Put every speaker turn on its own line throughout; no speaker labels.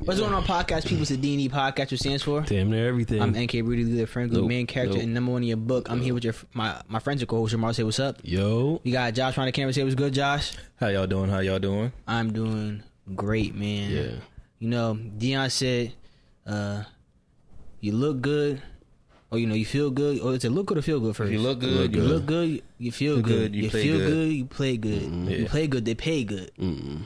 What's going on, podcast people? It's the D&D podcast, which stands for
Damn near everything.
I'm NK Rudy, leader, friend group, main character, and number one in your book. I'm here with my friends and co-host, Jamar. Say what's up.
Yo.
We got Josh on the camera. Say what's good, Josh.
How y'all doing?
I'm doing great, man.
Yeah.
You know, Dion said, you look good. Or, you know, you feel good. Or is it look good or feel good first?
If you look good,
you look good, you feel good.
You
feel
play
good, you play good.
Yeah.
You play good, they pay good.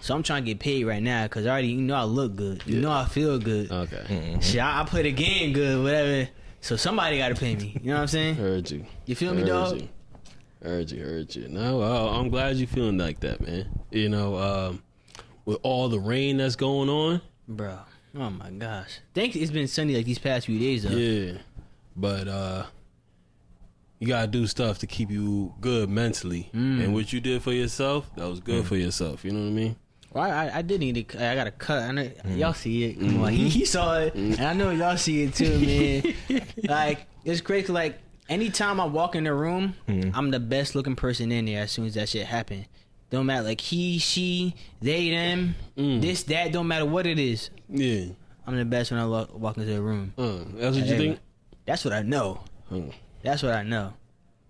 So I'm trying to get paid right now because I already, you know, I look good. You know, I feel good.
Okay.
Shit, I play the game good, whatever. So somebody got to pay me. You know what I'm saying?
Heard you.
You feel me, dog?
Heard you. No, I'm glad you feeling like that, man. You know, with all the rain that's going on.
Bro, oh my gosh. Thanks, it's been sunny like these past few days, though.
Yeah. But, you gotta do stuff to keep you good mentally. And what you did for yourself, that was good for yourself. You know what I mean?
Well, I did need to. I got a cut. I know y'all see it. Come on, he saw it, and I know y'all see it too, man. Like, it's crazy. Like, anytime I walk in the room, I'm the best looking person in there. As soon as that shit happen, don't matter. Like he, she, they, them, this, that. Don't matter what it is.
Yeah.
I'm the best when I walk into the room.
That's what you think?
That's what I know. That's what I know.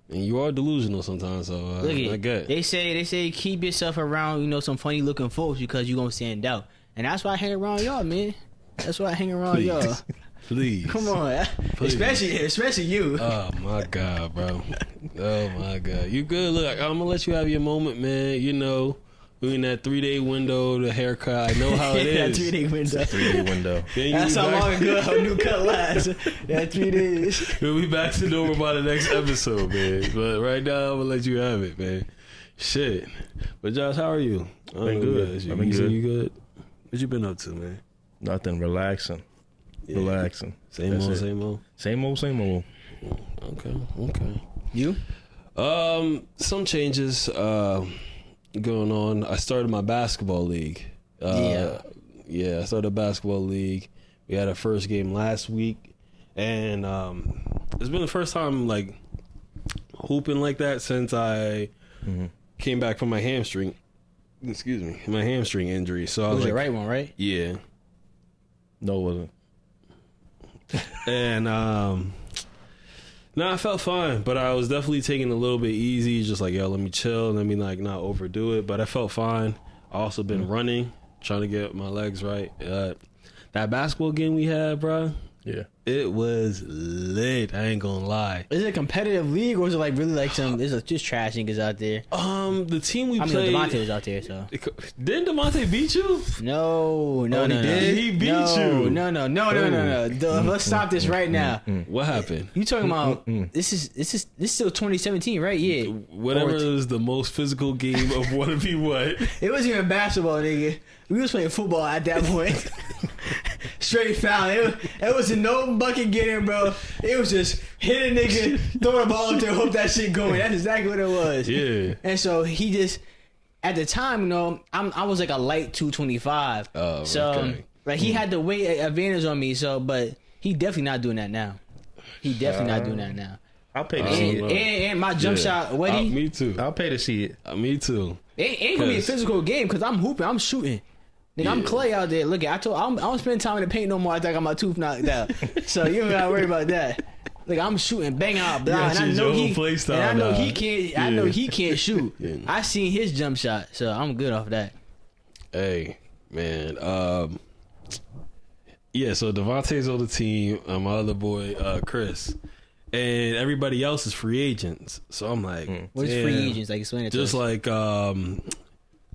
And you are delusional sometimes, so
Look at
I get it.
They say keep yourself around, you know, some funny looking folks because you gonna stand out. And that's why I hang around y'all, man. That's why I hang around y'all.
Please.
Come on.
Please.
Especially you.
Oh my God, bro. Oh my God. You good? Look, I'm gonna let you have your moment, man. You know, we in that 3-day window, the haircut. I know how it is.
That 3-day window.
3-day window.
That's
how long ago a new cut lasts. That 3 days.
We'll be back to normal by the next episode, man. But right now, I'm gonna let you have it, man. Shit. But Josh, how are you?
Been good. I've been good.
You good? What you been up to, man?
Nothing. Relaxing.
Yeah.
Relaxing.
Same
That's
old,
it.
same old.
Same old.
Okay.
You?
Some changes going on. I started my basketball league. Yeah, I started a basketball league. We had our first game last week, and it's been the first time like hooping like that since I came back from my hamstring. Excuse me, my hamstring injury. So I
It was
like,
your right one, right?
yeah,
No, it wasn't.
and no, I felt fine, but I was definitely taking it a little bit easy, just like, yo, let me chill, let me like not overdo it. But I felt fine. I also been running, trying to get my legs right. That basketball game we had, bro,
Yeah.
it was lit. I ain't gonna lie.
Is it a competitive league or is it like really like some? Is it just trash niggas out there?
The team we
I mean,
played.
Devontae was out there, so
Didn't Devontae beat you?
no.
he did? He beat you.
No. Let's stop this right now.
What happened?
You talking about this is still 2017, right? Yeah.
Whatever is the most physical game of what if he what?
It wasn't even basketball, nigga. We was playing football at that point. Straight foul. It wasn't no bucket getting, bro. It was just hit a nigga, throw the ball up there, hope that shit going. That's exactly what it was.
Yeah.
And so he just, at the time, you know, I was like a light 225.
Oh,
so
okay.
like he had the weight advantage on me. So, but he definitely not doing that now.
I'll pay to see it.
And my jump shot,
Me too.
I'll pay to see it.
Me too.
It ain't gonna be a physical game because I'm hooping, I'm shooting. Nigga, I'm Clay out there. Look, I don't spend time in the paint no more. I got my tooth knocked out, so you don't gotta worry about that. Like I'm shooting, bang out, blah, and I know he can't. I know he can't shoot.
Yeah.
I seen his jump shot, so I'm good off that.
Hey, man. Yeah, so Devontae's on the team. My other boy, Chris. And everybody else is free agents. So I'm like,
What's free agents? Like, explain it to us.
just like,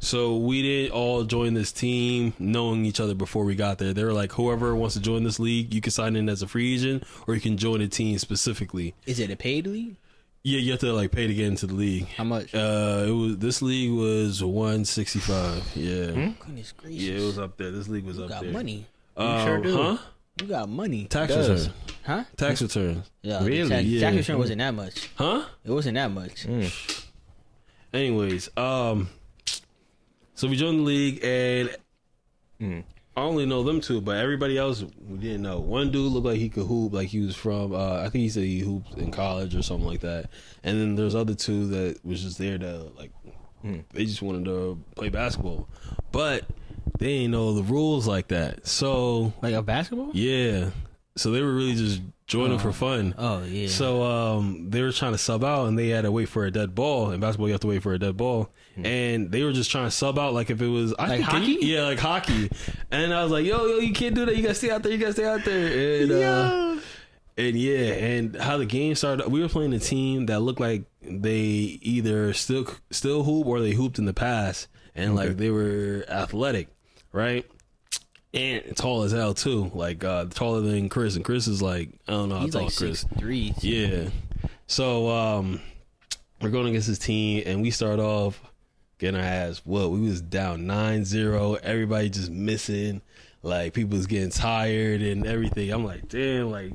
so we didn't all join this team knowing each other before we got there. They were like, whoever wants to join this league, you can sign in as a free agent or you can join a team specifically.
Is it a paid league?
Yeah, you have to like pay to get into the league.
How much?
This league was $165. Yeah.
Goodness gracious.
Yeah, it was up there. This league was
You
up
got
there.
money.
sure do.
Huh?
You got money.
Tax
Does.
return.
Huh?
Tax returns.
Yeah.
Really?
Tax
Yeah.
return wasn't that much.
Huh?
It wasn't that much.
Anyways, so we joined the league, and I only know them two, but everybody else we didn't know. One dude looked like he could hoop, like he was from, I think he said he hooped in college or something like that. And then there's other two that was just there to, like, they just wanted to play basketball. But they ain't know the rules like that. So
Like a basketball?
yeah, so they were really just joining for fun.
Oh yeah.
So they were trying to sub out, and they had to wait for a dead ball. In basketball, you have to wait for a dead ball, and they were just trying to sub out like if it was
Like hockey?
Yeah, like hockey. And I was like, yo, you can't do that. You gotta stay out there. You gotta stay out there. And yeah, and how the game started, we were playing a team that looked like they either still hoop or they hooped in the past, and like they were athletic, right? And tall as hell too, like taller than Chris, and Chris is like, I don't know how
He's
tall
like
Chris.
6'3".
Yeah. So we're going against his team, and we start off getting our ass whooped. We was down 9-0. Everybody just missing. Like, people was getting tired and everything. I'm like, damn, like,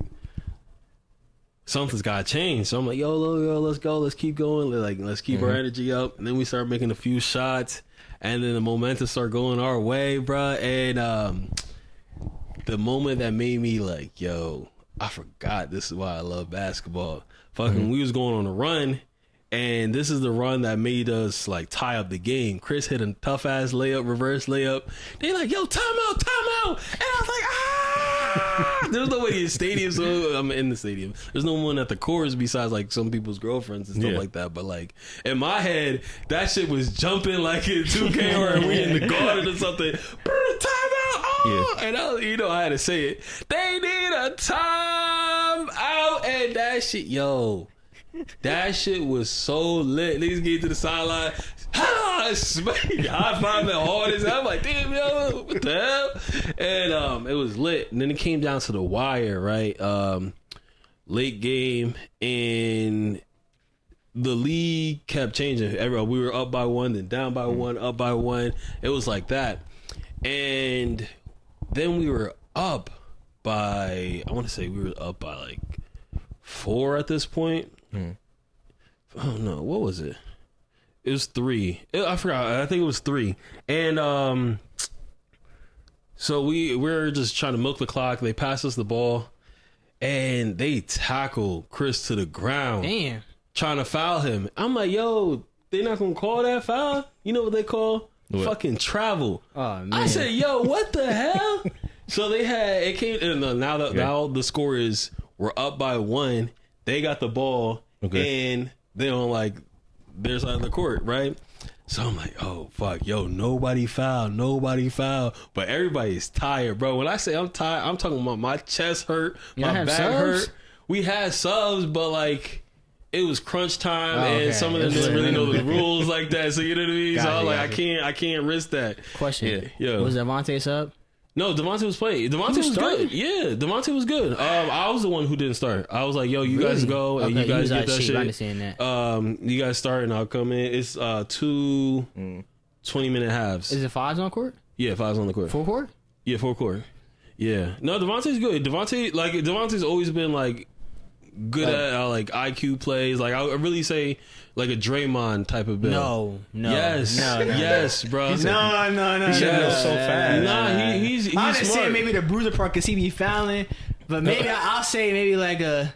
something's got to change. So I'm like, yo, let's go. Let's keep going. Like, let's keep our energy up. And then we start making a few shots, and then the momentum start going our way, bruh. And the moment that made me like, yo, I forgot this is why I love basketball. Fucking, we was going on a run, and this is the run that made us like tie up the game. Chris hit a tough ass layup, reverse layup. They like, yo, timeout. And I was like, ah! There's nobody in the stadium, so I'm in the stadium. There's no one at the course besides like some people's girlfriends and stuff like that. But like in my head, that shit was jumping like in 2K or we in the garden or something. Timeout! Oh! And I had to say it. They need a time out, and that shit, yo. That shit was so lit. Niggas get to the sideline. High five that hard as hell. I'm like, damn, yo, what the hell? And it was lit. And then it came down to the wire, right? Late game, and the league kept changing. We were up by one, then down by one, up by one. It was like that. And then we were up by, I want to say we were up by like 4 at this point. Oh no, what was it? It was 3. I forgot. I think it was 3. And so we're just trying to milk the clock. They pass us the ball, and they tackle Chris to the ground.
Damn.
Trying to foul him. I'm like, yo, they not gonna call that foul? You know what they call?
What?
Fucking travel.
Oh man.
I said, yo, what the hell? So it came. Now the score is we're up by 1. They got the ball.
Okay.
And they're on like their side of the court, right? So I'm like, oh fuck, yo, nobody fouled, but everybody's tired, bro. When I say I'm tired, I'm talking about my chest hurt, my back hurt. We had subs, but like it was crunch time, and some of them didn't really know the rules like that. So you know what I mean? So I was like, I can't risk that.
Question.
Yeah.
Was Devontae sub?
No, Devontae was playing. Devontae was good. Yeah, Devontae was good. I was the one who didn't start. I was like, yo, you guys go and you guys get that shit.
I understand that.
You guys start and I'll come in. It's 2 20-minute halves.
Is it 5s on court?
Yeah, 5s on the court.
4 court?
Yeah, 4 court. Yeah. No, Devontae's good. Devontae's always been like good at like IQ plays. Like I would really say like a Draymond type of build.
No.
Yes. Yes, bro.
No.
He should know so fast.
Nah, he's
I understand
smart.
maybe the bruiser part because he be fouling, but maybe I'll say maybe like a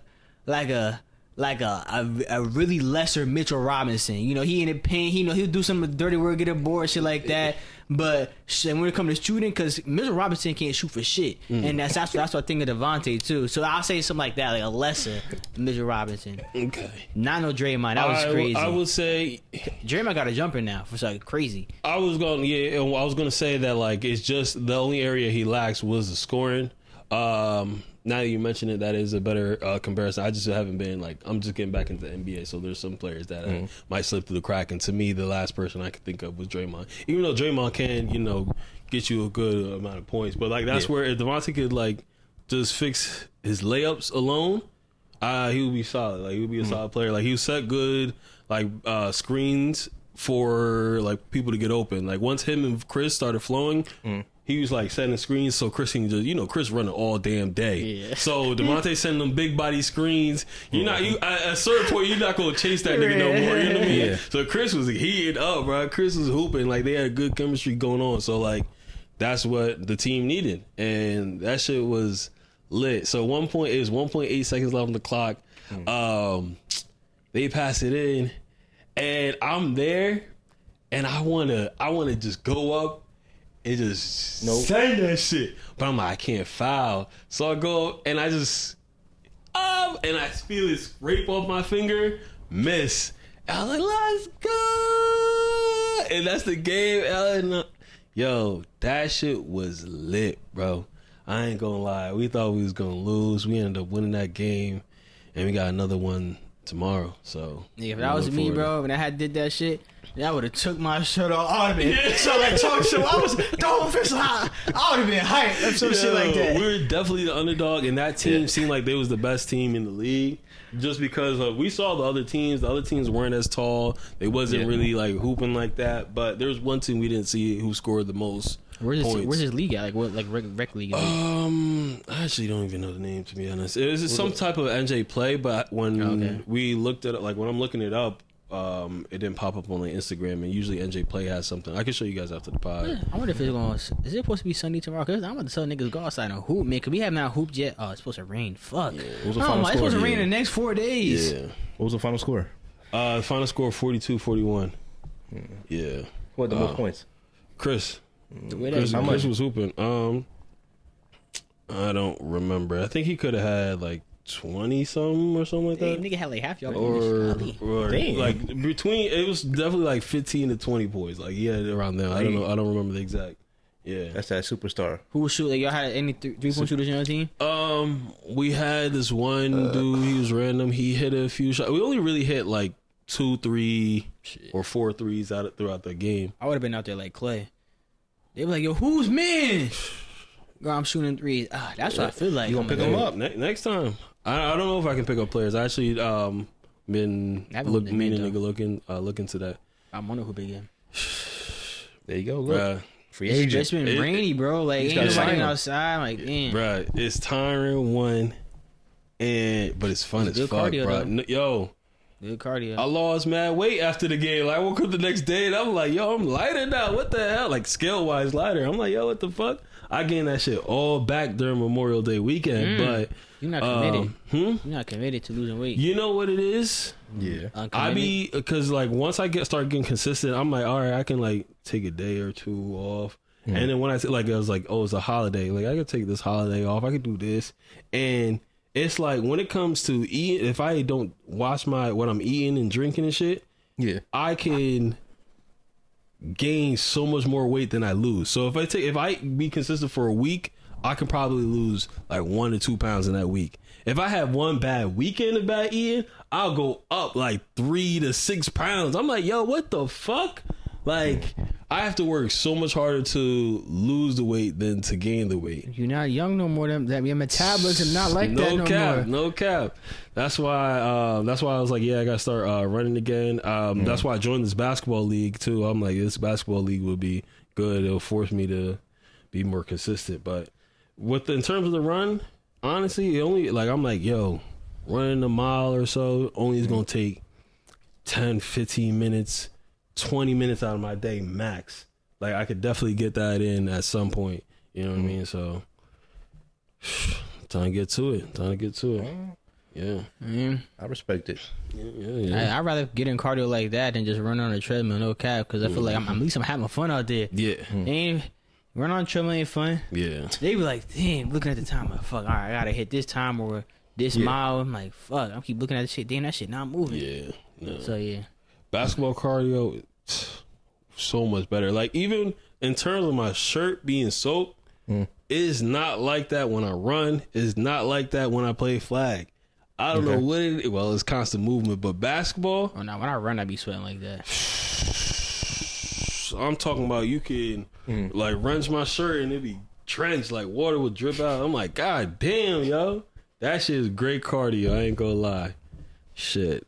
really lesser Mitchell Robinson. You know, he in the paint. He'll do some dirty work, get a board, shit like that. But when it comes to shooting, because Mitchell Robinson can't shoot for shit, and that's what I think of Devontae too. So I'll say something like that, like a lesser Mitchell Robinson.
Okay.
Not no Draymond. That was crazy.
I would say
Draymond got a jumper now for something crazy.
I was going to say that like it's just the only area he lacks was the scoring. Now that you mention it, that is a better comparison. I just haven't been like, I'm just getting back into the NBA, so there's some players that might slip through the crack. And to me, the last person I could think of was Draymond. Even though Draymond can, get you a good amount of points, but like that's where if Devontae could like just fix his layups alone, he would be solid. Like he would be a solid player. Like he would set good like screens for like people to get open. Like once him and Chris started flowing. He was like setting screens so Chris can just, Chris running all damn day. Yeah. So Devontae sending them big body screens. At a certain point, you're not going to chase that nigga no more. You know what I mean? Yeah. So Chris was heating up, bro. Chris was hooping. Like they had good chemistry going on. So like that's what the team needed. And that shit was lit. So it was 1.8 seconds left on the clock. They pass it in. And I'm there. And I wanna just go up and just send that shit. But I'm like, I can't foul. So I go and I just and I feel it scrape off my finger, miss. I was like, let's go. And that's the game, Ellen. Yo, that shit was lit, bro. I ain't gonna lie. We thought we was gonna lose. We ended up winning that game, and we got another one tomorrow. So
yeah, if that was me, bro, when I had did that shit, I would have took my shirt off. I would have been so like talk shit. I was throwing fists high. I would have been hyped or some shit like that.
We were definitely the underdog, and that team seemed like they was the best team in the league. Just because we saw the other teams weren't as tall. They wasn't really like hooping like that. But there was one team we didn't see who scored the most. Where's
this league at? Like what? Like rec league?
I actually don't even know the name, to be honest. It was some type of NJ play, but when we looked at it, like when I'm looking it up, it didn't pop up on like Instagram. And usually NJ Play has something. I can show you guys after the pod.
Yeah, I wonder if it's going. Is it supposed to be sunny tomorrow? Cause I'm about to tell niggas go outside and hoop, man. Cause we have not hooped yet. Oh, it's supposed to rain. Fuck. Yeah.
What was the final score?
It's supposed to rain in the next 4 days.
Yeah.
What was the final score?
The final score 42-41. Yeah.
What the most points?
Chris.
How much?
Chris was hooping. I don't remember. I think he could have had like 20 something or something like that.
Nigga had like half y'all.
Or like between, it was definitely like 15 to 20 points. Like around there. I don't know. I don't remember the exact. Yeah,
that's that superstar.
Who was shooting? Like, y'all had any 3-point shooters in your team?
We had this one dude. He was random. He hit a few shots. We only really hit like 2, 3, or 4 threes throughout the game.
I would have been out there like Clay. They were like, "Yo, who's man?" Girl, I'm shooting threes. That's what I feel like.
You gonna pick them up
next time? I don't know if I can pick up players. I actually meaning to look into that.
I wonder who big in.
There you go. Look. Free
agent. It's been rainy, bro. Like ain't nobody outside. Like damn.
Right. It's tiring one, but it's fun as fuck, cardio, bro. Yo.
Good cardio.
I lost mad weight after the game. Like, I woke up the next day and I'm like, yo, I'm lighter now. What the hell? Like, scale-wise lighter. I'm like, yo, what the fuck? I gained that shit all back during Memorial Day weekend, but...
You're not committed. You're not committed to losing weight.
You know what it is?
Yeah.
Because, like, once I start getting consistent, I'm like, all right, I can, like, take a day or two off. And then when I was like, oh, it's a holiday. Like, I could take this holiday off. I could do this. And... it's like when it comes to eating, if I don't watch what I'm eating and drinking and shit, I can gain so much more weight than I lose. So if I be consistent for a week, I can probably lose like 1 to 2 pounds in that week. If I have one bad weekend of bad eating, I'll go up like 3 to 6 pounds. I'm like, yo, what the fuck? Like, I have to work so much harder to lose the weight than to gain the weight.
You're not young no more. That your metabolism not like that no more.
No cap. That's why I was like, I gotta start running again. That's why I joined this basketball league too. I'm like, this basketball league would be good. It'll force me to be more consistent. But in terms of the run, honestly, I'm like, yo, running a mile or so only is gonna take 10, 15 minutes. 20 minutes out of my day max. Like, I could definitely get that in at some point. You know what I mean? So, time to get to it. Yeah.
I respect it.
Yeah.
I'd rather get in cardio like that than just run on a treadmill, no cap, because I feel like at least I'm having fun out there.
Yeah.
Run on a treadmill ain't fun.
Yeah.
They be like, damn, looking at the time, like, fuck, all right, I gotta hit this time or this mile. I'm like, fuck, I keep looking at the shit. Damn, that shit not moving.
Yeah. No.
So, yeah.
Basketball cardio, so much better. Like, even in terms of my shirt being soaked, it's not like that when I run. It's not like that when I play flag. I don't know what it is. Well, it's constant movement, but basketball.
Oh, no, when I run, I be sweating like that.
I'm talking about you can, like, wrench my shirt and it be drenched, like water would drip out. I'm like, God damn, yo. That shit is great cardio. I ain't gonna lie. Shit.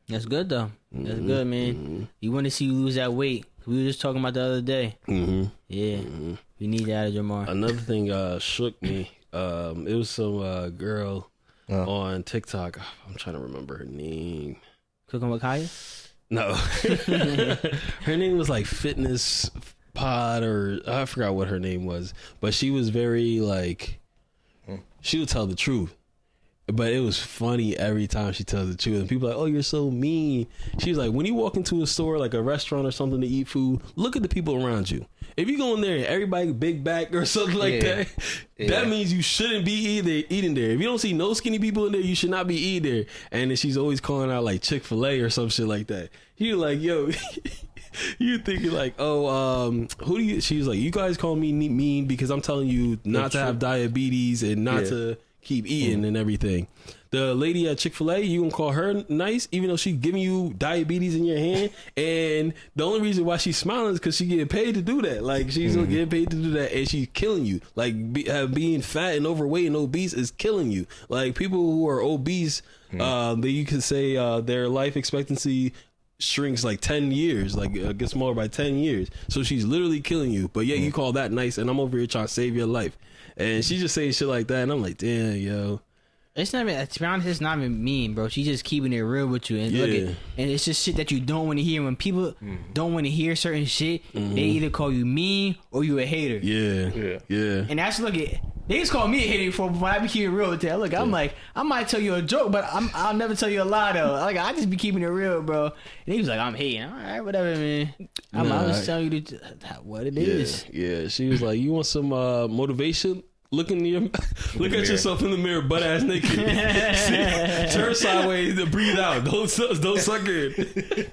That's good though. That's good, man. You want to see you lose that weight. We were just talking about the other day. Yeah, we need that, Jamar.
Another thing shook me. It was some girl on TikTok. I'm trying to remember her name.
Cooking with Kaya?
No, her name was like Fitness Pod, or I forgot what her name was. But she was very like, she would tell the truth. But it was funny every time she tells the truth. And people are like, oh, you're so mean. She's like, when you walk into a store, like a restaurant or something to eat food, look at the people around you. if you go in there and everybody big back or something like that, that means you shouldn't be eating there. If you don't see no skinny people in there, you should not be eating there. And then she's always calling out like Chick-fil-A or some shit like that. You're like, yo, you thinking like, oh, who do you? She's like, you guys call me mean because I'm telling you not to have diabetes and not to keep eating and everything. The lady at Chick-fil-A, you gonna call her nice, even though she's giving you diabetes in your hand, and the only reason why she's smiling is because she getting paid to do that. Like she's getting paid to do that, and she's killing you. Like being fat and overweight and obese is killing you. Like people who are obese, that you can say their life expectancy shrinks like 10 years, like gets smaller by 10 years. So she's literally killing you. But yeah, you call that nice, and I'm over here trying to save your life, and she just saying shit like that, and I'm like, damn, yo.
It's not even, to be honest, it's not even mean, bro. She's just keeping it real with you. And look at, and it's just shit that you don't want to hear. When people don't want to hear certain shit, they either call you mean or you a hater.
Yeah.
And that's, look at, they just call me a hater for when I be keeping it real with that. Look, I'm like, I might tell you a joke, but I'll never tell you a lie, though. Like, I just be keeping it real, bro. And he was like, I'm hating. All right, whatever, man. I'm just telling you what it is.
Yeah, she was like, you want some motivation? Look at yourself in the mirror, butt ass naked. Turn sideways and breathe out. Don't suck it.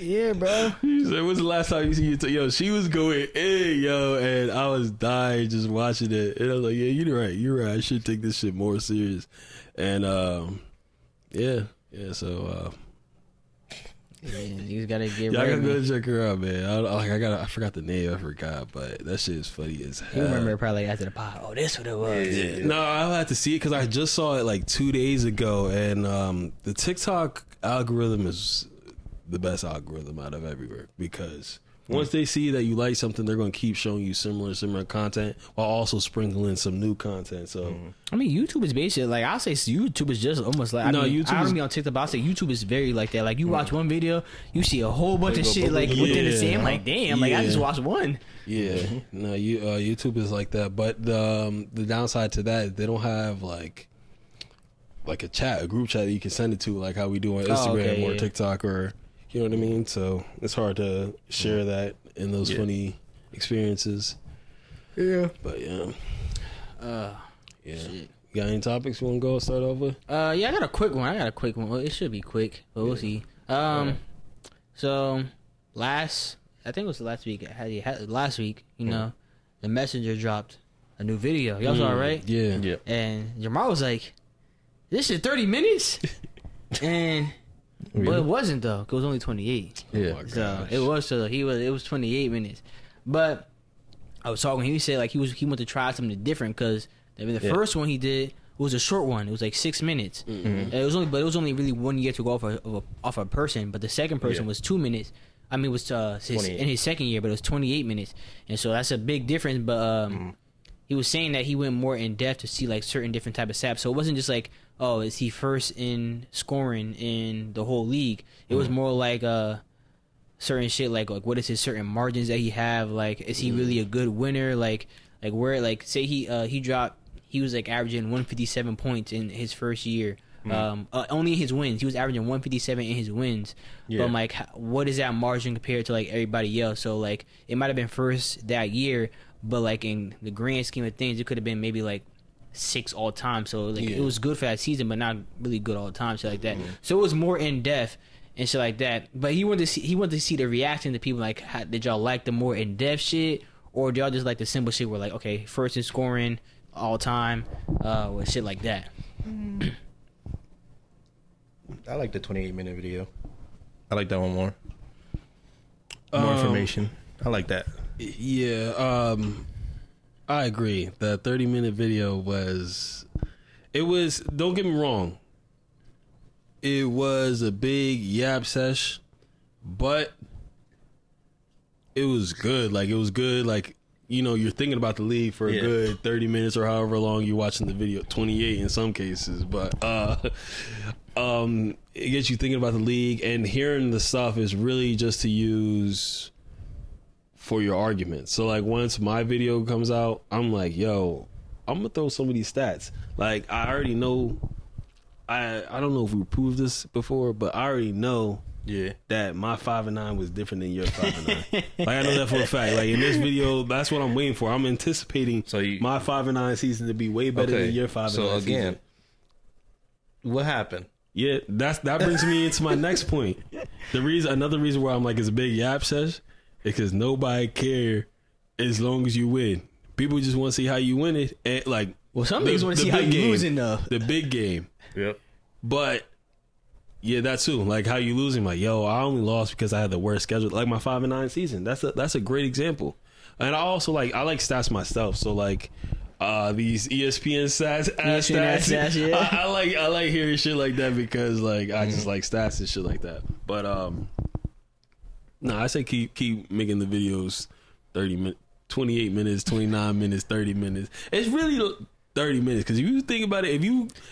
Yeah, bro.
He said, "When's the last time you see you?" Yo, she was going, "Hey, yo," and I was dying just watching it. And I was like, "Yeah, you're right. I should take this shit more serious." And yeah. So
yeah, you gotta get
I
right.
gotta go check her out, man. I forgot the name. I forgot, but that shit is funny as hell.
You remember probably after the pod. Oh, this what it was.
Yeah. No, I'll have to see it because I just saw it like 2 days ago, and the TikTok algorithm is the best algorithm out of everywhere because once they see that you like something, they're going to keep showing you similar content while also sprinkling some new content. So,
I mean, YouTube is basically like, I'll say YouTube is just almost like, YouTube I don't be on TikTok, but I'll say YouTube is very like that. Like you watch one video, you see a whole bunch of shit like within the same. Like, damn, like I just watched one.
Yeah, no, YouTube is like that. But the downside to that, they don't have like a group chat that you can send it to, like how we do on Instagram or TikTok or. You know what I mean? So it's hard to share that in those funny experiences. Yeah. But yeah. Shit. You got any topics you want to go start off with?
Yeah, I got a quick one. Well, it should be quick, but we'll see. So I think it was last week. Last week, you know, the Messenger dropped a new video. Y'all saw it, right?
Yeah.
And Jamal was like, "This shit 30 minutes," and. But it wasn't though. It was only 28.
Yeah.
So it was. It was 28 minutes. But I was talking. He said like he wanted to try something different because the first one he did was a short one. It was like 6 minutes. Mm-hmm. It was only really 1 year to go off a person. But the second person was 2 minutes. I mean, it was in his second year, but it was 28 minutes. And so that's a big difference. But he was saying that he went more in depth to see like certain different type of saps. So it wasn't just like, oh, is he first in scoring in the whole league? It was more like certain shit like what is his certain margins that he have? Like, is he really a good winner? Like where say he was like averaging 157 points in his first year. Only in his wins. He was averaging 157 in his wins. Yeah. But I'm like, what is that margin compared to like everybody else? So like it might have been first that year, but like in the grand scheme of things, it could have been maybe like 6 all time. So like it was good for that season, but not really good all the time, shit like that. So it was more in depth and shit like that. But he wanted to see the reaction to people. Like, did y'all like the more in depth shit, or do y'all just like the simple shit where like, okay, first in scoring all time, with shit like that?
I like the 28-minute video. I like that one more. More information. I like that.
Yeah. I agree. The 30-minute video was, don't get me wrong, it was a big yap sesh, but it was good. Like, it was good. Like, you know, you're thinking about the league for a good 30 minutes or however long you're watching the video, 28 in some cases, but it gets you thinking about the league, and hearing the stuff is really just to use for your argument. So like once my video comes out, I'm like, yo, I'm gonna throw some of these stats. Like I already know, I don't know if we proved this before, but I already know
Yeah.
that my 5-9 was different than your 5-9. Like I know that for a fact. Like in this video, that's what I'm waiting for. I'm anticipating my 5-9 season to be way better than your 5-9
So again,
season.
What happened?
Yeah, that brings me into my next point. Another reason why I'm like it's a big yap sesh is because nobody care as long as you win. People just want to see how you win it. And like,
well, some niggas want to see how you losing though.
The big game.
Yep.
But yeah, that too. Like how you losing? Like, yo, I only lost because I had the worst schedule. Like my 5-9 season. That's a great example. And I also like stats myself. So like. These ESPN stats,
yeah.
I like hearing shit like that because like I just like stats and shit like that. But no, I say keep making the videos 28 minutes, 29 minutes, 30 minutes. It's really 30 minutes because if you think about it,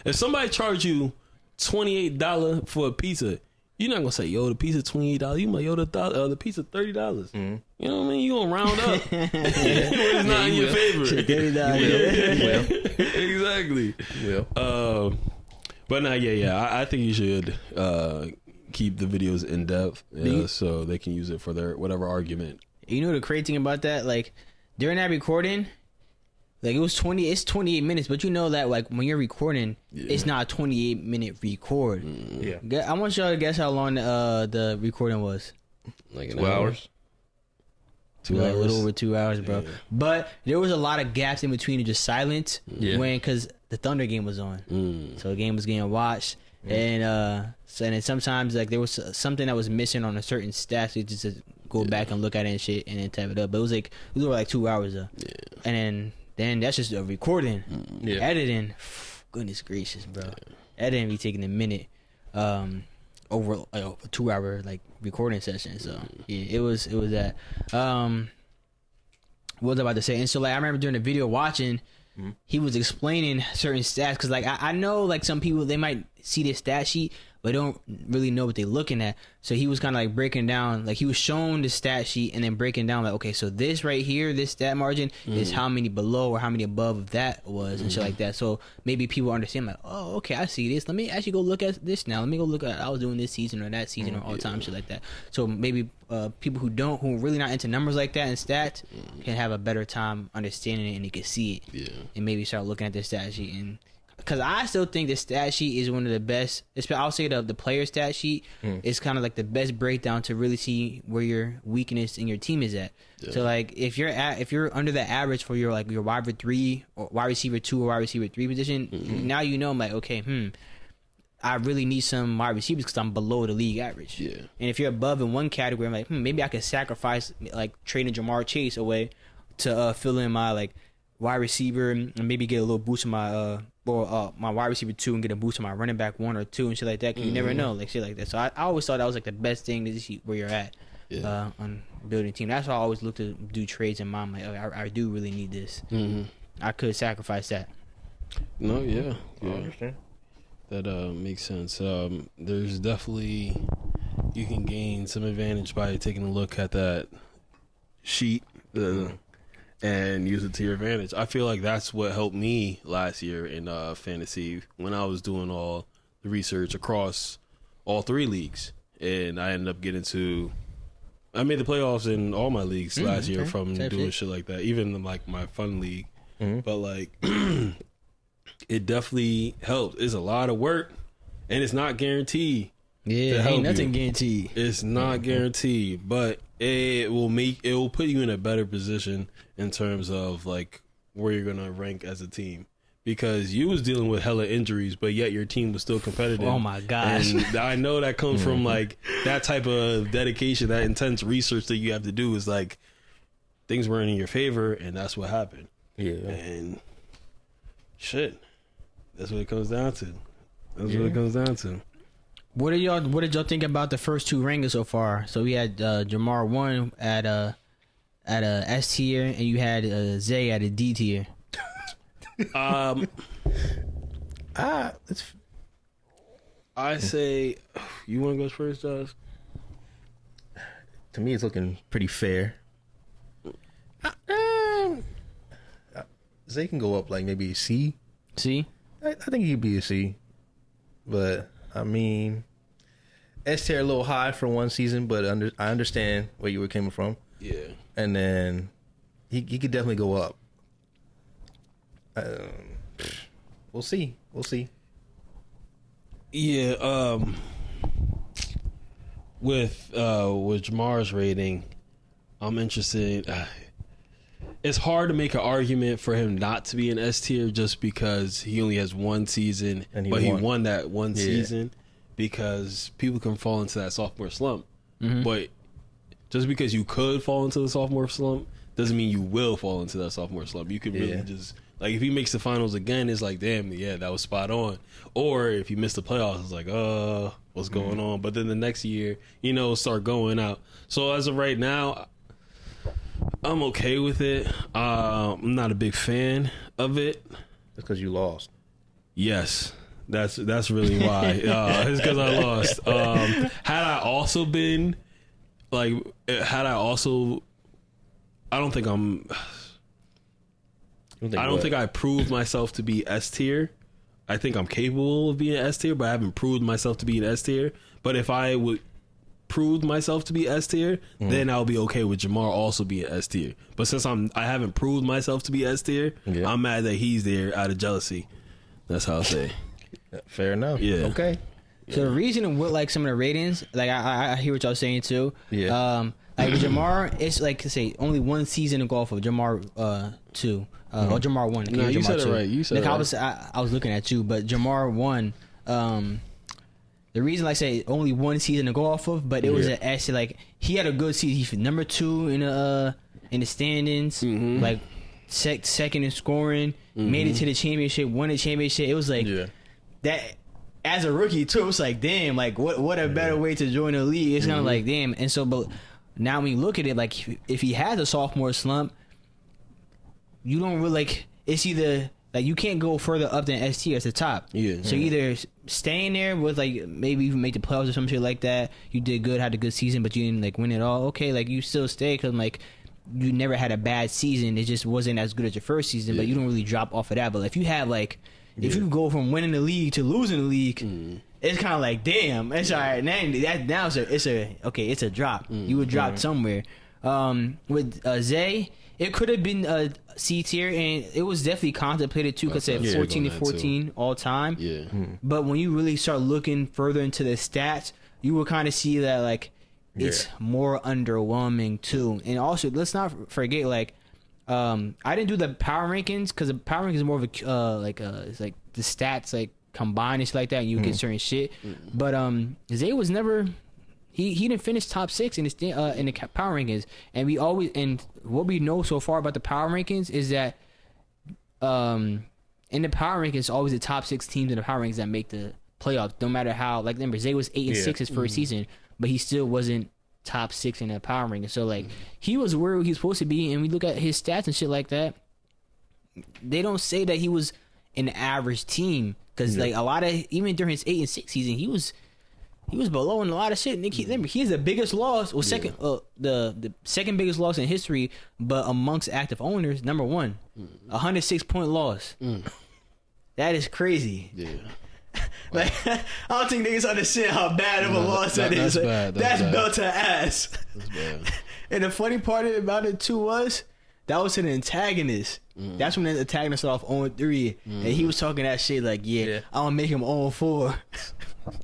if somebody charge you $28 for a pizza, you're not gonna say, yo, the pizza $28. You might, yo, the pizza $30. Mm-hmm. You know what I mean? You gonna round up. It's not in your favor.
$30.
Exactly.
Well.
But nah, I think you should keep the videos in depth so they can use it for their whatever argument.
You know the crazy thing about that? Like during that recording, like it's 28 minutes, but you know that like when you're recording, it's not a 28-minute record.
Yeah.
I want y'all to guess how long the recording was.
Like
2 hours.
2 hours.
A little over 2 hours, bro. Yeah. But there was a lot of gaps in between, just silence because the Thunder game was on, so the game was getting watched, and then sometimes like there was something that was missing on a certain stat, so you just go back and look at it and shit, and then tap it up. But it was over like 2 hours though, and then that's just a recording, editing. Goodness gracious, bro, editing be taking a minute, over like a 2 hour like recording session. So it was that. What was I about to say? And so like I remember during the video watching, he was explaining certain stats because like I know like some people they might see the stat sheet but don't really know what they're looking at. So he was kind of like breaking down, like he was showing the stat sheet and then breaking down like, okay, so this right here, this stat margin is how many below or how many above that was and shit like that. So maybe people understand like, oh, okay, I see this. Let me actually go look at this now. Let me go look at I was doing this season or that season or all time shit like that. So maybe people who are really not into numbers like that and stats can have a better time understanding it and they can see it and maybe start looking at the stat sheet. And because I still think the stat sheet is one of the best. I'll say the player stat sheet is kind of like the best breakdown to really see where your weakness in your team is at. So like if you're under the average for your like your wide receiver 3 or wide receiver 2 or wide receiver 3 position, now you know I'm like, okay, I really need some wide receivers because I'm below the league average. Yeah. And if you're above in one category, I'm like, maybe I could sacrifice like trading Jamar Chase away to fill in my like wide receiver and maybe get a little boost in my my wide receiver 2 and get a boost in my running back 1 or 2 and shit like that. Cause you never know, like shit like that. So I always thought that was like the best thing to see where you're at on building a team. That's why I always look to do trades in mind. Like, I do really need this. I could sacrifice that.
No,
I understand.
That makes sense. There's definitely you can gain some advantage by taking a look at that sheet and use it to your advantage. I feel like that's what helped me last year in fantasy when I was doing all the research across all 3 leagues, and I ended up I made the playoffs in all my leagues last year from doing shit like that, even like my fun league. But like it definitely helped. It's a lot of work and it's not guaranteed.
Yeah, ain't nothing guaranteed.
It's not guaranteed, but it will put you in a better position in terms of like where you're gonna rank as a team, because you was dealing with hella injuries, but yet your team was still competitive.
Oh my gosh!
And I know that comes from like that type of dedication, that intense research that you have to do. Is like things weren't in your favor, and that's what happened. Yeah, and shit, that's what it comes down to. That's what it comes down to.
What did y'all think about the first 2 rankings so far? So we had Jamar 1 at a S tier, and you had Zay at a D tier.
I say, you want to go first, Josh?
To me, it's looking pretty fair. Zay can go up like maybe a C.
C?
I think he'd be a C. But I mean, S tier a little high for one season, but I understand where you were coming from.
Yeah.
And then he could definitely go up. We'll see.
Yeah. With Jamar's rating, I'm interested. It's hard to make an argument for him not to be an S tier just because he only has one season, but he won that one season, because people can fall into that sophomore slump. Mm-hmm. But just because you could fall into the sophomore slump doesn't mean you will fall into that sophomore slump. You could really just, like, if he makes the finals again, it's like, damn, yeah, that was spot on. Or if you miss the playoffs, it's like, what's going on? But then the next year, start going out. So as of right now, I'm okay with it. I'm not a big fan of it.
It's because you lost.
Yes, that's really why. It's because I lost. Had I also been like, I don't think I proved myself to be S tier. I think I'm capable of being S tier, but I haven't proved myself to be an S tier. But if I would proved myself to be S tier, then I'll be okay with Jamar also being S tier. But since I haven't proved myself to be S tier, I'm mad that he's there out of jealousy. That's how I say.
Fair enough.
Yeah.
Okay.
So the reason with like some of the ratings, like I hear what y'all saying too.
Yeah.
Like with Jamar, it's like to say only one season to go off of Jamar 2. Or Jamar 1.
No, you
Jamar
said
2.
it right. You said
like
it
right. I was looking at you, but Jamar 1. The reason I say only one season to go off of, but it was an S. Like he had a good season. He's number 2 in the standings. Mm-hmm. Like second in scoring. Mm-hmm. Made it to the championship. Won the championship. It was like that. As a rookie too, it was like, damn, like what a better way to join the league. It's kind of like, damn. And so, but now when you look at it, like if he has a sophomore slump, you don't really like. It's either like you can't go further up than ST at the top. Yeah. So either staying there with like maybe even make the playoffs or some shit like that. You did good, had a good season, but you didn't like win it all. Okay, like you still stay because like you never had a bad season. It just wasn't as good as your first season, but you don't really drop off of that. But if you have like. If you go from winning the league to losing the league, it's kind of like, damn, it's all right. Now it's a drop. You would drop somewhere. With Zay, it could have been a C tier, and it was definitely contemplated too, because it 14 all time. Yeah. But when you really start looking further into the stats, you will kind of see that like it's more underwhelming too. And also, let's not forget like. I didn't do the power rankings because the power rankings is more of a it's like the stats like combined and shit like that, and you get certain shit. But Zay was never he didn't finish top 6 in the power rankings, and what we know so far about the power rankings is that in the power rankings it's always the top 6 teams in the power rankings that make the playoffs, no matter how. Like remember, Zay was 8-6 his first season, but he still wasn't top 6 in the power ranking. So like he was where he was supposed to be, and we look at his stats and shit like that. They don't say that he was an average team, because like a lot of, even during his 8-6 season, he was below in a lot of shit. Nick, remember, he's the biggest loss, or second the second biggest loss in history, but amongst active owners, number 1, 106-point loss. That is crazy. Yeah. Like, I don't think niggas understand how bad of a loss that is. That's bad. That's belt to ass. That's bad. And the funny part about it too was that was an antagonist. That's when the antagonist started off 0-3, and he was talking that shit like, I'm gonna make him 0-4.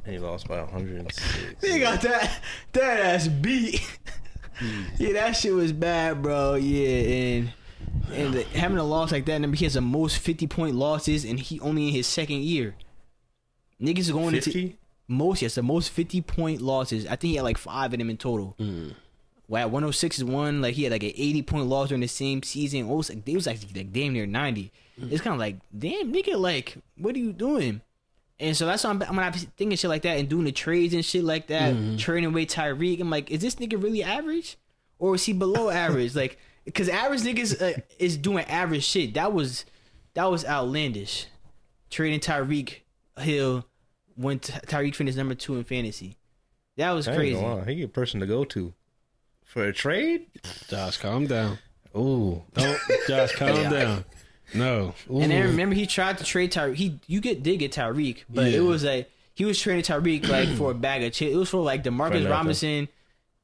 And he lost by 106.
They got that ass beat. Yeah, that shit was bad, bro. Yeah, and having a loss like that, and he has the most 50-point losses, and he only in his second year. Niggas are going
50?
The most 50-point losses. I think he had like 5 of them in total. Wow, 106 is one. Like he had like an 80-point loss during the same season. It was actually like damn near 90. It's kind of like, damn nigga, like what are you doing? And so that's why I'm thinking shit like that and doing the trades and shit like that, trading away Tyreek. I'm like, is this nigga really average, or is he below average? Like, because average niggas is doing average shit. That was outlandish. Trading Tyreek Hill when Tyreek finished number 2 in fantasy. That was crazy.
He a person to go to for a trade.
Josh, calm down.
Ooh,
don't, Josh, calm down. No.
Ooh. And then remember, he tried to trade Tyreek. Did get Tyreek, but it was like he was trading Tyreek like for a bag of chips. It was for like DeMarcus Robinson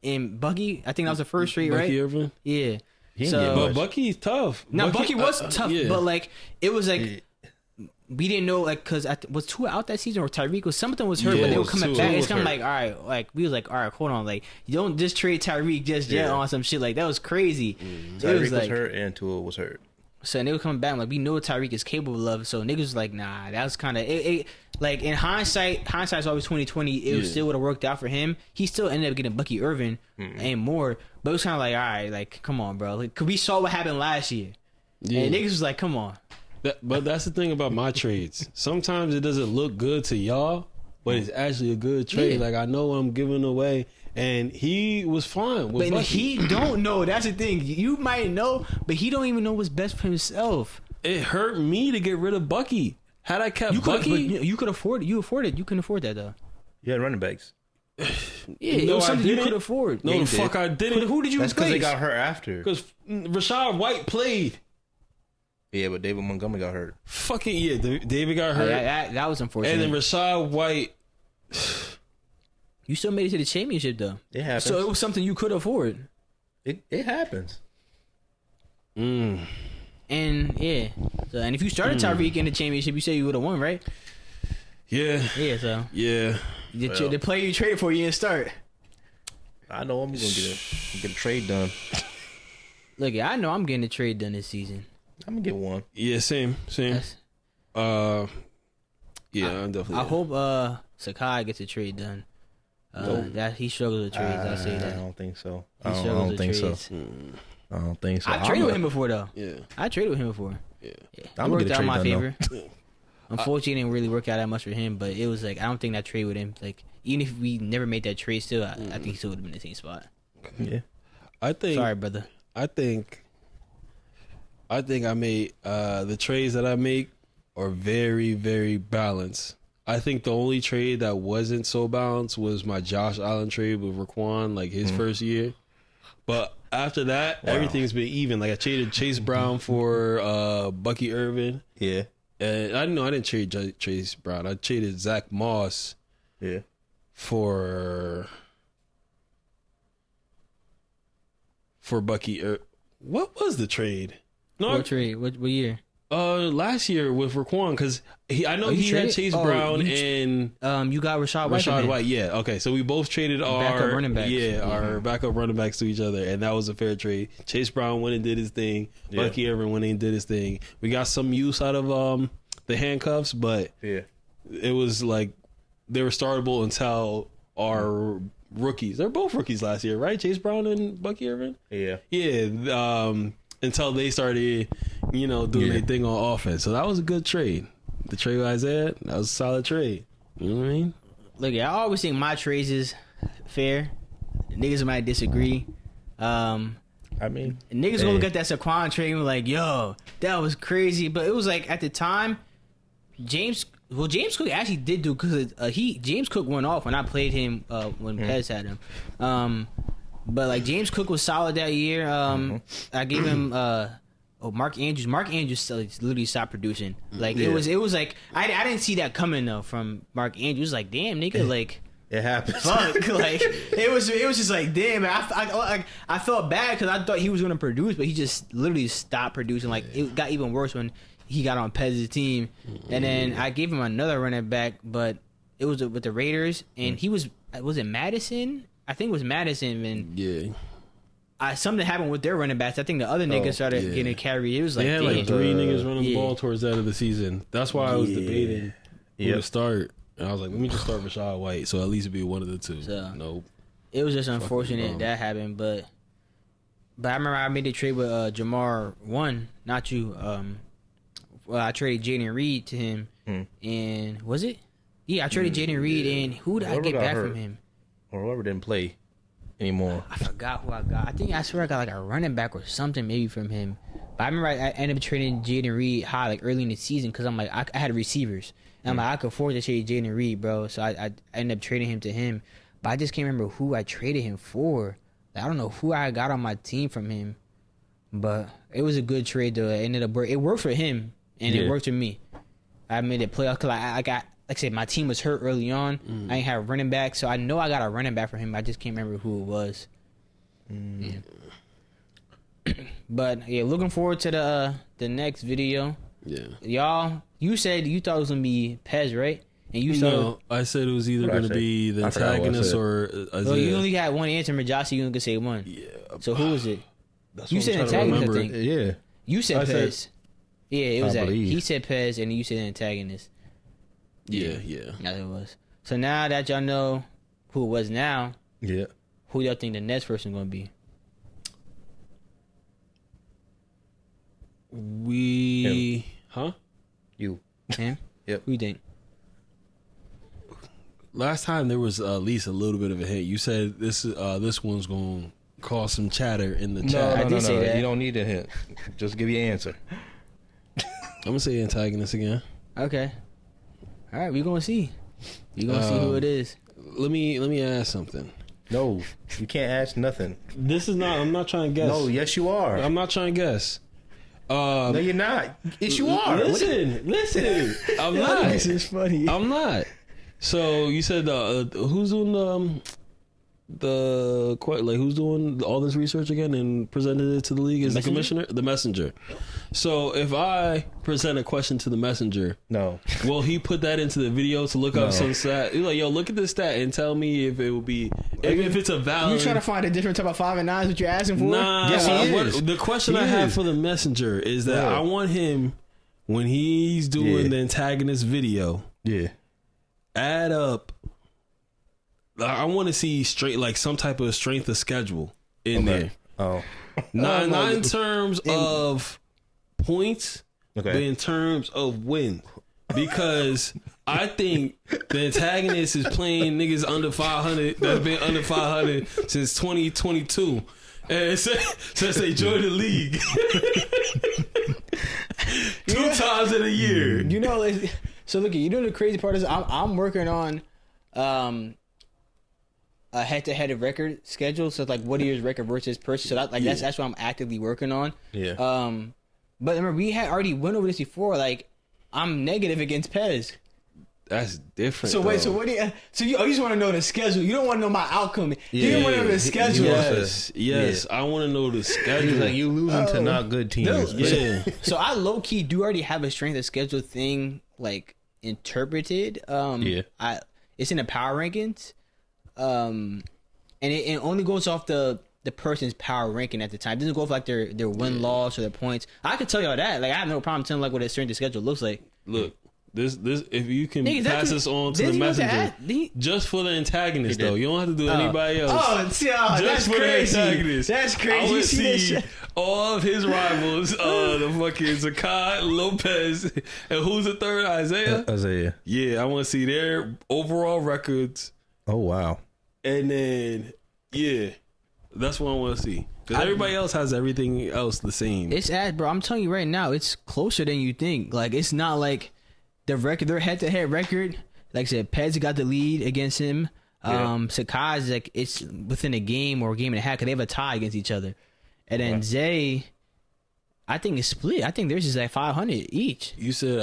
and Bucky. I think that was the first trade, right?
Bucky Irvin.
Yeah.
But Bucky's tough.
Now Bucky was tough,
yeah.
but like it was like we didn't know like because was Tua out that season or Tyreek was something was hurt, but they were coming back. It's kind of like all right, like we was like all right, hold on, like you don't just trade Tyreek just yet on some shit like that was crazy.
Tyreek was hurt and Tua was hurt.
So and they were coming back like we know what Tyreek is capable of. So niggas was like, nah, that was kind of it. Like in hindsight's always 2020. It still would have worked out for him. He still ended up getting Bucky Irvin and more. But it was kind of like, all right, like come on, bro. Like, 'cause we saw what happened last year, and niggas was like, come on.
But that's the thing about my trades. Sometimes it doesn't look good to y'all, but it's actually a good trade.
Yeah.
Like I know I'm giving away, and he was fine with
But
Bucky.
he don't know. That's the thing. You might know, but he don't even know what's best for himself.
It hurt me to get rid of Bucky. Had I kept
You could,
Bucky,
you could afford it. You afforded. You couldn't afford that though.
You had running backs.
Yeah, it was something you could afford.
No,
Yeah,
the
you
fuck
did.
I didn't.
Who did you
That's because
replace?
they got hurt after.
Because Rashad White played.
Yeah, but David Montgomery got hurt.
Fucking yeah, David got hurt,
That was unfortunate.
and then Rashad White.
You still made it to the championship though.
It happens.
So it was something you could afford.
It happens.
And yeah, so, and if you started Tyreek in the championship, you said you would have won, right?
Yeah,
Yeah. So
yeah.
the player you traded for, you didn't start.
I know I'm gonna get a trade done.
Look, I know I'm getting a trade done this season.
I'm gonna get one.
Yeah, same.
That's,
Yeah, I'm definitely.
I hope Sakai gets a trade done. That he struggles with trades. I say
I
that
don't think so.
he
I
struggles
don't
with
think so.
trades.
I don't think so.
I traded with him before though.
Yeah,
I traded with him before.
yeah.
It
I'm gonna
worked
get a
out in
trade
my
done,
favor. Unfortunately, it didn't really work out that much for him, but it was like I don't think that trade with him. Like even if we never made that trade, still I think he still would have been in the same spot.
Yeah.
I think.
Sorry, brother.
I think I made the trades that I make are very, very balanced. I think the only trade that wasn't so balanced was my Josh Allen trade with Raquan, like his first year. But after that, everything's been even. Like I traded Chase Brown for Bucky Irvin.
Yeah.
And I didn't trade Chase Brown. I traded Zach Moss
Yeah.
for Bucky. What was the trade? No,
What trade? What year?
last year with Raquan, because I know
you
he had
traded?
Chase
Oh,
Brown
you
and
You got Rashad White.
Rashad White. Yeah, okay. So we both traded our
Backup running backs.
Yeah, our backup running backs to each other, and that was a fair trade. Chase Brown went and did his thing.
Yeah.
Bucky Irvin went and did his thing. We got some use out of the handcuffs, but
Yeah.
it was like they were startable until our rookies. They're both rookies last year, right? Chase Brown and Bucky Irvin.
Yeah.
Yeah. Until they started, doing their thing on offense. So that was a good trade. The trade with Isaiah, that was a solid trade. You know what I mean?
Look, I always think my trades is fair. Niggas might disagree.
I mean,
Niggas gonna look at that Saquon trade and be like, yo, that was crazy. But it was like at the time, James Cook actually did do, because James Cook went off when I played him when Pez had him. But like James Cook was solid that year. I gave him Mark Andrews. Mark Andrews literally stopped producing. Like it was like I didn't see that coming though from Mark Andrews. It was like, damn nigga, like
it happens.
fuck, like it was just like damn. I felt bad because I thought he was gonna produce, but he just literally stopped producing. Like it got even worse when he got on Pez's team, and then I gave him another running back, but it was with the Raiders, and he was it Madison? I think it was Madison, and
Yeah.
something happened with their running backs. I think the other niggas started getting carried. It was like,
They had
damn.
like 3 niggas running the
Yeah.
ball towards the end of the season. That's why I was debating who
Yep.
to start. And I was like, let me just start Rashad White. So at least it'd be one of the two.
So-
Nope.
It was just unfortunate
dumb.
that happened, but I remember I made a trade with Jamar one, not you. Well, I traded Jaden Reed to him, and was it? Yeah, I traded Jaden Reed, and who did I
Whoever
get
got
back
hurt.
from him?
Or whoever didn't play anymore.
I forgot who I got. I swear I got like a running back or something maybe from him. But I remember I ended up trading Jaden Reed high like early in the season because I'm like I had receivers. And I'm like I could afford to trade Jaden Reed, bro. So I ended up trading him to him. But I just can't remember who I traded him for. Like, I don't know who I got on my team from him. But it was a good trade though. It ended up it worked for him and it worked for me. I made it playoff because like I said, my team was hurt early on. I ain't have a running back, so I know I got a running back for him. I just can't remember who it was. Yeah. But yeah, looking forward to the next video.
Yeah.
Y'all, you said you thought it was gonna be Pez, right? And you
No, I said it was either going to be the antagonist or Isaiah.
Well, you only got one answer, Majasi. You only could say one.
Yeah.
So who was it?
That's
You
what
said
I'm trying to
antagonist, I
remember.
think.
Yeah.
You said
I said-
Pez. Yeah, it was
I
that.
believe.
He said Pez, and you said antagonist.
Yeah.
That's what it was. So now that y'all know who it was now,
Yeah.
who y'all think the next person gonna be?
Huh?
You.
Him?
Yep.
Who you think?
Last time there was at least a little bit of a hint. You said this one's going to cause some chatter in the chat.
I did say that.
You don't need a hint. Just give your answer.
I'm going to say antagonist again.
Okay. All right, we gonna see. You gonna see who it is.
Let me ask something.
No, you can't ask nothing.
I'm not trying to guess.
No, yes, you are.
I'm not trying to guess.
No, you're not. Yes, you are.
Listen. I'm not.
This is funny.
I'm not. So you said who's doing who's doing all this research again and presented it to the league as the commissioner, the messenger. So if I present a question to the messenger,
No.
will he put that into the video to look up some stat? He's like, yo, look at this stat and tell me if it will be if it's a valid.
You trying to find a different type of 5 and 9s? What you're asking for?
Nah,
Yes, he is.
the question
He
I have
is.
for the messenger is that
Yeah.
I want him when he's doing the antagonist video,
Yeah.
add up. I want to see some type of strength of schedule in there.
Oh.
Not in terms of points, but
Okay.
in terms of win. Because I think the antagonist is playing niggas under 500 that's been under 500 since 2022. And since they joined the league. 2 times in a year.
You know, so look, you know the crazy part is I'm working on a head-to-head record schedule. So like, what year's record versus person. So that's what I'm actively working on.
Yeah.
But remember, we had already went over this before. Like, I'm negative against Pez.
That's different.
So wait,
though.
so what do you? So you just want to know the schedule. You don't want to know my outcome. You don't want to know the schedule.
Yes. I want to know the schedule.
He's like, you losing to not good teams.
Yeah.
So I low key do already have a strength of schedule thing like interpreted.
Yeah.
It's in the power rankings. And it only goes off the person's power ranking at the time. It doesn't go off like their win loss or their points. I could tell y'all that. Like, I have no problem telling like what a strength of schedule looks like.
Look, this if you can
Nigga,
pass this on to the messenger, just for the antagonist though. You don't have to do anybody else.
Just that's
for
crazy.
the antagonist.
That's
I
crazy.
want
You
to
see that
see
shit?
all of his rivals, the fucking Zakai, Lopez, and who's the third? Isaiah. Yeah, I want to see their overall records,
Oh, wow.
and then that's what I want to see. Because everybody else has everything else the same.
It's bro. I'm telling you right now, it's closer than you think. Like, it's not like the record, their head-to-head record. Like I said, Pez got the lead against him. Sakai's like it's within a game or a game and a half because they have a tie against each other. And then Zay, I think it's split. I think theirs is like 500 each.
You said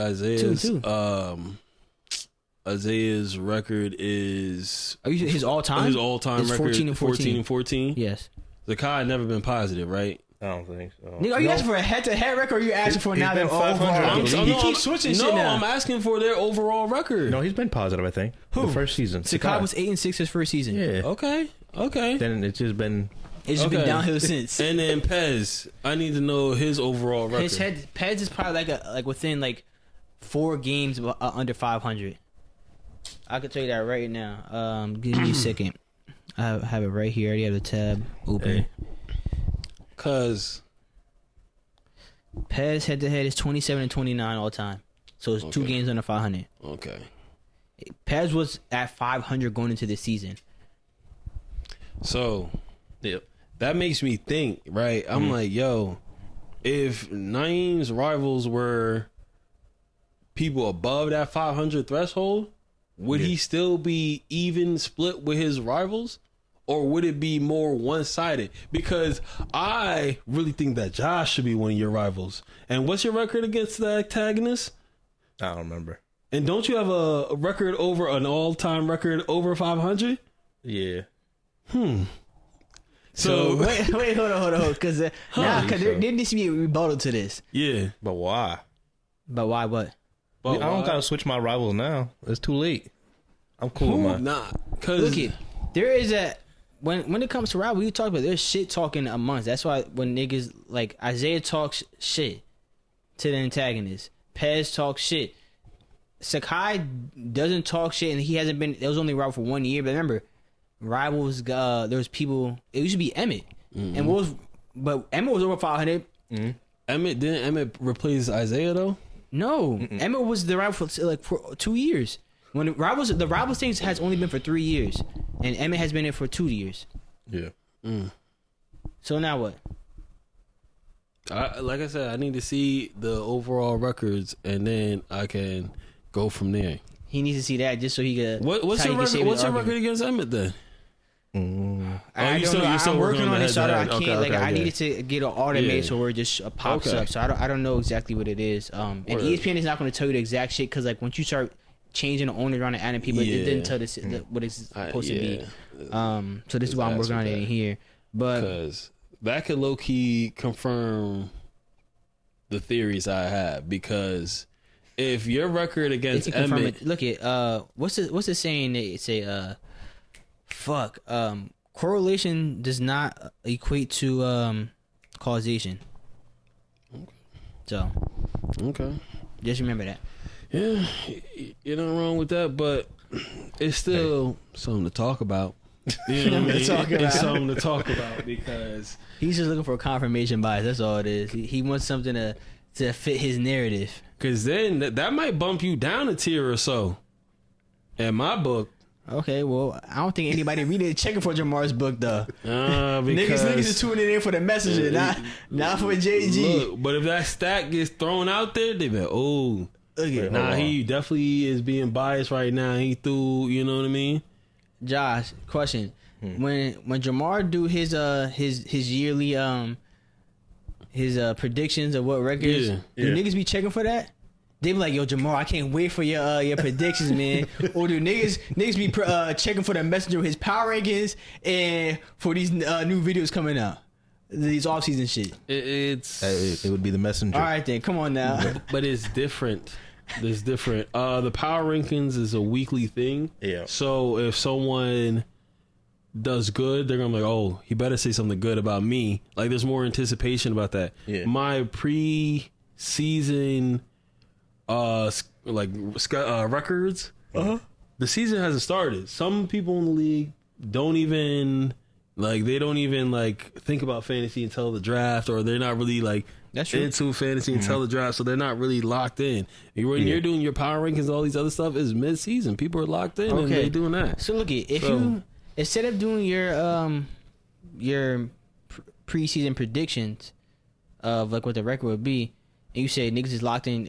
Isaiah's record is
His all-time?
his all-time
It's
record
14 and 14.
14 and 14.
Yes.
Zakai never been positive, right?
I don't think so.
Nigga, are you asking for a head-to-head record or are you asking for
He's
now
been
their
500.
overall?
He
You keep switching shit
No,
now.
I'm asking for their overall record.
No, he's been positive, I think.
Who?
The first season.
Sakai was 8-6 his first season.
Yeah.
Okay.
Then it's just been...
It's just been downhill since.
And then Pez, I need to know his overall record.
Pez is probably like within like 4 games under 500. I could tell you that right now. Give me a second. I have it right here. I already have the tab open.
Cause
Pez head to head is 27 and 29 all time. So it's 2 games under 500.
okay.
Pez was at 500 going into the season.
So
Yep.
that makes me think, right? I'm like, yo, if Naeem's rivals were people above that 500 threshold, would he still be even split with his rivals? Or would it be more one-sided? Because I really think that Josh should be one of your rivals. And what's your record against the antagonist?
I don't remember.
And don't you have a record over an all-time record over 500?
Yeah.
So
wait, hold on, because there needs to be a rebuttal to this.
yeah,
But why?
But why? What?
but
I don't
why?
gotta switch my rivals now. It's too late. I'm cool with mine.
Nah, because
Look it, there is a when it comes to rival, we talk about there's shit talking amongst. That's why when niggas like Isaiah talks shit to the antagonist, Pez talks shit. Sakai doesn't talk shit, and he hasn't been. It was only rival for 1 year, but remember, rivals. There was people. It used to be Emmett, but Emmett was over 500.
Emmett replace Isaiah though?
No, Emmett was the rival for 2 years. When the rivals thing has only been for 3 years, and Emmett has been in for 2 years.
Yeah.
So now what?
Like I said, I need to see the overall records, and then I can go from there.
He needs to see that just so he can.
What's your record? What's your record against Emmett then?
I
you
don't know.
you're still
I'm working on it, so I
head-to-head.
can't.
Okay,
I
okay.
needed to get an automated so where it just pops
Okay.
up. So I don't know exactly what it is. And
Word.
ESPN is not going to tell you the exact shit because like once you start changing the owner around and adding people, it didn't tell this what it's supposed to be. So this is why I'm working on it in here. But
Because that could low key confirm the theories I have. Because if your record
it
against
can confirm
Emmett,
it. Look at what's the saying? They say correlation does not equate to causation. So
okay,
just remember that.
yeah, you're not wrong with that, but it's still something to talk about. You know what I mean? It's something to talk about because
He's just looking for a confirmation bias. That's all it is. He wants something to fit his narrative.
then that might bump you down a tier or so. In my book,
Okay, well, I don't think anybody really checking for Jamar's book though.
because
Niggas is tuning in for the messenger, not for JG.
Look, but if that stat gets thrown out there, they be like, oh,
Look at
nah, he definitely is being biased right now. He threw, you know what I mean?
Josh, question: When Jamar do his yearly his predictions of what records,
Yeah.
do
Yeah.
niggas be checking for that? They be like, yo, Jamar, I can't wait for your predictions, man. Or do niggas be checking for the messenger with his power rankings and for these new videos coming out, these off season shit?
It's
It would be the messenger.
All right then, come on now.
but it's different. It's different. The power rankings is a weekly thing.
Yeah.
So if someone does good, they're gonna be like, oh, he better say something good about me. Like there's more anticipation about that.
Yeah.
My pre-season records. The season hasn't started. Some people in the league don't even think about fantasy until the draft, or they're not really
That's true.
into fantasy until the draft, so they're not really locked in. When you're doing your power rankings, all these other stuff is mid-season. People are locked in and they're doing that.
So look, if you instead of doing your preseason predictions of like what the record would be, and you say niggas is locked in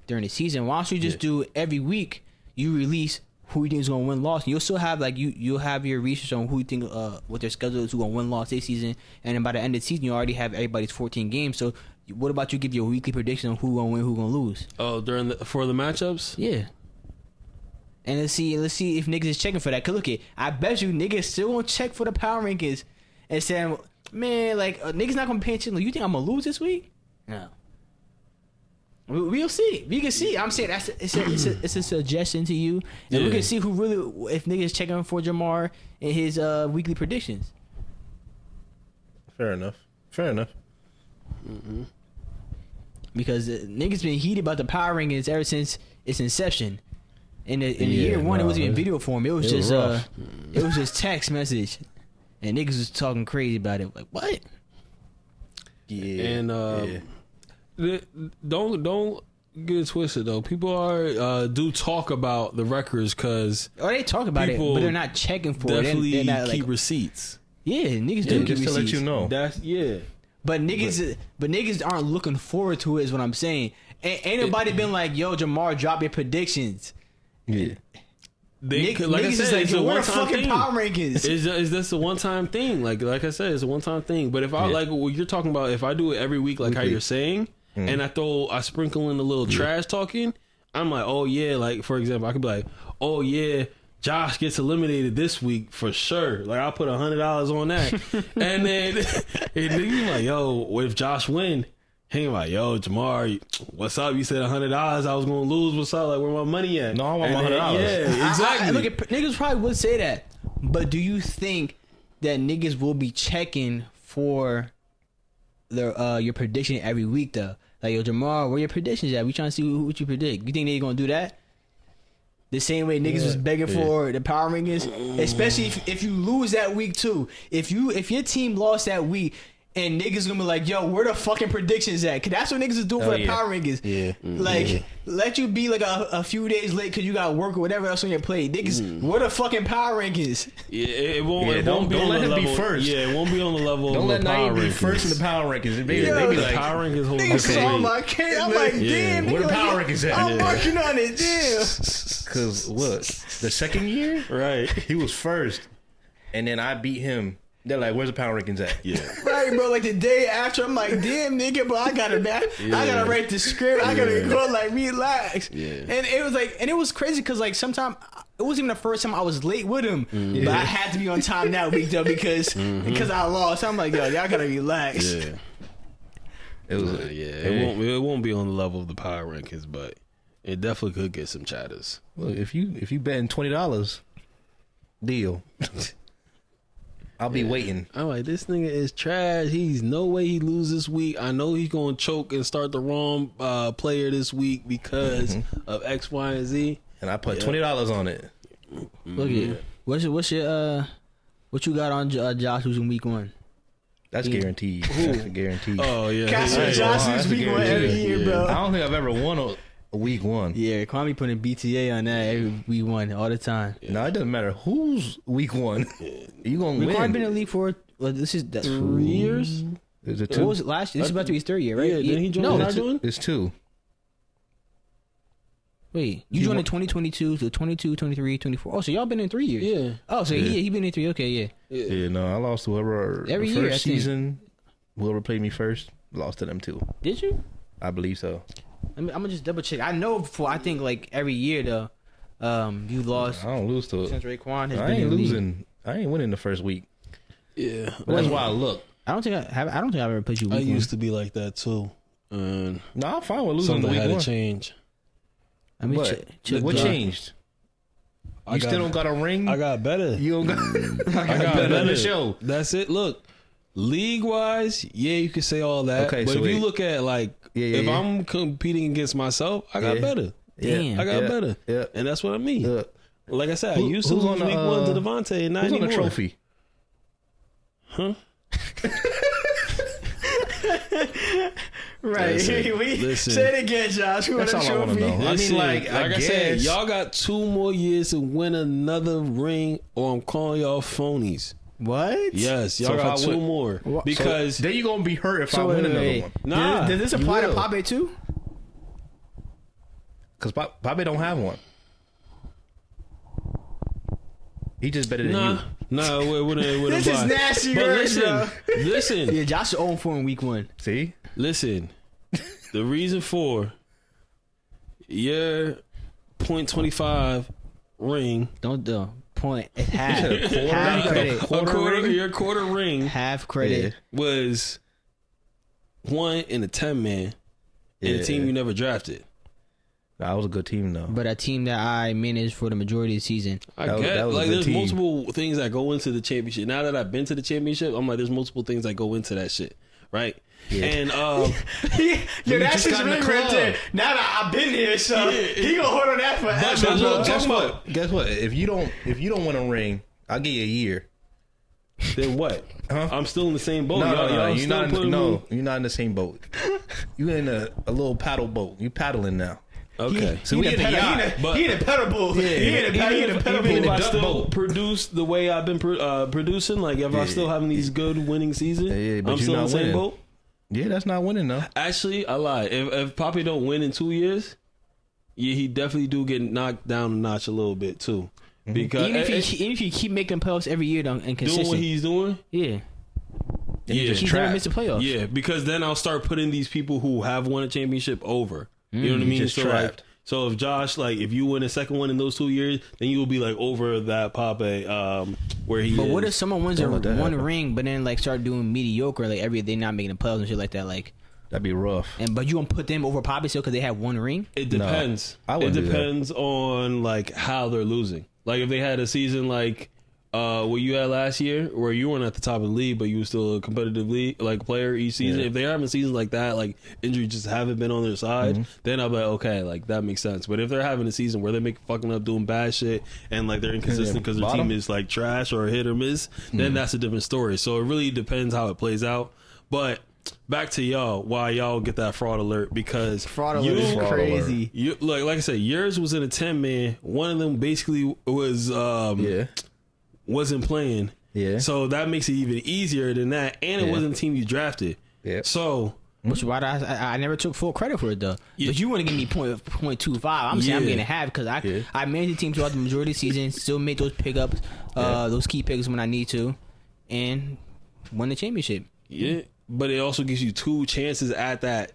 during the season, why don't you just do every week you release who you think is gonna win loss? And you'll still have you'll have your research on who you think what their schedule is, who gonna win loss this season, and then by the end of the season you already have everybody's 14 games. So what about you give your weekly prediction on who gonna win, who gonna lose?
Oh, for the matchups?
Yeah. And let's see if niggas is checking for that. Cause look I bet you niggas still won't check for the power rankings and saying, man, niggas not gonna pay attention. Like, you think I'm gonna lose this week? No. We'll see. We can see. I'm saying it's a suggestion to you, and we can see who really if niggas checking for Jamar in his weekly predictions.
Fair enough.
Because niggas been heated about the power rankings ever since its inception. In the year one, it wasn't even video form. It was just it was just text message, and niggas was talking crazy about it. Like what?
Yeah.
And don't get it twisted though. People are do talk about the records because
they talk about it, but they're not checking for
definitely
it. They're not,
keep receipts.
Yeah, niggas do
just
keep
to let
receipts.
you know.
But niggas aren't looking forward to it. Is what I'm saying. Ain't nobody been like, "Yo, Jamar, drop your predictions."
Yeah.
Like I
niggas
said,
is like,
it's a
"Yo, where the
one-time
fucking
thing.
power rankings?"
Is this a one-time thing? Like I said, it's a one-time thing. But if I like what you're talking about, if I do it every week, like how you're saying, and I sprinkle in a little trash talking, I'm like, oh yeah, like for example, I could be like, oh yeah, Josh gets eliminated this week for sure. Like I'll put $100 on that, and then niggas like, yo, if Josh win, he like, yo, Jamar, what's up? You said $100, I was gonna lose. What's up? Like where my money at?
No, I want my $100.
Yeah, exactly.
Look at niggas probably would say that, but do you think that niggas will be checking for the your prediction every week though? Like, yo, Jamar, where your predictions at? We trying to see what you predict. You think they gonna do that? The same way niggas was begging for the power rankings, especially if you lose that week too. If your team lost that week, and niggas gonna be like, yo, where the fucking predictions at? Cause that's what niggas is doing for the power rankings. Yeah. Like, let you be like a few days late cause you got work or whatever else on your plate. Niggas, where the fucking power rankings?
Yeah, it won't be on the level. Be first. Yeah, it won't be on the level
don't
of the
let
power
Naeem be
rankings.
first in the power rankings. They be like,
power rankings hold
Niggas saw my kid. I'm like, damn,
where the
nigga,
power
like,
rankings at?
I'm working on it, damn.
Cause what? The second year?
Right.
He was first. And then I beat him. They're like, where's the power rankings at?
Yeah.
Right, bro. Like the day after, I'm like, damn, nigga, but I gotta I gotta write the script. I gotta go like relax.
Yeah.
And it was like, and it was crazy because like sometimes it wasn't even the first time I was late with him, but I had to be on time that week though because I lost. I'm like, yo, y'all gotta relax.
Yeah. It was it won't be on the level of the power rankings, but it definitely could get some chatters.
Look, if you betting $20, deal. I'll be waiting.
I'm like, this nigga is trash. He's no way he loses this week. I know he's gonna choke and start the wrong player this week because of X, Y, and Z.
And I put $20 on it.
Look at what's your what you got on Josh who's in week 1?
That's guaranteed. That's guaranteed.
Oh yeah,
Casper Josh who's week 1 every year, bro.
I don't think I've ever won a week 1.
Yeah, Kwame putting BTA on that every week 1 all the time.
No, it doesn't matter who's week 1. You gonna win?
Kwame been in the league for this is
3 years.
Is it
What
2?
was it last year? This is about to be his 3rd year, right?
Yeah, didn't he join?
No,
Not doing?
It's 2.
Wait, you joined in 2022, so 22, 23, 24. Oh, so y'all been in 3 years.
Yeah.
Oh, so he been in 3. Okay, yeah.
Yeah, no, I lost to whoever
Every
the
year,
first
I think.
season. Whoever played me first, lost to them too.
Did you?
I believe so.
I'm gonna just double check. I know for I think like every year though, you lost
I don't lose to it.
since Raekwon has
I
been
ain't
in the league.
losing. I ain't winning the first week.
Yeah.
But that's why I look.
I don't think I've ever played you.
I
Week
used to be like that too, and
No, I'm fine with losing
something
the week
had to
1.
change.
I mean,
What changed? You still don't got a ring?
I got better.
You don't got.
I got
better
better.
on the show.
That's it. Look, league wise, yeah, you could say all that.
Okay,
but
so
if you
wait.
look at like, if I'm competing against myself, I got better.
Damn.
I got better.
Yeah.
And that's what I mean.
Yeah.
Like I said, I used to
who's
lose
on
week
the,
1 to Devontae, and not
Who's on
anymore.
the trophy?
Huh?
right.
Listen.
Say it again, Josh. Who
That's
won the
all I want to
trophy?
know. I mean,
Listen,
like I
I
guess
said, y'all got 2 more years to win another ring, or I'm calling y'all phonies.
What?
Yes, y'all
So if
got
I
2
win-
more because
then you gonna be hurt if I
So
win
wait,
another
wait.
one.
nah.
Does this
you
apply to
will.
Pape too?
Because Bobby don't have one. He just better than you.
Nah, it wouldn't
This is
apply.
nasty,
But
right,
listen, listen,
Yeah, Josh is 0-4 in week 1.
See?
listen. The reason for your .25 ring,
Don't do point. It's half.
quarter?
half credit.
your quarter ring
Half credit.
was 1 in a 10-man in a team you never drafted.
That was a good team though.
But a team that I managed for the majority of the season.
I
That was-
get
that was a
like
good
there's
team.
multiple things that go into the championship. Now that I've been to the championship, I'm like, there's multiple things that go into that shit, right?
Yeah.
And
Yo,
You
that
just
shit's
got in the
really right
club.
there. Now that I've been here, so he gonna hold on that forever.
But look,
guess
talking
what? Guess what? If you don't win a ring, I'll give you a year.
then what?
Huh?
I'm still in the same boat.
No,
Y'all
you're
still
not.
putting me-
You're not in the same boat. You in a little paddle boat. You paddling now.
Okay.
So we in a yacht.
He in a pedal boat. He in a pedal
Even if
boat.
I
duck
still
boat.
produce the way I've been producing, like if I still having these good winning seasons,
Yeah, but
I'm
you're
still in
not
the same
winning.
boat.
Yeah, that's not winning though.
Actually, I lied. If Papi don't win in 2 years, yeah, he definitely do get knocked down a notch a little bit too. Because
Even if you keep making playoffs every year, though, and
doing
consistent,
what he's doing,
yeah,
yeah,
he's never missed a playoff.
yeah, because then I'll start putting these people who have won a championship over. You know what I mean?
just
So like,
trapped.
So if Josh, like, if you win a second one in those 2 years, then you will be like over that Pape, where he.
But
is.
what if someone wins one
happen.
ring, but then like start doing mediocre, like they not making the playoffs and shit like that, like.
That'd be rough.
But you gonna put them over Pape still because they have one ring?
It depends.
I
It
wouldn't do that.
depends on like how they're losing. Like if they had a season like what you had last year, where you weren't at the top of the league, but you were still a competitive league like player each season.
Yeah.
If they're having seasons like that, like injuries just haven't been on their side, then I'll be like, okay, like that makes sense. But if they're having a season where they're fucking up doing bad shit and like they're inconsistent because their
Bottom.
team is like trash or hit or miss, then that's a different story. So it really depends how it plays out. But back to y'all, why y'all get that fraud alert? Because
Fraud alert is
Fraud
crazy.
you like I said, yours was in a 10-man. One of them basically was
Yeah.
wasn't playing.
Yeah.
So that makes it even easier than that, and it
Yeah.
wasn't the team you drafted.
Yeah.
So
Which why I never took full credit for it though.
Yeah.
But you want to give me .25. I'm saying I'm
Yeah.
getting a half because
Yeah.
I managed the team throughout the majority of the season, still made those pickups, those key picks when I need to, and won the championship.
yeah, but it also gives you 2 chances at that.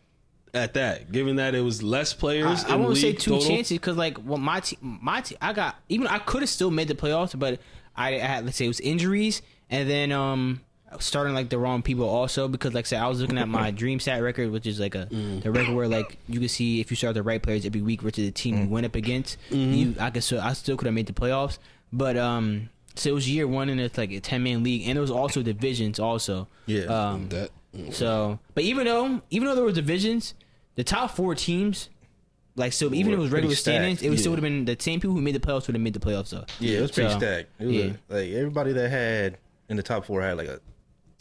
Given that it was less players,
I
in
won't say
league
2
total.
chances because like well, my team, I got even I could have still made the playoffs, but I had, let's say it was injuries, and then starting like the wrong people also because like I said I was looking at my dream stat record, which is like the record where like you can see if you start the right players every week versus the team you went up against. I still could have made the playoffs, but so it was year 1 and it's like a 10-man league, and it was also divisions also.
Yeah.
That
So, but even though there was divisions, the top 4 teams, like so, even if it was
pretty
regular
stacked,
standings, it would
yeah.
still would have been the same people who made the playoffs would have made the playoffs. Though.
Yeah, it was pretty
So,
stacked. It was
yeah.
like everybody that had in the top 4 had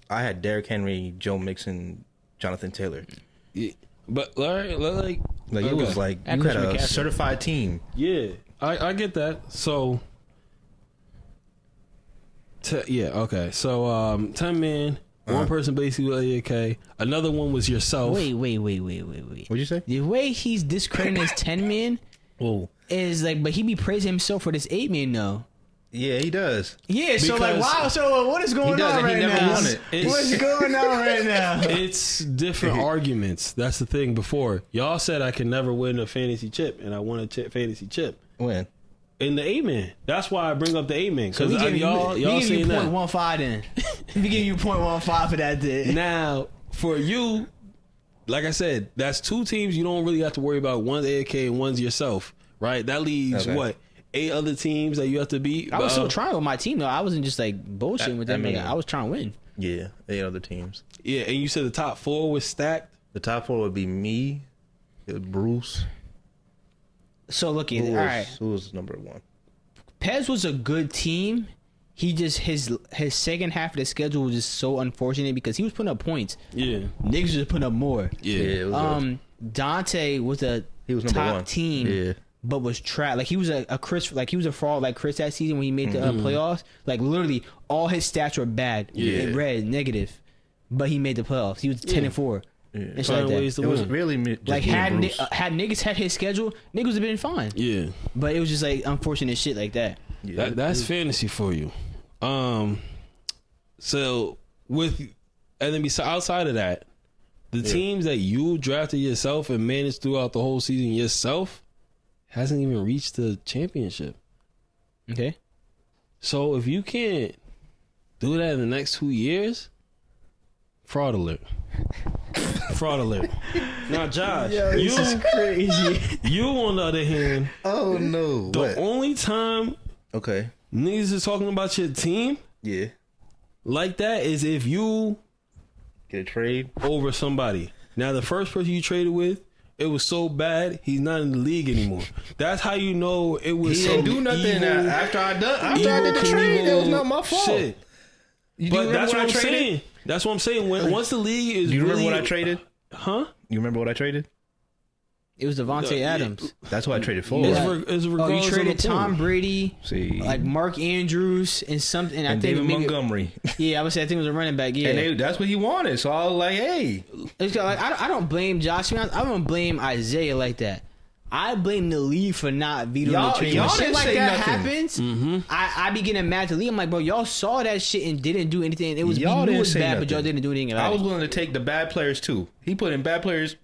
I had Derrick Henry, Joe Mixon, Jonathan Taylor.
yeah. But like
It was like
And
you had
Christian
a
McCaffrey.
certified team.
yeah, I get that. So yeah, okay. So 10 man, one person basically AAK. Another one was yourself.
Wait.
What'd you say?
The way he's discrediting his 10-man
Whoa.
is like, but he be praising himself for this 8-man though.
Yeah, he does.
Yeah, so like,
Because
wow. So what is going
He does
on
it. He
right
never
now?
won it.
What's going on right now?
It's different arguments. That's the thing. Before y'all said I can never win a fantasy chip, and I won a fantasy chip
When?
in the 8-man. That's why I bring up the 8-man
So
because y'all
you
saying that.
0.15 then. We give you 0.15 for that. Then.
Now for you, like I said, that's 2 teams you don't really have to worry about. One's AAK and one's yourself, right? That leaves
Okay.
what 8 other teams that you have to beat.
I was still trying with my team though. I wasn't just like bullshitting with them.
I mean-
I was trying to win.
Yeah, 8 other teams.
Yeah, and you said the top 4 was stacked.
The top 4 would be me, Bruce.
So look, all
Who was,
right.
who was number 1?
Pez was a good team. He just his second half of the schedule was just so unfortunate because he was putting up points.
Yeah,
Niggas was just putting up more.
yeah.
it was
Dante was a
he was number
top
1.
team.
Yeah.
But was trapped. Like he was a Chris. Like he was a fraud. Like Chris that season when he made the playoffs. Like literally all his stats were bad.
Yeah.
Red, negative. But he made the playoffs. He was 10-4. And shit
Find
like that.
ways to
It was
win.
really just
Like
me and Bruce.
had niggas had his schedule, niggas would have been fine.
Yeah.
But it was just like unfortunate shit like that.
Yeah,
That's fantasy for you. So with and then besides outside of that, the teams that you drafted yourself and managed throughout the whole season yourself hasn't even reached the championship.
Okay.
So if you can't do that in the next 2 years, fraud alert. Fraud alert. Now, Josh,
crazy.
you on the other hand,
Oh no!
the
What?
only time
Okay.
niggas is talking about your team
Yeah.
like that is if you
Get a trade.
over somebody. Now, the first person you traded with, it was so bad he's not in the league anymore. That's how you know it was.
He
some
didn't do nothing
evil,
after I did the trade.
Knievel
That was not my fault.
Shit.
You
But
remember
that's what
I
I'm
traded?
saying. That's what I'm saying. Once the league is
Do you remember
really,
what I traded?
huh?
You remember what I traded?
It was Devontae
Yeah.
Adams.
That's what I traded for.
It's,
Yeah.
it's
Oh,
regardless
you
of
traded
the
Tom
point.
Brady,
See,
like Mark Andrews, and something. I
and
think
David
maybe,
Montgomery,
yeah, I would say I think it was a running back. Yeah,
and that's what he wanted. So I was like, "Hey,
it's like I don't blame Josh. I don't blame Isaiah like that. I blame the league for not vetoing
Y'all-
the trade.
y'all
When shit
didn't
like
say
that
nothing.
happens,
Mm-hmm.
I be getting mad at the league. I'm like, bro, y'all saw that shit and didn't do anything. It was
y'all
we knew it
didn't
was
say
bad, but
nothing.
y'all didn't do anything
I
about
was
it.
willing to take the bad players too." He put in bad players.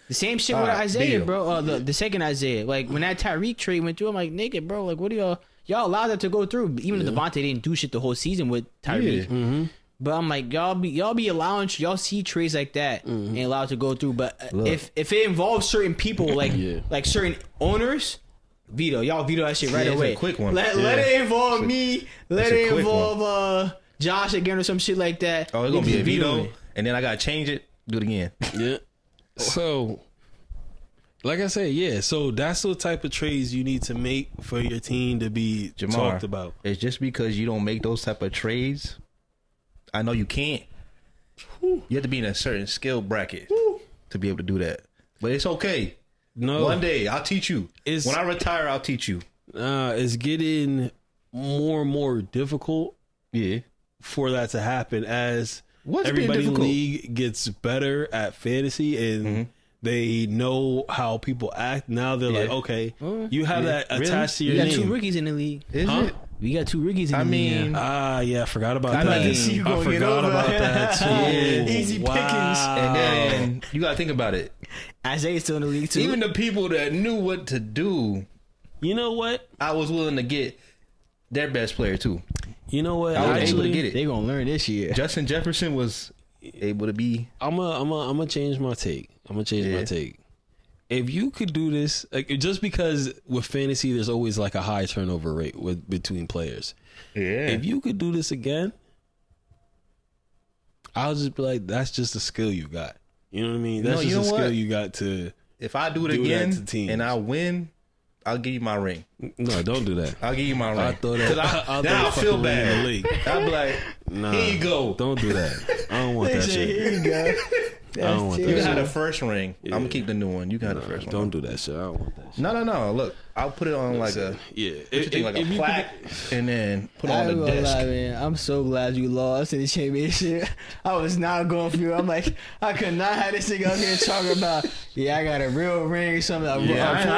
The same shit with Isaiah, bro. The second Isaiah, like when that Tyreek trade went through, I'm like, nigga, bro, like what do y'all allowed that to go through? Even if Devontae didn't do shit the whole season with Tyreek.
Mm-hmm.
But I'm like, y'all be allowing, y'all see trades like that and allow it to go through. But if it involves certain people, like like certain owners, veto that shit right away.
It's a quick one.
Let it involve me. Let it involve Josh again or some shit like that.
Oh, it's gonna be a veto, and then I gotta change it. Do it again.
Yeah. So, like I said, yeah. So that's the type of trades you need to make for your team to be talked about.
It's just because you don't make those type of trades. I know you can't. You have to be in a certain skill bracket to be able to do that. But it's okay.
No,
one day I'll teach you. When I retire, I'll teach you.
It's getting more and more difficult.
Yeah,
for that to happen as
What's
everybody in the league gets better at fantasy and they know how people act. Now they're like, okay, you have that attached to your name.
You got 2 rookies in the league.
Is it?
We got 2 rookies in the league.
Yeah, I forgot about that.
I forgot about
that too.
Easy pickings.
And then you gotta think about it.
Isaiah's still in the league too.
Even the people that knew what to do,
you know what?
I was willing to get their best player too.
You know what?
I was able to get it.
They gonna learn this year.
Justin Jefferson was able to be.
I'm gonna change my take. my take. If you could do this, like, just because with fantasy there's always like a high turnover rate between players.
Yeah.
If you could do this again, I'll just be like, that's just a skill you got. You know what I mean? That's just a skill you got to.
If I do it again and I win, I'll give you my ring.
No, don't do that.
I'll give you my ring.
I throw that.
I'll feel bad. I'll be like,
nah,
here you go.
Don't do that. I don't want that shit.
Here you go.
I don't want that
You
shit.
can have the first ring. I'm gonna keep the new one. You can have the first one.
Don't do that shit. I don't want that shit.
No. Look, I'll put it on like a like a plaque, and then put it on the desk.
Man, I'm so glad you lost in the championship. I was not going for you. I'm like, I could not have this nigga up here talking about. Yeah, I got a real ring or something.
I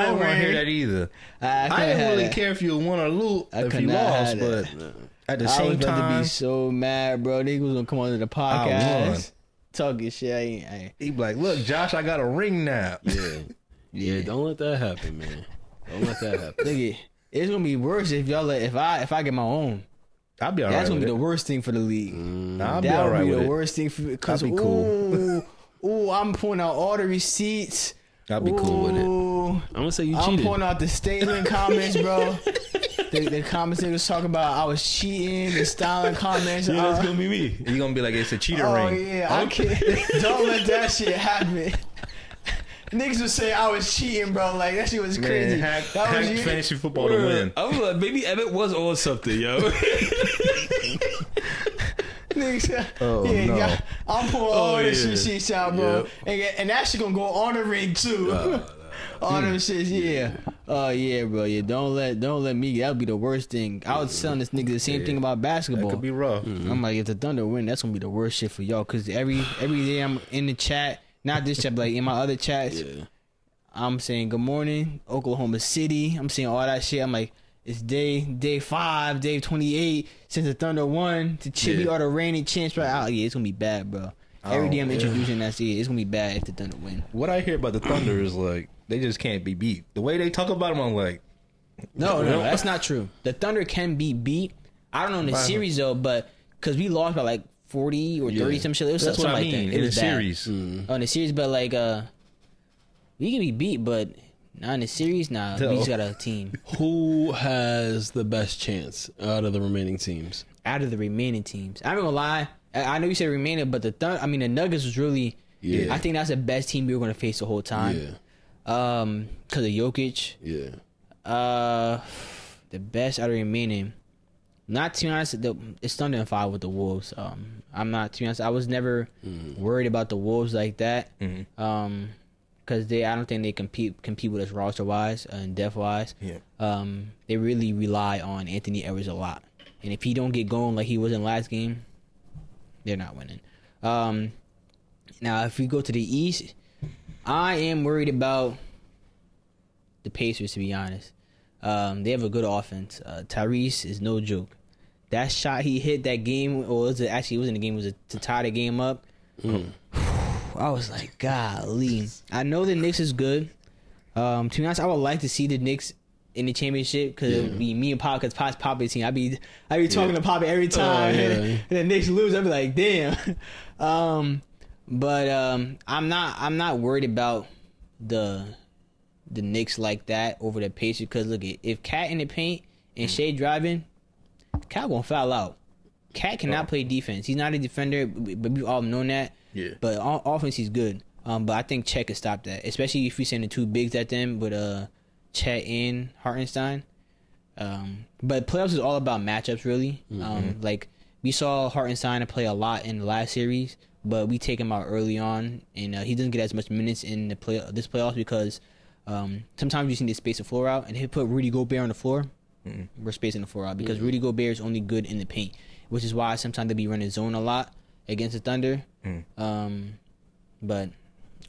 don't want to hear that either. I didn't really care if you won or lose, if you lost, but at the same time,
I was about to be so mad, bro. Niggas was gonna come on to the podcast. Talking shit, I ain't.
He be like, look, Josh, I got a ring now.
Yeah. Don't let that happen, man. Don't let that happen.
Nigga, it's gonna be worse if y'all if I get my own.
I'll be alright.
That's gonna be the worst thing for the league.
I'll be alright with it.
That would be the worst thing for because
I'll be cool.
Ooh, I'm pulling out all the receipts.
I'll be cool with it.
I'm gonna say you cheated.
I'm pulling out the statement comments, bro. The comments they was talking about I was cheating, the styling comments.
Yeah, that's gonna be me.
You're gonna be like, it's a cheater ring.
Oh yeah, I can't. Don't let that shit happen. Niggas would say I was cheating, bro. Like that shit was crazy.
Man,
that
hack
was
fantasy football to win.
I was like, maybe Emmett was on something, yo.
Niggas,
no.
I'm pulling all this shit out, bro.
Yep.
And that shit gonna go on the ring too. All them shits, yeah. Oh yeah, bro. Yeah, don't let me. That would be the worst thing. I was telling this nigga the same thing about basketball.
That could be rough.
I'm like, if the Thunder win, that's gonna be the worst shit for y'all. Cause every day I'm in the chat, not this chat, but like in my other chats, I'm saying good morning, Oklahoma City. I'm saying all that shit. I'm like, it's day 5, day 28 since the Thunder won to chippy all the reigning champs right out. Yeah, it's gonna be bad, bro. Every day I'm introducing that shit, it's gonna be bad if the Thunder win.
What I hear about the Thunder is like they just can't be beat. The way they talk about them, I'm like,
no, that's not true. The Thunder can be beat. I don't know in the series though, but because we lost by like 40 or 30 some shit. It was
that's
something
what I
like
mean.
that.
In the series.
Oh, in the series, but like we can be beat, but not in the series. Nah, we just got a team.
Who has the best chance out of the remaining teams?
Out of the remaining teams, I'm not gonna lie. I know you said remaining, but the Nuggets was really. Yeah. I think that's the best team we were gonna face the whole time.
Yeah.
Because of Jokic.
Yeah.
The best out of remaining. Not to be honest, it's Thunder and 5 with the Wolves. I'm not, to be honest, I was never worried about the Wolves like that. Because I don't think they compete with us roster wise and depth wise.
Yeah.
They really rely on Anthony Edwards a lot, and if he don't get going like he was in last game, they're not winning. Now if we go to the East, I am worried about the Pacers, to be honest. They have a good offense. Tyrese is no joke. That shot he hit that game, or it wasn't the game, it was to tie the game up. I was like, golly. I know the Knicks is good. To be honest, I would like to see the Knicks in the championship because it would be me and Pop, because Pop's Poppy team. I be talking to Poppy every time, and the Knicks lose. I be like, damn. But I'm not worried about the Knicks like that over the Pacers, because look, if Cat in the paint and Shea driving, Cat gonna foul out. Cat cannot play defense. He's not a defender, but we all known that.
Yeah.
But on offense, he's good. But I think Chet could stop that, especially if we send the two bigs at them with Chet and Hartenstein. But playoffs is all about matchups, really. Like we saw Hartenstein play a lot in the last series, but we take him out early on, and he doesn't get as much minutes in the this playoffs because sometimes you just need to space the floor out, and he put Rudy Gobert on the floor. We're spacing the floor out because Rudy Gobert is only good in the paint, which is why sometimes they be running zone a lot against the Thunder. But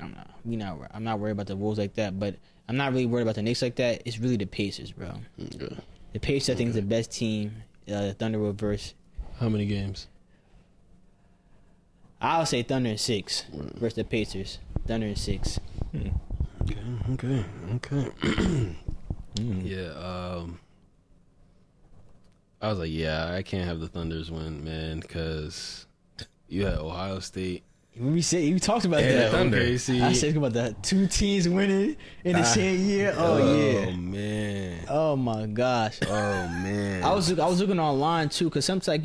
I'm not worried about the Wolves like that, but I'm not really worried about the Knicks like that. It's really the Pacers, bro.
Okay.
The Pacers, I think, is the best team. Thunder will verse.
How many games?
I'll say Thunder in 6 versus the Pacers. Thunder in 6.
Okay. Yeah. I was like, I can't have the Thunders win, man, because you had Ohio State.
When we talked about that.
Thunder.
OKC.
I said about the 2 teams winning in the same year. Oh yeah.
Man.
Oh my gosh.
Oh man.
I was looking online too, because sometimes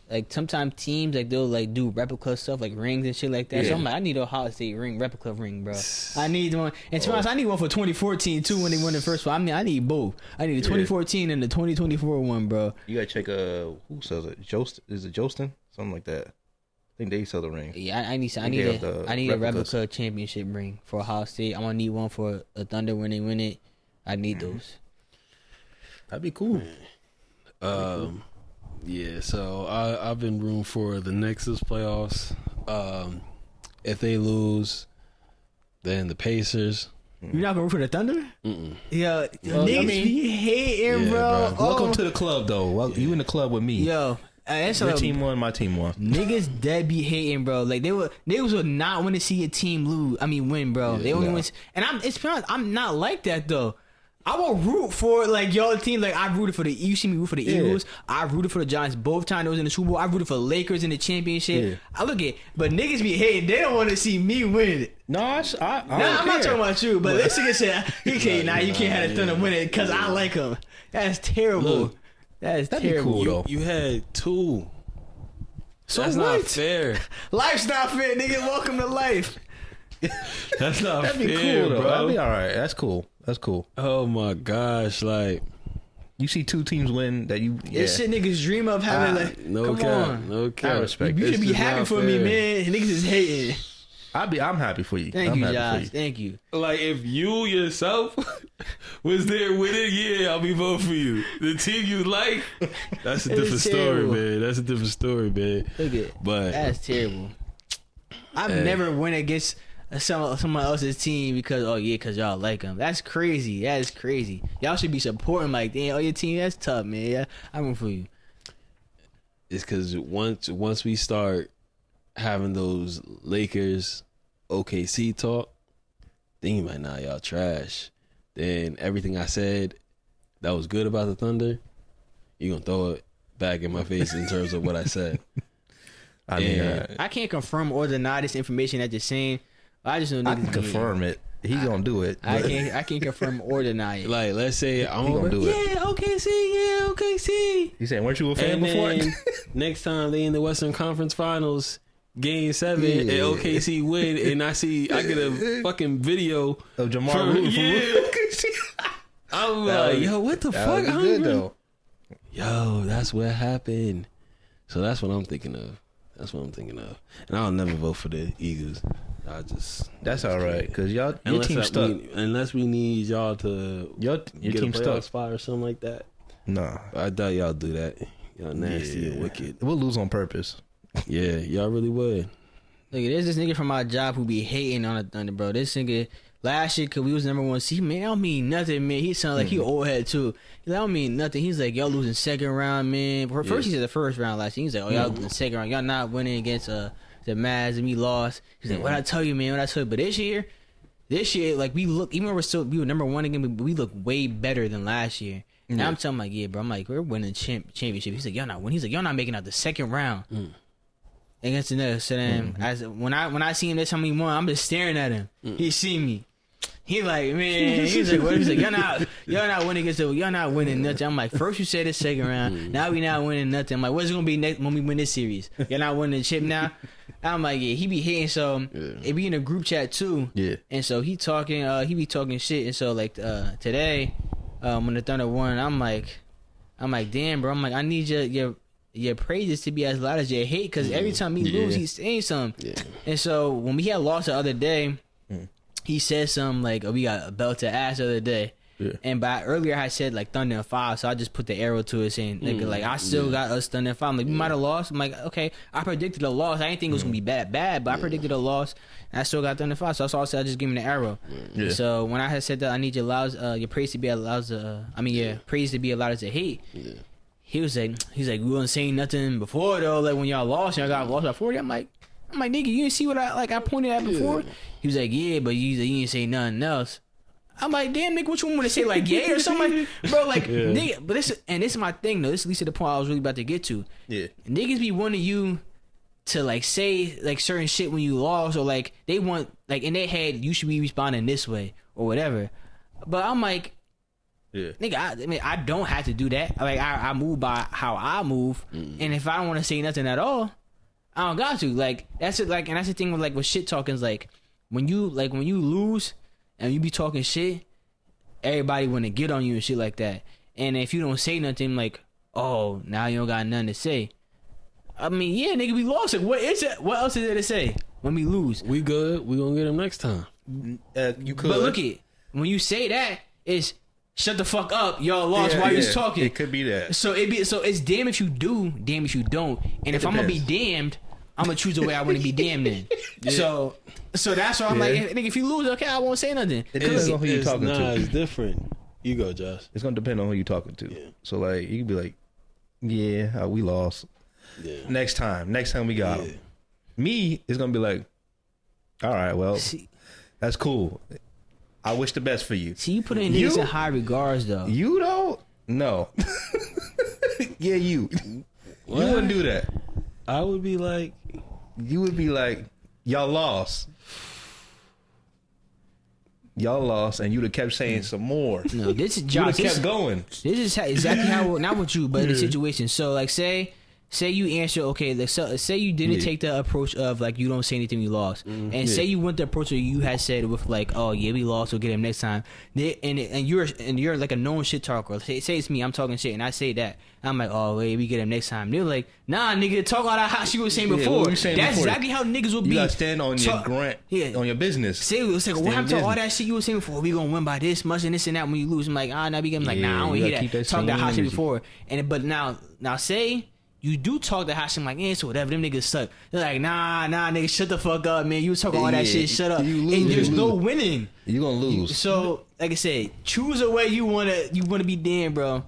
like sometimes teams like they'll like do replica stuff like rings and shit like that.
Yeah.
So I'm like, I need a Ohio State replica ring, bro. I need one. And to be honest, I need one for 2014 too when they won the first one. I mean, I need both. I need the 2014 and the 2024 one, bro.
You gotta check who sells it? Is it Jostin? Something like that. I think they sell the ring.
Yeah, I need a replica championship ring for Ohio State. I'm gonna need one for the Thunder when they win it. I need those.
That'd be cool.
Yeah, so I've been rooting for the Knicks this playoffs. If they lose, then the Pacers.
You're not gonna root for the Thunder? Yeah,
Well,
niggas
I mean,
be hating, bro.
bro.
Welcome to the club, though. Well, you in the club with me.
Yo, that's
Your
a
team won, my team won.
niggas dead be hating, bro. Like niggas would not want to see a team win, bro. They only win, and I'm not like that though. I will root for like y'all team. Like I rooted for you see me root for the Eagles. I rooted for the Giants both times they was in the Super Bowl. I rooted for the Lakers in the championship.
Yeah.
I look at, but niggas be hating. They don't want to see me win it.
No, I'm
I'm not talking about you, but this nigga said you can't have the Thunder win it because I like them. That's terrible.
Look,
That's
that'd be
terrible.
cool, though.
You had 2.
So
That's
what?
not fair.
Life's not fair, nigga. Welcome to life.
That's not
That'd be
fair,
cool, though.
bro.
That'd be all right. That's cool.
Oh my gosh, like
You see 2 teams win that you. Yeah.
This shit niggas dream of having like.
no
come
cap,
on.
no cap.
I respect
You
It's
should be
just
happy
not
for me,
fair.
man. Niggas is hating.
I'm happy for you.
Thank
I'm
you,
happy
Josh.
for you.
Thank you.
Like if you yourself was there with it, yeah, I'll be voting for you. The team you like, that's a
It's
different story,
terrible.
man. That's a different story, man.
Look at
But
that's terrible. I've never went against someone else's team because because y'all like them. That's crazy. That is crazy. Y'all should be supporting like, damn, your team. That's tough, man. Yeah, I'm rooting for you.
it's because once we start having those Lakers OKC talk, then you might not y'all trash. Then everything I said that was good about the Thunder, you gonna throw it back in my face in terms of what I said.
I mean,
I can't confirm or deny this information that you're saying. I just know niggas
I can
be
confirm it. He gonna do it.
I
but-
can't confirm or deny it.
Like, let's say I'm
He gonna do it.
Yeah, OKC.
He saying, "Weren't you a fan
and
before?"
then next time they in the Western Conference Finals, Game 7,
Yeah.
and OKC win, and I get a fucking video
Of Jamar
from
rooting for
yeah. I'm like, yo, what the
That
fuck?
would be good though.
Yo, that's what happened. So that's what I'm thinking of. And I'll never vote for the Eagles.
That's all right because your team stuck.
Unless we need y'all to
Your
get
team
a playoff
stuck.
spot or something like that.
Nah,
But I doubt y'all do that. Y'all nasty and wicked.
We'll lose on purpose.
Yeah, y'all really would.
Look, there's this nigga from my job who be hating on the Thunder, bro. This nigga last year, cause we was number 1 seed, man, I don't mean nothing, man. He sound like he old head too. He like, I don't mean nothing. He's like, y'all losing second round, man. First he said the first round last year. He's like, y'all losing second round. Y'all not winning against the Mavs and we lost. He's like, what I tell you, man? What I tell you? But this year, like we look, even though we were number one again, but we look way better than last year. And I'm telling him like, yeah, bro. I'm like, we're winning championship. He's like, y'all not winning. He's like, y'all not making out the second round against the Nets. So then, when I see him this time he won, I'm just staring at him. He see me. He like, man, he's like, what? He's like, y'all not winning against y'all not winning nothing. I'm like, first you said the second round, now we not winning nothing. I'm like, what's it gonna be next when we win this series? You're not winning the chip now. I'm like, yeah, he be hitting. So it be in a group chat too. Yeah, and so he be talking shit. And so like today, when the Thunder won, I'm like, damn, bro. I'm like, I need your praises to be as loud as your hate, because every time he lose, he's saying something. Yeah. And so when we had lost the other day. He said something like, oh, we got a belt to ass the other day. Yeah. And earlier I said like Thunder and 5, so I just put the arrow to it saying, nigga, like I still got us Thunder and 5. I'm like, we might have lost. I'm like, okay, I predicted a loss. I didn't think it was gonna be bad, but I predicted a loss, and I still got Thunder and 5. So that's all I said. I just gave him the arrow. Yeah. So when I had said that I need your praise to be allowed to, praise to be allowed as a hate. Yeah. He's like, we wasn't saying nothing before though. Like when y'all lost, y'all got lost by 40. I'm like, nigga, you didn't see what I pointed at before? Yeah. He was like, yeah, but you didn't say nothing else. I'm like, damn, nigga, what you want me to say, like, yeah or something? Like, bro, like, nigga, but this is my thing, though. This leads to the point I was really about to get to. Yeah. Niggas be wanting you to, like, say, like, certain shit when you lost, or, like, they want, like, in their head, you should be responding this way, or whatever. But I'm like, nigga, I don't have to do that. Like, I move by how I move, and if I don't want to say nothing at all, I don't got to. Like, that's it. Like, and that's the thing with shit talking is like when you lose and you be talking shit, everybody want to get on you and shit like that. And if you don't say nothing, like, oh, now you don't got nothing to say. I mean, yeah, nigga, we lost. Like, what is it? What else is there to say when we lose?
We good. We gonna get them next time.
You could.
But look it, when you say that, it's shut the fuck up. Y'all lost while you was talking.
It could be that.
So it's damn if you do, damn if you don't. And if I'm gonna be damned, I'm gonna choose the way I want to be damned in. So that's why I'm like, nigga, if you lose, okay, I won't say nothing.
It depends on who you talking to.
It's different. You go, Josh.
It's gonna depend on who you talking to. Yeah. So like, you can be like, yeah, we lost. Yeah. Next time we got them. Me, it's gonna be like, all right, well, that's cool. I wish the best for you.
See, you put in niggas in high regards, though.
You don't? No. Yeah, you. What? You wouldn't do that.
I would be like,
you would be like, y'all lost. Y'all lost, and you'd have kept saying some more.
No, this is Josh.
You'd have kept going.
This is exactly how, not with you, but in the situation. So, like, say you answer, okay, say you didn't take the approach of, like, you don't say anything, you lost. And say you went the approach that you had said with, like, oh, yeah, we lost, we'll get him next time. And you're like a known shit talker. Say it's me, I'm talking shit, and I say that. I'm like, oh, wait, we get him next time. They're like, nah, nigga, talk all that hot shit you were saying before. That's exactly how niggas will be.
You gotta stand on your grant, on your business.
Say, it's like, what happened to all that shit you were saying before? We gonna win by this much and this and that when you lose. I'm like, now we get like, nah, I don't hear that. Talk that hot shit before. But now say you do talk the hot shit. I'm like, so whatever, them niggas suck. They're like, nah, nigga, shut the fuck up, man. You was talking all that shit, shut up. And there's no winning.
You gonna lose.
So, like I said, choose a way you wanna be damn, bro.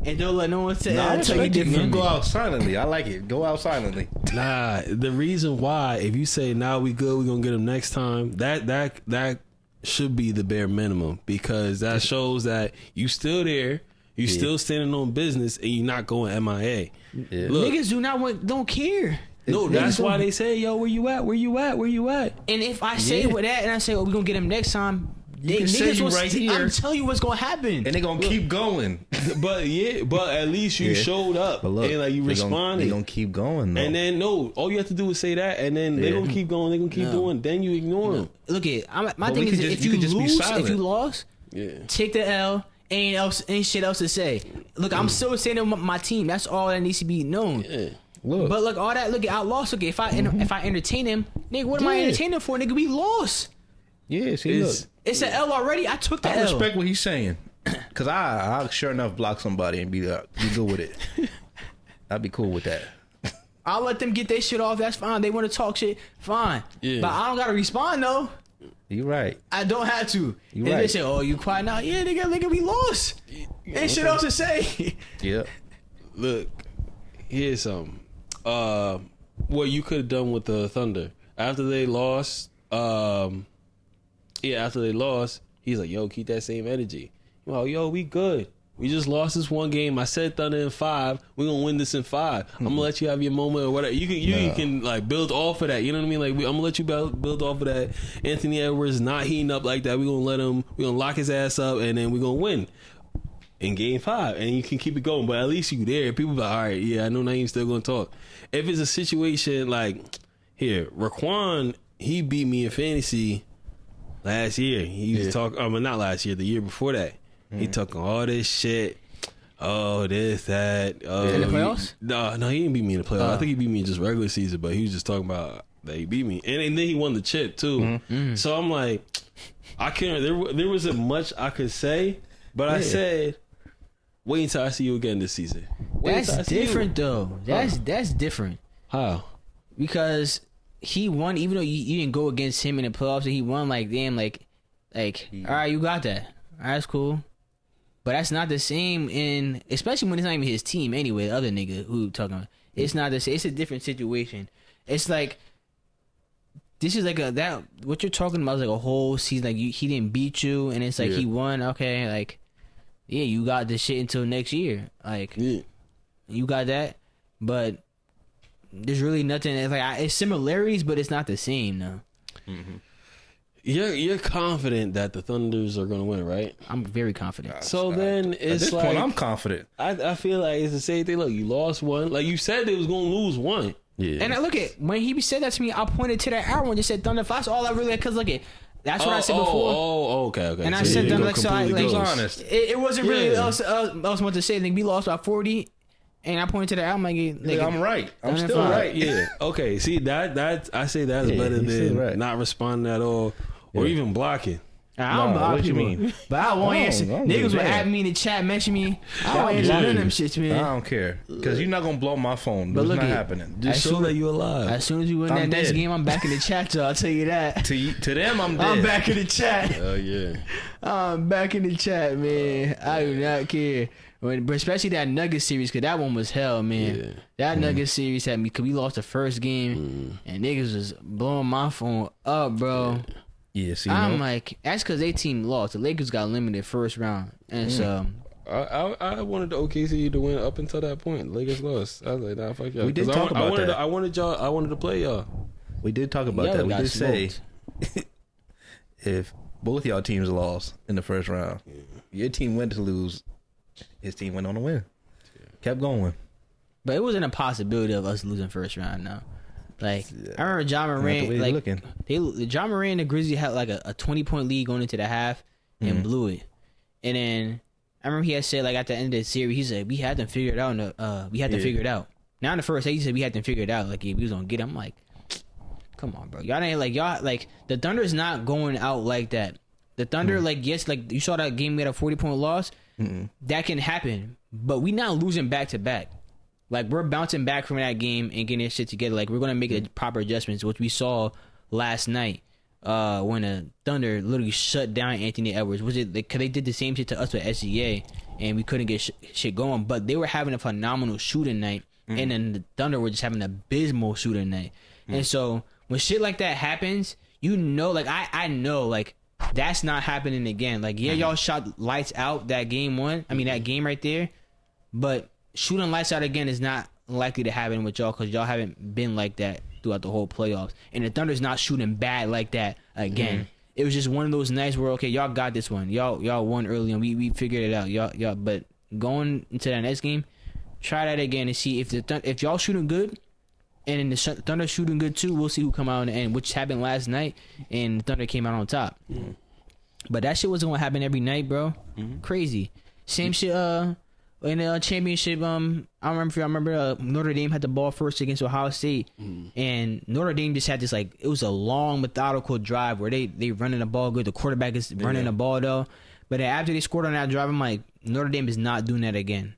And don't let no one tell you different.
You go out silently. I like it. Go out silently.
Nah, the reason why, if you say, nah, we good, we gonna get them next time, that should be the bare minimum, because that shows that you still there, you still standing on business, and you're not going MIA.
Yeah. Look, niggas don't care.
No, that's why they say, yo, where you at? Where you at? Where you at?
And if I say with that, and I say, oh, we gonna get him next time,
niggas right here.
I'm telling you what's gonna happen,
and they gonna keep going.
But at least you showed up, and like you responded.
They gonna keep going, though.
And then all you have to do is say that, and then they gonna keep going. They gonna keep doing. Then you ignore them.
Look my thing is, if you lose, if you lost, take the L. Ain't shit else to say. Look, I'm still saying my team. That's all that needs to be known. Yeah. Look. But look, all that. Look, I lost. Look, if I entertain him, nigga, what am I entertaining for? Nigga, we lost.
Yeah, see, look.
It's an L already. I took the L.
I respect what he's saying, because I'll sure enough block somebody and be good with it. I'd be cool with that.
I'll let them get their shit off. That's fine. They want to talk shit. Fine. Yeah. But I don't gotta respond though.
You right.
I don't have to.
You
and
right.
They say, "Oh, you quiet now?" Yeah, nigga, we lost. Ain't shit else to say.
Yeah.
Look, here's something. what you could have done with the Thunder after they lost. After they lost, he's like, "Yo, keep that same energy." Well, yo, we good. We just lost this one game. I said Thunder in 5. We're gonna win this in 5. I'm gonna let you have your moment or whatever. You can like build off of that. You know what I mean? Like I'm gonna let you build off of that. Anthony Edwards not heating up like that. We're gonna let him. We're gonna lock his ass up, and then we're gonna win in game 5, and you can keep it going. But at least you there. People be like, all right, yeah, I know Naeem's still gonna talk. If it's a situation like here, Raquan, he beat me in fantasy last year. He was talking. Not last year. The year before that. He talking all this shit. Oh, this, that. Oh,
in the playoffs?
No, he didn't beat me in the playoffs. I think he beat me in just regular season, but he was just talking about that he beat me. And then he won the chip, too. So I'm like, I can't, there wasn't much I could say, but I said, wait until I see you again this season.
That's different, though. That's different.
How?
Because he won, even though you didn't go against him in the playoffs, and he won, like, damn, like, all right, you got that. All right, that's cool. But that's not the same especially when it's not even his team anyway, the other nigga who talking about. It's not the same. It's a different situation. It's like, this is like what you're talking about is like a whole season. Like, he didn't beat you, and it's like he won. Okay, like, yeah, you got this shit until next year. Like, you got that. But there's really nothing. It's like, it's similarities, but it's not the same, though. Mm-hmm.
You're confident that the Thunders are going to win, right?
I'm very confident.
So then it's
at this
like,
point, I'm confident.
I feel like it's the same thing. Look, you lost one. Like you said, they was going to lose one.
Yeah.
And I look at when he said that to me, I pointed to that arrow and just said Thunder. That's all I really, because look at that's what I said before.
Okay.
And I said Thunder, like, so I like,
honest.
It wasn't really else what to say. Like, we lost by 40. And I pointed to the album like
I'm right. I'm still right.
Yeah. Okay. See that I say that's better than not responding at all or even blocking.
I don't block
what
people,
you mean?
But I won't answer. Niggas will add me in the chat, mention me. I don't answer none of them shits, man.
I don't care because you're not gonna blow my phone. But it's not happening.
Just show that you alive.
As soon as you win that next game, I'm back in the chat. So I'll tell you that.
To them, I'm dead.
I'm back in the chat.
Oh yeah.
I'm back in the chat, man. I do not care. But especially that Nuggets series, because that one was hell, man. Yeah. That Nuggets series had me, because we lost the first game, and niggas was blowing my phone up, bro.
Yeah, see,
I'm like, that's because their team lost. The Lakers got eliminated first round. And so...
I wanted the OKC to win up until that point. Lakers lost. I was like, nah, fuck y'all.
We did talk about that.
I wanted to play y'all.
We did talk about that. We did say, if both y'all teams lost in the first round, your team went to lose. His team went on to win. Kept going.
But it wasn't a possibility of us losing first round, no. Like, I remember John Moran, like, John Moran and the Grizzlies had like a 20-point lead going into the half and blew it. And then I remember he had said, like, at the end of the series, he said, we had them figured out. We had to figure it out. Now in the first, he said we had them figured out. Like, yeah, we was gonna get them. I'm like, come on, bro. Y'all ain't like the Thunder is not going out like that. The Thunder, like, yes, like you saw that game we had a 40-point loss. That can happen, but we not losing back to back. Like, we're bouncing back from that game and getting this shit together. Like, we're gonna make the proper adjustments, which we saw last night when the Thunder literally shut down Anthony Edwards. Was it because they did the same shit to us with SGA and we couldn't get shit going? But they were having a phenomenal shooting night, and then the Thunder were just having an abysmal shooting night. And so when shit like that happens, you know, like I know, like, that's not happening again. Like, yeah, y'all shot lights out that game one. I mean, that game right there. But shooting lights out again is not likely to happen with y'all because y'all haven't been like that throughout the whole playoffs. And the Thunder's not shooting bad like that again. It was just one of those nights where, okay, y'all got this one. Y'all won early and we figured it out. Y'all. But going into that next game, try that again and see if y'all shooting good. And in the Thunder shooting good too, we'll see who come out in the end, which happened last night, and the Thunder came out on top. But that shit wasn't gonna happen every night, bro. Crazy. Same shit. In the championship, I remember Notre Dame had the ball first against Ohio State, and Notre Dame just had this, like, it was a long methodical drive where they running the ball good. The quarterback is running the ball though, but then after they scored on that drive, I'm like, Notre Dame is not doing that again.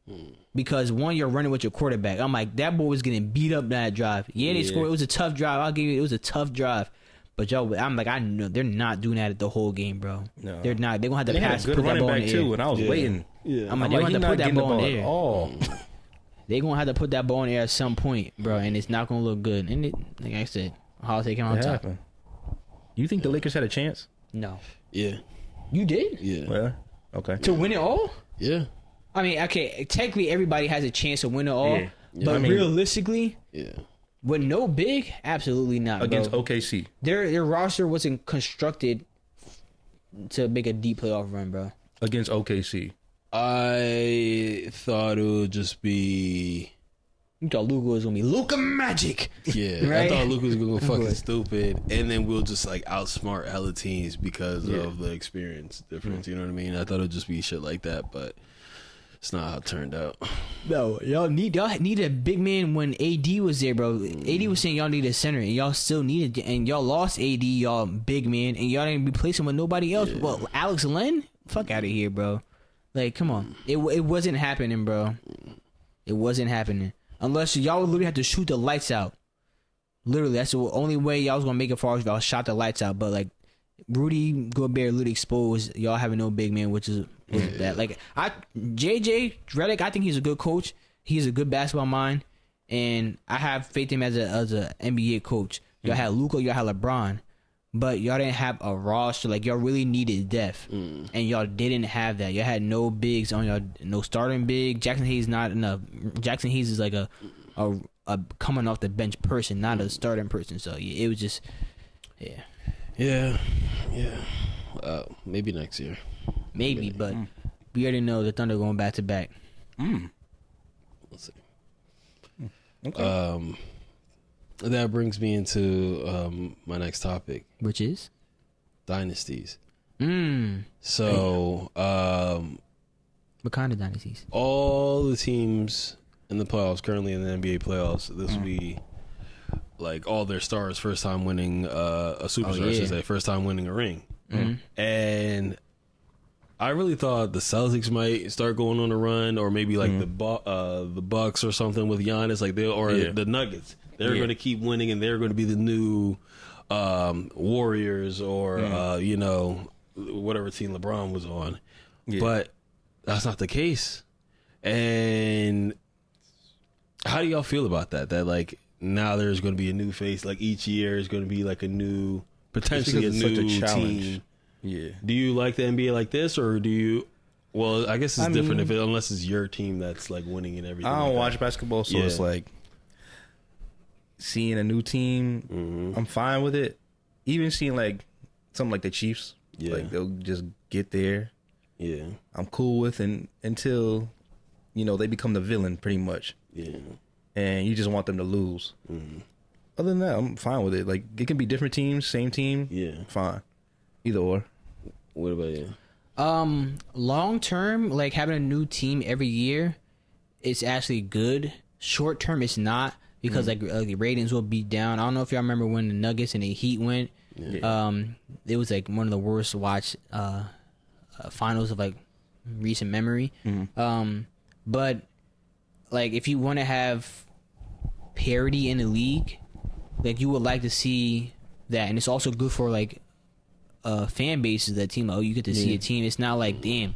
Because one, you're running with your quarterback. I'm like, that boy was getting beat up in that drive. Yeah, they scored. It was a tough drive. I'll give you. It was a tough drive. But y'all, I'm like, I know they're not doing that the whole game, bro. No, they're not. They're gonna have to pass.
Had a good running back too, and I was waiting.
I'm like, they're gonna have to put that ball in the air. they gonna have to put that ball in the air at some point, bro, and it's not gonna look good. And it, like I said, Holiday came on top.
happened. You think the Lakers had a chance?
No,
Yeah.
you did
Yeah.
Well, okay.
to win it all.
Yeah.
I mean, okay, technically everybody has a chance to win it all,
Yeah.
but
I mean-
realistically,
Yeah.
with no big, absolutely not.
Against
bro.
OKC.
Their roster wasn't constructed to make a deep playoff run, bro.
Against OKC.
I thought it would just be.
You thought Luka was gonna be Luka Magic.
Yeah,
Right?
I thought Luka was gonna go fucking
Right.
stupid, and then we'll just like outsmart hella teams because
Yeah.
of the experience difference. You know what I mean? I thought it'd just be shit like that, but it's not how it turned out.
No, y'all need a big man when AD was there, bro. AD was saying y'all need a center, and y'all still needed, and y'all lost AD, y'all big man, and y'all didn't replace him with nobody else.
Yeah.
Well, Alex Len, fuck out of here, bro. Like, come on, it wasn't happening, bro. It wasn't happening unless y'all would literally have to shoot the lights out. Literally, that's the only way y'all was gonna make it far as y'all shot the lights out. But like, Rudy Gobert literally exposed y'all having no big man, which is that. Like, JJ Redick, I think he's a good coach. He's a good basketball mind, and I have faith in him as a NBA coach. Y'all had Luka, y'all had LeBron, but y'all didn't have a roster. Like, y'all really needed depth, and y'all didn't have that. Y'all had no bigs on y'all, no starting big. Jackson Hayes not enough. Jackson Hayes is like a coming off the bench person, not a starting person. So yeah, it was just
Yeah. Maybe next year.
maybe, but we already know the Thunder going back to back.
We'll see.
Okay.
That brings me into my next topic:
Which is?
dynasties.
What
So,
kind of dynasties?
all the teams in the playoffs, currently in the NBA playoffs, this will be like all their stars first time winning a superstar, I should say, first time winning a ring. And I really thought the Celtics might start going on a run, or maybe like the Bucks or something with Giannis, like the Nuggets. They're going to keep winning, and they're going to be the new Warriors, or whatever team LeBron was on.
Yeah.
But that's not the case. And how do y'all feel about that? That like now there's going to be a new face. Like each year is going to be like a new, potentially a
It's such a
new
challenge.
team.
Yeah.
Do you like the NBA like this, or do you? Well, I guess it's different if unless it's your team that's like winning and everything.
I don't
like
watch
that.
basketball, so
Yeah.
it's like seeing a new team. I'm fine with it. Even seeing like something like the Chiefs, like they'll just get there.
Yeah,
I'm cool with, and until they become the villain, pretty much,
yeah.
and you just want them to lose. Other than that, I'm fine with it. Like it can be different teams, same team.
Yeah.
Fine, either or.
What about you?
Long term, like having a new team every year, it's actually good. Short term, it's not, because like the ratings will be down. I don't know if y'all remember when the Nuggets and the Heat went. It was like one of the worst watched finals of like recent memory. But like if you want to have parity in the league, like you would like to see that, and it's also good for like fan bases of that team. Oh, you get to see a team. It's not like, damn,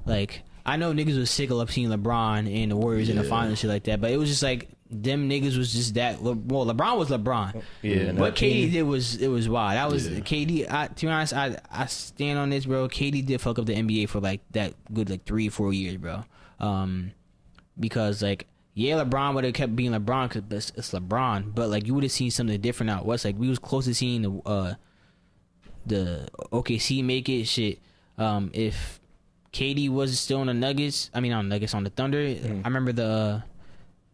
like I know niggas was sick of seeing LeBron and the Warriors in the finals and shit like that, but it was just like them niggas was just that. Well, LeBron was LeBron.
Yeah,
What KD did was wild. That was KD. To be honest, I stand on this, bro. KD did fuck up the NBA for like that good like 3-4 years, bro. Because like LeBron would have kept being LeBron because it's LeBron, but like you would have seen something different out west. Like we was close to seeing the OKC make it. Shit, if KD was still on the Nuggets, on the Thunder. I remember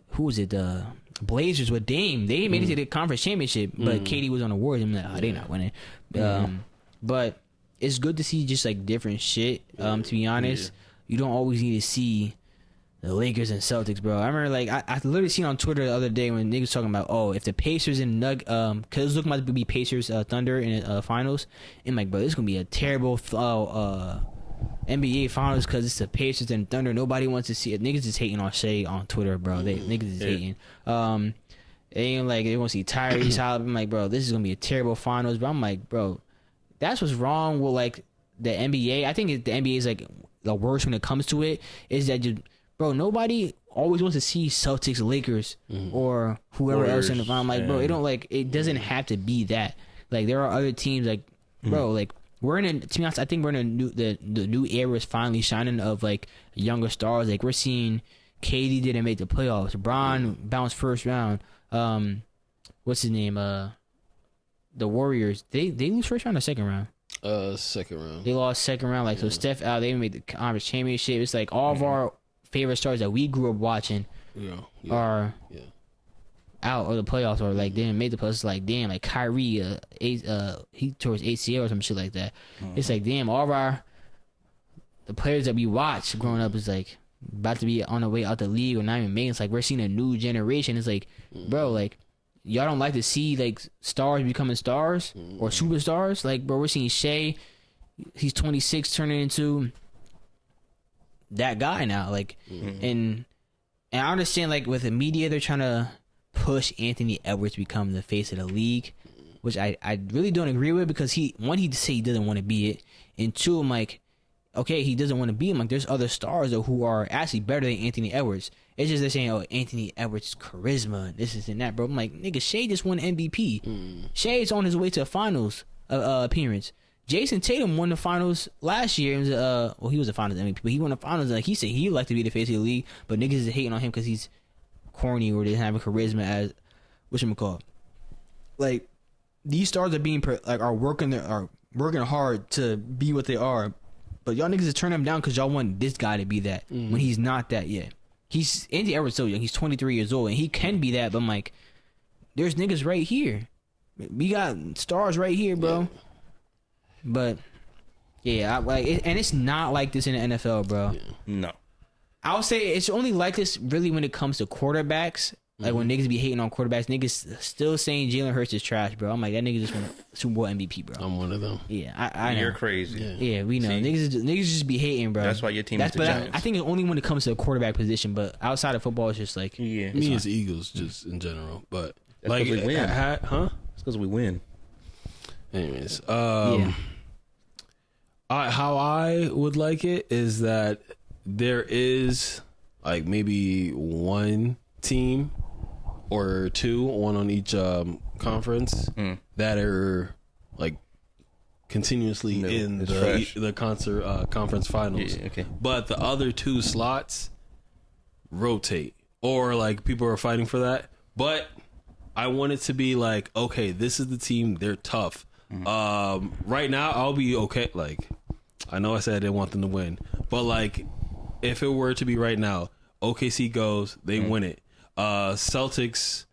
who was it? The Blazers with Dame. They made it to the conference championship, but KD was on the Warriors. I'm like, they not winning. But it's good to see just like different shit. To be honest, you don't always need to see the Lakers and Celtics, bro. I remember like I literally seen on Twitter the other day when niggas talking about if the Pacers and because it was looking like to be Pacers Thunder in finals, and like, bro, this is gonna be a terrible NBA finals because it's the Pacers and Thunder. Nobody wants to see it. Niggas is hating on Shea on Twitter, bro. Niggas is hating. They ain't like they want to see Tyrese Haliburton. I'm like, bro, this is gonna be a terrible finals. But I'm like, bro, that's what's wrong with like the NBA. I think the NBA is like the worst when it comes to it. Is that bro, nobody always wants to see Celtics, Lakers, or whoever else in the final. I'm like, bro, it doesn't have to be that. Like, there are other teams, like, bro, like, we're in to be honest, I think we're in a new, the new era is finally shining of, like, younger stars. Like, we're seeing KD didn't make the playoffs. LeBron bounced first round. What's his name? The Warriors, they lose first round or second round?
Second round.
They lost second round. Like, so Steph out, they made the conference championship. It's like all of our favorite stars that we grew up watching are out of the playoffs, or like they didn't make the playoffs. It's like, damn, like Kyrie, he tore his ACL or some shit like that. It's like, damn, all of the players that we watched growing up is like about to be on the way out the league or not even making. It's like we're seeing a new generation. It's like, bro, like, y'all don't like to see like stars becoming stars or superstars. Like, bro, we're seeing Shea. He's 26, turning into that guy now. Like, and I understand, like, with the media, they're trying to push Anthony Edwards to become the face of the league, which I really don't agree with, because he say he doesn't want to be it, and two, I'm like, okay, he doesn't want to be him. Like, there's other stars though who are actually better than Anthony Edwards. It's just they're saying, oh, Anthony Edwards' charisma, this and that, bro. I'm like, nigga, Shea just won MVP. Shea's on his way to a finals appearance. Jason Tatum won the finals last year. It was he was the finals MVP, but he won the finals. Like, he said he'd like to be the face of the league, but niggas is hating on him because he's corny or doesn't have a charisma as whatchamacallit. Like, these stars are being are working hard to be what they are, but y'all niggas is turning them down because y'all want this guy to be that when he's not that yet. Anthony Edwards so young. He's 23 years old and he can be that, but I'm like, there's niggas right here. We got stars right here, bro. Yeah. But yeah, and it's not like this in the NFL, bro. Yeah.
No.
I would say it's only like this really when it comes to quarterbacks. Like, when niggas be hating on quarterbacks, niggas still saying Jalen Hurts is trash, bro. I'm like, that nigga just won a Super Bowl MVP, bro.
I'm one of them.
Yeah, I know.
You're crazy.
Yeah, we know. Niggas just be hating, bro.
That's why your team is the Giants.
I think it's only when it comes to the quarterback position, but outside of football, it's just like...
Yeah. Me, it's Eagles, just in general. But,
that's like... we win.
Huh?
It's because we win.
Anyways. How I would like it is that there is, like, maybe one team or two, one on each conference that are, like, continuously in the conference finals.
Yeah, okay.
But the other two slots rotate, or, like, people are fighting for that. But I want it to be like, okay, this is the team, they're tough. Right now, I'll be okay. Like, I know I said I didn't want them to win, but, like, if it were to be right now, OKC goes, they win it. Celtics,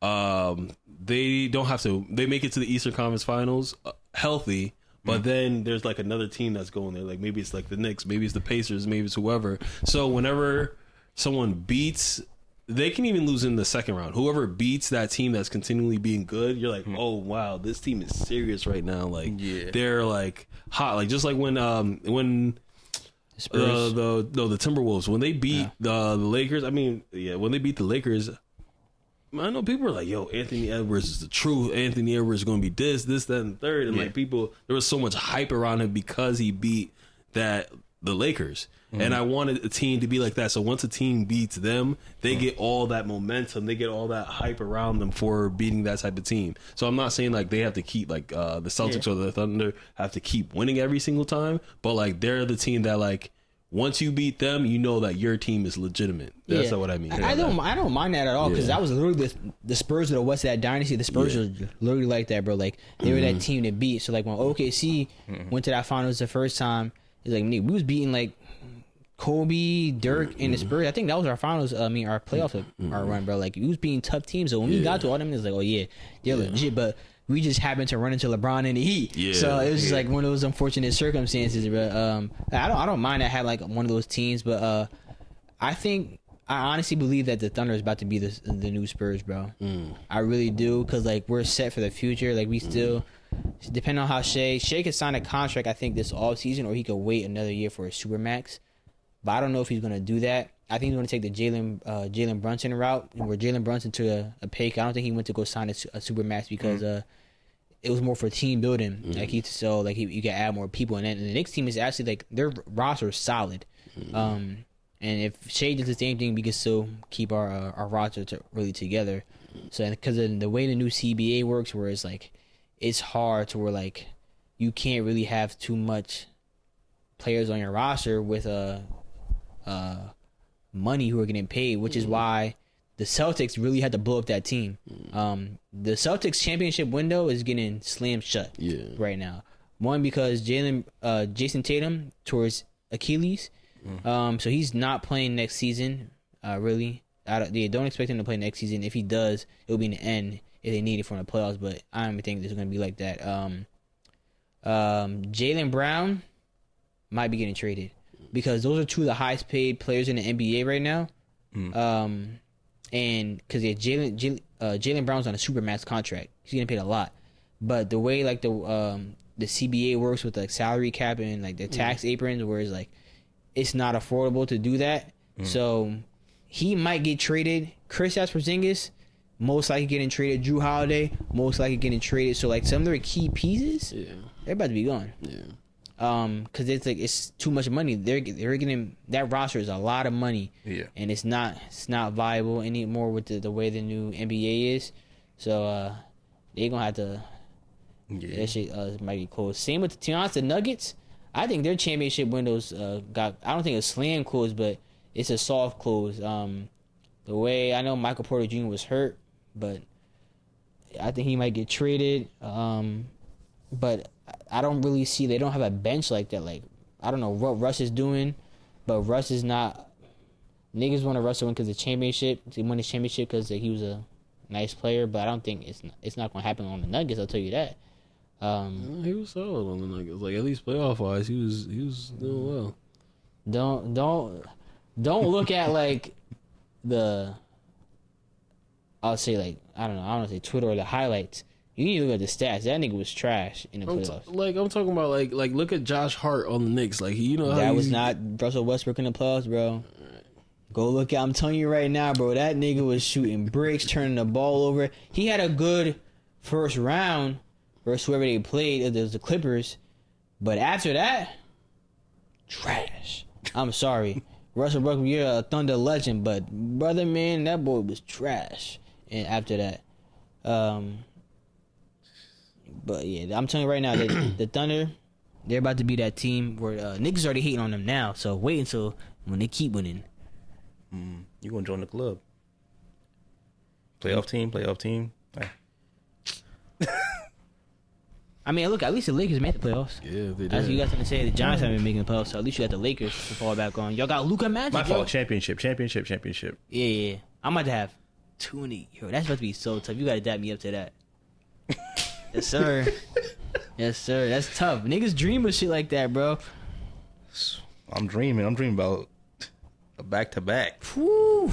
they don't have to. They make it to the Eastern Conference Finals healthy, but then there's, like, another team that's going there. Like, maybe it's like the Knicks, maybe it's the Pacers, maybe it's whoever. So whenever someone beats, they can even lose in the second round. Whoever beats that team that's continually being good, you're like, oh wow, this team is serious right now. Like, they're, like, hot. Like, just like when the Timberwolves, when they beat the Lakers. I mean, when they beat the Lakers, I know people were like, yo, Anthony Edwards is the truth. Anthony Edwards is going to be this, that, and the third. And like, people, there was so much hype around him because he beat the Lakers. And I wanted a team to be like that. So once a team beats them, they get all that momentum. They get all that hype around them for beating that type of team. So I'm not saying, like, they have to keep, like, the Celtics or the Thunder have to keep winning every single time. But, like, they're the team that, like, once you beat them, you know that your team is legitimate. That's not what I mean.
I don't mind that at all, because that was literally the Spurs of the West Side Dynasty. The Spurs were literally like that, bro. Like, they were that team to beat. So, like, when OKC went to that finals the first time, it's like, we was beating, like, Kobe, Dirk, and the Spurs. I think that was our finals. Our playoff our run, bro. Like, we was beating tough teams. So when we got to all them, it's like, oh yeah, they're legit. But we just happened to run into LeBron and the Heat. Yeah, so it was just like one of those unfortunate circumstances. But I don't mind that I had, like, one of those teams. But I honestly believe that the Thunder is about to be the new Spurs, bro. I really do, because, like, we're set for the future. Like, we still. Depending on how Shea could sign a contract, I think, this offseason, or he could wait another year for a Supermax. But I don't know if he's going to do that. I think he's going to take the Jalen Brunson route, where Jalen Brunson took a pay cut. I don't think he went to go sign a Supermax because it was more for team building. Like, you could add more people. And then the Knicks team is actually, like, their roster is solid. And if Shea does the same thing, we can still keep our roster really together. So because of the way the new CBA works, where it's like it's hard to where like you can't really have too much players on your roster with money who are getting paid, which is why the Celtics really had to blow up that team. The Celtics championship window is getting slammed shut right now. One, because Jason Tatum tore his Achilles, so he's not playing next season. Really, they don't expect him to play next season. If he does, it'll be in the end if they need it for the playoffs. But I don't even think it's going to be like that. Jaylen Brown might be getting traded because those are two of the highest paid players in the NBA right now. And because Jaylen Brown's on a supermax contract, he's getting paid a lot. But the way like the CBA works with like salary cap and like the tax aprons, where it's like it's not affordable to do that, so he might get traded. Kristaps Porzingis most likely getting traded. Drew Holiday most likely getting traded. So like some of their key pieces, they're about to be gone. Because it's like it's too much money. They're getting that roster is a lot of money. And it's not viable anymore with the way the new NBA is. So they're gonna have to. That shit might get closed. Same with the Nuggets. I think their championship windows got. I don't think it's slam closed, but it's a soft close. The way I know Michael Porter Jr. was hurt, but I think he might get traded. But I don't really see. They don't have a bench like that. Like I don't know what Russ is doing, but Russ is not. Niggas want to Russ to win because the championship. He won his championship because he was a nice player, but I don't think it's not going to happen on the Nuggets. I'll tell you that.
He was solid on the Nuggets. Like at least playoff wise, he was doing well. Don't look at like the. I'll say like I don't know, say Twitter or the highlights. You need to look at the stats. That nigga was trash in the playoffs. I'm talking about like look at Josh Hart on the Knicks. Like
that was not Russell Westbrook in the playoffs, bro. Go look at. I'm telling you right now, bro. That nigga was shooting bricks, turning the ball over. He had a good first round versus whoever they played. It was the Clippers, but after that, trash. I'm sorry, Russell Westbrook. You're a Thunder legend, but brother, man, that boy was trash. And after that, but yeah, I'm telling you right now that the Thunder, they're about to be that team where niggas already hating on them now. So wait until when they keep winning.
You gonna join the club? Playoff team.
I mean, look, at least the Lakers made the playoffs.
Yeah, they did.
As you guys gonna say, the Giants haven't been making the playoffs, so at least you got the Lakers to fall back on. Y'all got Luka Magic.
My fault. Championship.
Yeah. I'm about to have 20. Yo, that's about to be so tough. You gotta dap me up to that. Yes, sir. Yes, sir. That's tough. Niggas dream of shit like that, bro.
I'm dreaming about a back-to-back.
Whew.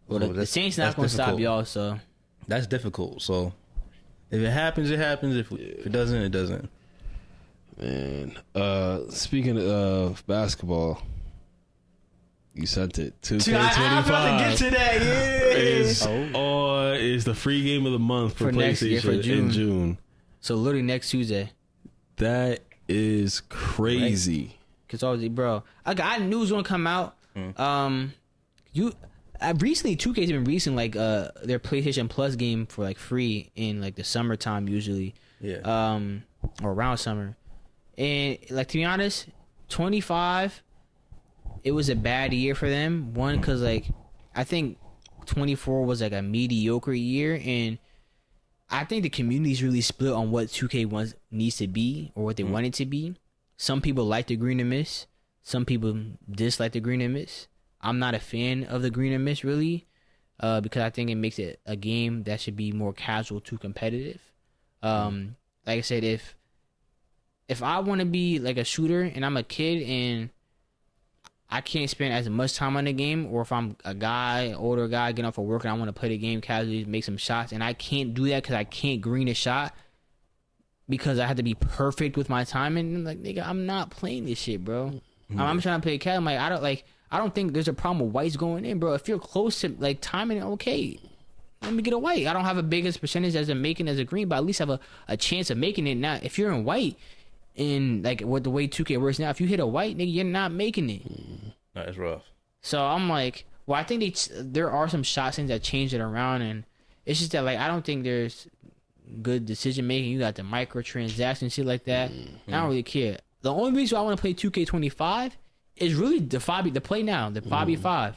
Well, the Saints not going to stop y'all, so.
That's difficult, so. If it happens, it happens. If it doesn't, it doesn't.
Man. Speaking of basketball, you sent it. 2K25.
I'm about to get to that,
is the free game of the month for PlayStation in June.
So literally next Tuesday.
That is crazy.
Because obviously, bro, I knew it was going to come out. Recently 2K's been releasing like their PlayStation Plus game for like free in like the summertime usually, or around summer, and like to be honest, 25, it was a bad year for them. One, because like I think 24 was like a mediocre year, and I think the community's really split on what 2K needs to be or what they want it to be. Some people like the green and mist. Some people dislike the green and mist. I'm not a fan of the green and mist really, because I think it makes it a game that should be more casual to competitive. Like I said, if I want to be like a shooter and I'm a kid and I can't spend as much time on the game, or if I'm a older guy getting off of work and I want to play the game casually, make some shots, and I can't do that because I can't green a shot because I have to be perfect with my timing. I'm like, nigga, I'm not playing this shit, bro. I'm trying to play casual. I'm like, I don't think there's a problem with whites going in, bro. If you're close to like timing, okay, let me get a white. I don't have a biggest percentage as a making as a green, but at least have a chance of making it. Now, if you're in white, in like what the way 2K works now, if you hit a white, nigga, you're not making it.
That's rough.
So I'm like, well, I think there are some shot things that change it around, and it's just that like I don't think there's good decision making. You got the microtransaction shit like that. I don't really care. The only reason I want to play 2K25 is really the play now, the 5v5.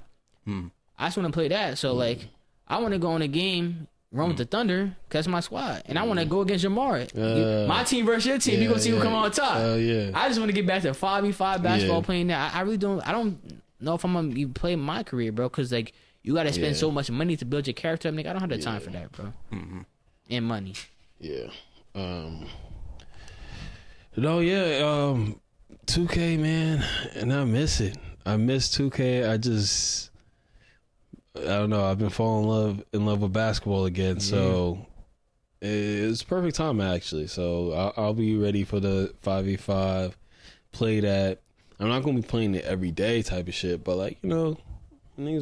I just want to play that. So like, I want to go in a game, run with the Thunder, cause my squad, and I want to go against Jamar. My team versus your team. You gonna see who come on top. I just want to get back to 5v5 basketball playing that. I really don't. I don't know if I'm gonna even play my career, bro. Cause like you got to spend so much money to build your character. I mean, I don't have the time for that, bro. And money.
Yeah. No, yeah. 2K, man, and I miss it. I miss 2K. I don't know. I've been falling in love with basketball again. So it's perfect time actually. So I'll be ready for the 5v5. Play that. I'm not gonna be playing it every day type of shit, but like niggas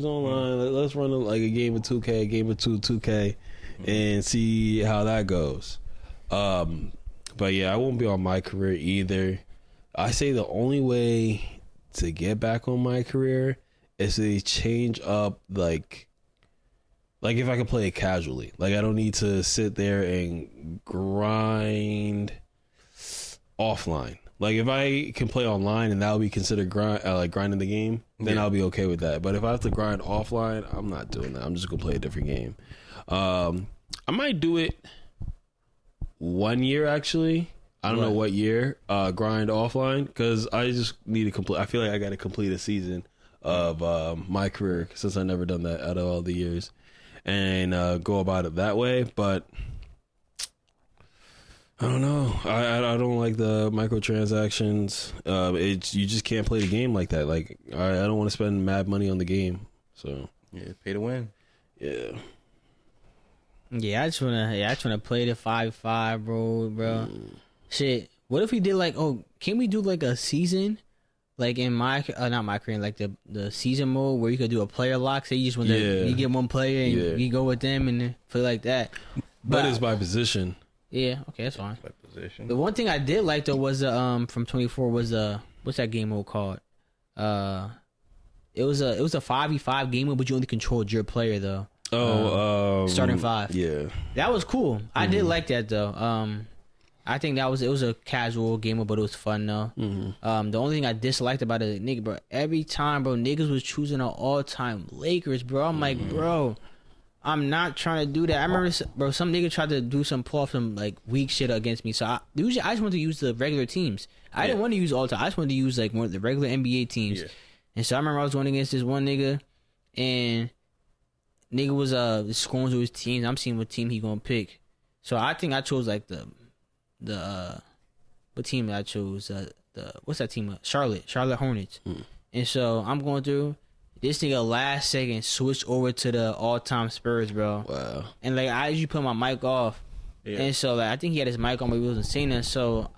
online. Let's run like a game of 2K, a game of 2K, and see how that goes. But yeah, I won't be on my career either. I say the only way to get back on my career is to change up like if I could play it casually. Like I don't need to sit there and grind offline. Like if I can play online and that would be considered grinding the game, then I'll be okay with that. But if I have to grind offline, I'm not doing that. I'm just gonna play a different game. I might do it 1 year actually. I don't know what year. Grind offline because I just need to complete. I feel like I got to complete a season of my career since I've never done that out of all the years, and go about it that way. But I don't know. I don't like the microtransactions. You just can't play the game like that. Like I don't want to spend mad money on the game. So
pay to win.
Yeah.
Yeah, I just wanna play the 5v5, bro. Shit, what if we did like, can we do like a season, like in not my career, like the season mode where you could do a player lock. Say you just want to, you get one player and you go with them and play like that.
But it's by position.
Yeah, okay, that's fine.
By position.
The one thing I did like though was from 24 was what's that game mode called? It was a 5v5 game mode, but you only controlled your player though. Starting 5.
Yeah,
that was cool. I did like that though. I think it was a casual game, but it was fun though. The only thing I disliked about it, nigga, bro, every time, bro, niggas was choosing an all-time Lakers, bro. I'm like, bro, I'm not trying to do that. I remember, bro, some nigga tried to do some like weak shit against me. So usually I just want to use the regular teams. I didn't want to use all-time. I just wanted to use like one of the regular NBA teams. Yeah. And so I remember I was going against this one nigga, and nigga was scoring to his teams. I'm seeing what team he gonna pick. So I think I chose like what team I chose? What's that team? Charlotte Hornets. And so I'm going through. This nigga last second switched over to the all-time Spurs, bro.
Wow.
And like I usually put my mic off, and so like I think he had his mic on, but he wasn't saying that. So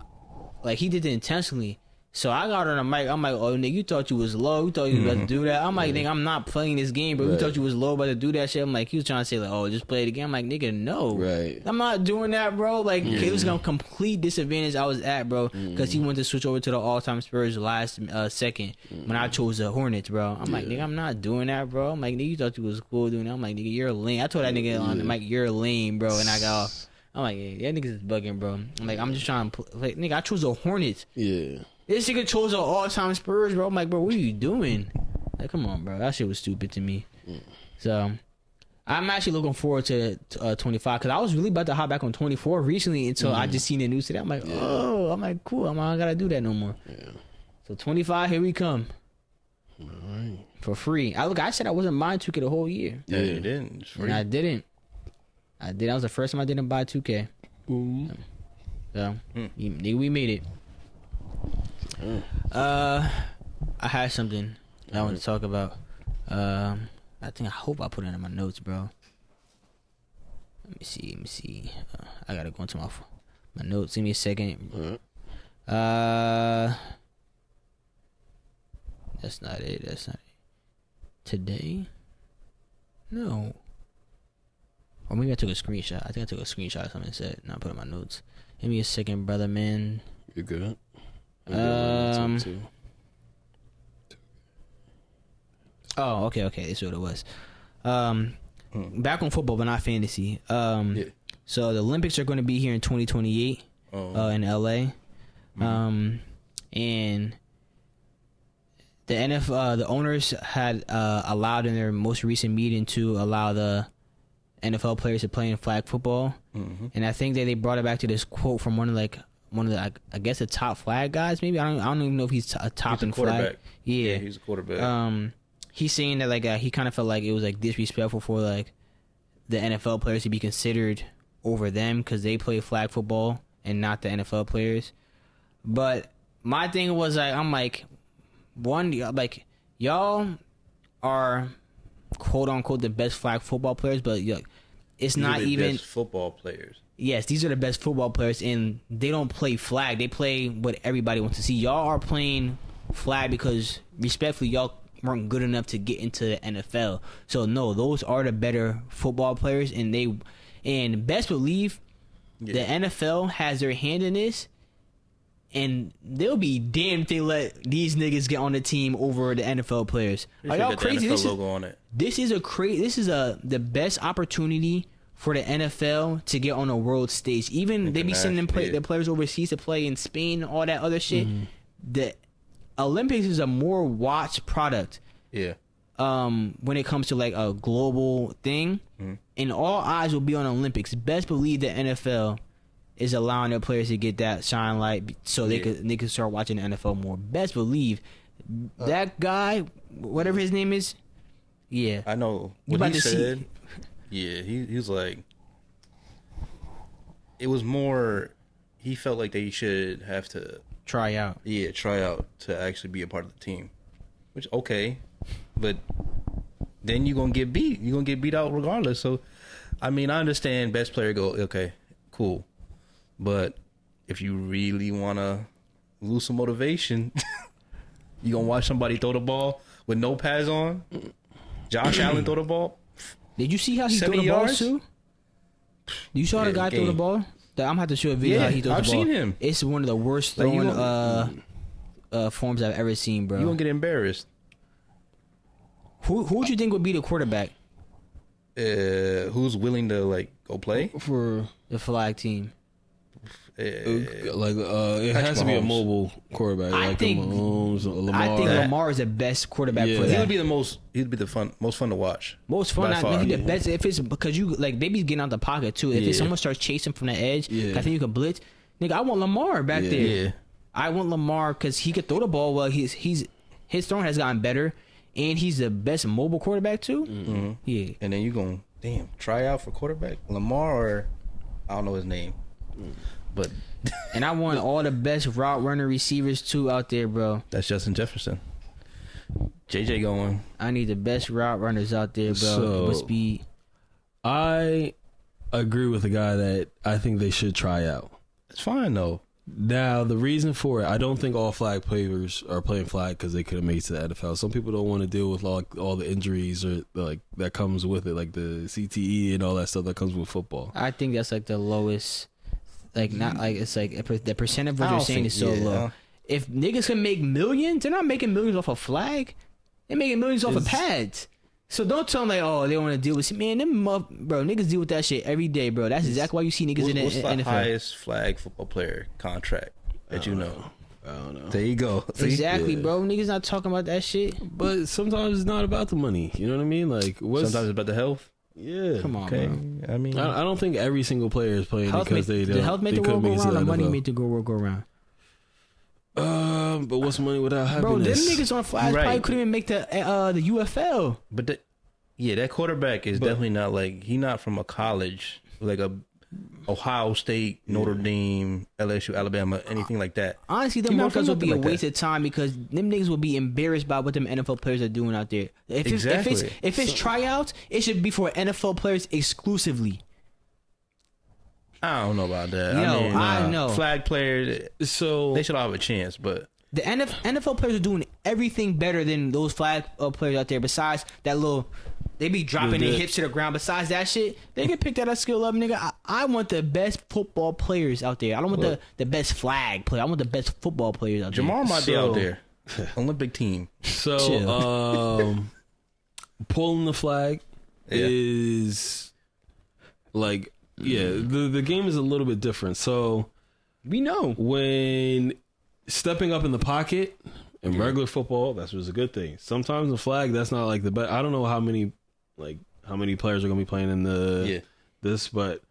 like he did it intentionally. So I got on the mic. I'm like, oh, nigga, you thought you was low. You thought you was about to do that. I'm like, nigga, I'm not playing this game, bro. You thought you was low about to do that shit. I'm like, he was trying to say, like, oh, just play the game. I'm like, nigga, no.
Right.
I'm not doing that, bro. Like, it was a complete disadvantage I was at, bro, because he went to switch over to the all-time Spurs last second when I chose the Hornets, bro. I'm like, nigga, I'm not doing that, bro. I'm like, nigga, you thought you was cool doing that. I'm like, nigga, you're lame. I told that nigga on the mic, you're lame, bro, and I got off. I'm like, yeah, that niggas is bugging, bro. I'm like, I'm just trying to play. Like, nigga, I chose the Hornets.
Yeah.
This nigga chose the all-time Spurs, bro. I'm like, bro, what are you doing? Like, come on, bro. That shit was stupid to me. So, I'm actually looking forward to 25 because I was really about to hop back on 24 recently until I just seen the news today. I'm like, I'm like, cool. I don't gotta do that no more. Yeah. So 25, here we come.
All right.
For free. I said I wasn't buying 2K the whole year.
Yeah, you didn't. It's free.
And I didn't. That was the first time I didn't buy 2K. So, we made it. I had something I want to talk about. I hope I put it in my notes, bro. Let me see. I gotta go into my notes. Give me a second. That's not it. Today? No. Or maybe I took a screenshot. I think I took a screenshot of something that said, and I put it in my notes. Give me a second, brother, man.
You're good.
Oh, okay. That's what it was. Back on football, but not fantasy. So the Olympics are going to be here in 2028 in LA. And the NFL, the owners had allowed in their most recent meeting to allow the NFL players to play in flag football. And I think that they brought it back to this quote from one of the I guess the top flag guys. Maybe I don't even know if he's a top in flag.
Yeah, he's a quarterback.
He's saying that he kind of felt like it was disrespectful for the NFL players to be considered over them because they play flag football and not the NFL players. But my thing was y'all are quote unquote the best flag football players, but it's not even
best football players.
Yes, these are the best football players, and they don't play flag. They play what everybody wants to see. Y'all are playing flag because, respectfully, y'all weren't good enough to get into the NFL. So, no, those are the better football players, and best believe the NFL has their hand in this, and they'll be damned if they let these niggas get on the team over the NFL players. Are y'all crazy?
This logo on it.
This is the best opportunity for the NFL to get on a world stage. Even they be sending their players overseas to play in Spain, all that other shit. The Olympics is a more watched product.
Yeah.
When it comes to a global thing, and all eyes will be on Olympics. Best believe the NFL is allowing their players to get that shine light, so they could start watching the NFL more. Best believe that guy, whatever his name is. Yeah,
I know what he said. Yeah, he was like, it was more, he felt like they should have to
try out.
Yeah, try out to actually be a part of the team. Which, okay, but then you're going to get beat. You're going to get beat out regardless. So, I mean, I understand best player go, okay, cool. But if you really want to lose some motivation, you going to watch somebody throw the ball with no pads on? Josh Allen throw the ball?
Did you see how he threw the ball too? You saw the guy throw the ball? I'm gonna have to show a video how he throws the ball.
I've seen him.
It's one of the worst throwing forms I've ever seen, bro.
You gonna get embarrassed.
Who would you think would be the quarterback?
Who's willing to go play
for the flag team?
It has to be a mobile quarterback.
I think
Lamar.
I think Lamar is the best quarterback for that.
He would be the most. He'd be the most fun to watch.
Most fun. I think the best if it's because they be getting out the pocket too. If someone starts chasing from the edge, I think you can blitz. Nigga, I want Lamar back there. Yeah. I want Lamar because he could throw the ball well. His throwing has gotten better, and he's the best mobile quarterback too.
Mm-hmm. Yeah. And then you going try out for quarterback Lamar or I don't know his name. But
and I want all the best route runner receivers too out there, bro.
That's Justin Jefferson. JJ going.
I need the best route runners out there, bro. With speed.
I agree with the guy that I think they should try out.
It's fine though.
Now the reason for it, I don't think all flag players are playing flag because they could have made it to the NFL. Some people don't want to deal with all the injuries or that comes with it, like the CTE and all that stuff that comes with football.
I think that's the lowest. The percent of what you're saying is so low. If niggas can make millions, they're not making millions off a flag. They're making millions off of pads. So don't tell them they want to deal with it. Man, bro, niggas deal with that shit every day, bro. That's exactly why you see niggas in the NFL.
What's the highest flag football player contract that you know?
I don't know.
There you go.
Exactly, bro. Niggas not talking about that shit.
But sometimes it's not about the money. You know what I mean?
Sometimes it's about the health.
Yeah.
Come on, bro.
I mean,
I don't think every single player is playing because the
health made the world go around. The money made the world go around.
But what's money without happiness?
Bro, them niggas on flags probably couldn't even make the UFL.
But that quarterback is definitely not he not from a college like a Ohio State, Notre Dame, LSU, Alabama, anything like that.
Honestly, them workouts would be a waste of time because them niggas will be embarrassed by what them NFL players are doing out there. If it's tryouts, it should be for NFL players exclusively.
I don't know about that.
I know.
Flag players,
so
they should all have a chance, but
the NFL players are doing everything better than those flag players out there. Besides that little, they be dropping their hips to the ground. Besides that shit, they can pick that up skill up, nigga. I want the best football players out there. I don't want the best flag player. I want the best football players out there.
Jamar might be out there. Olympic team.
So, pulling the flag is like, the game is a little bit different. So
we know
when stepping up in the pocket in regular football, that was a good thing. Sometimes the flag, that's not like the best. I don't know how many players are going to be playing in this, but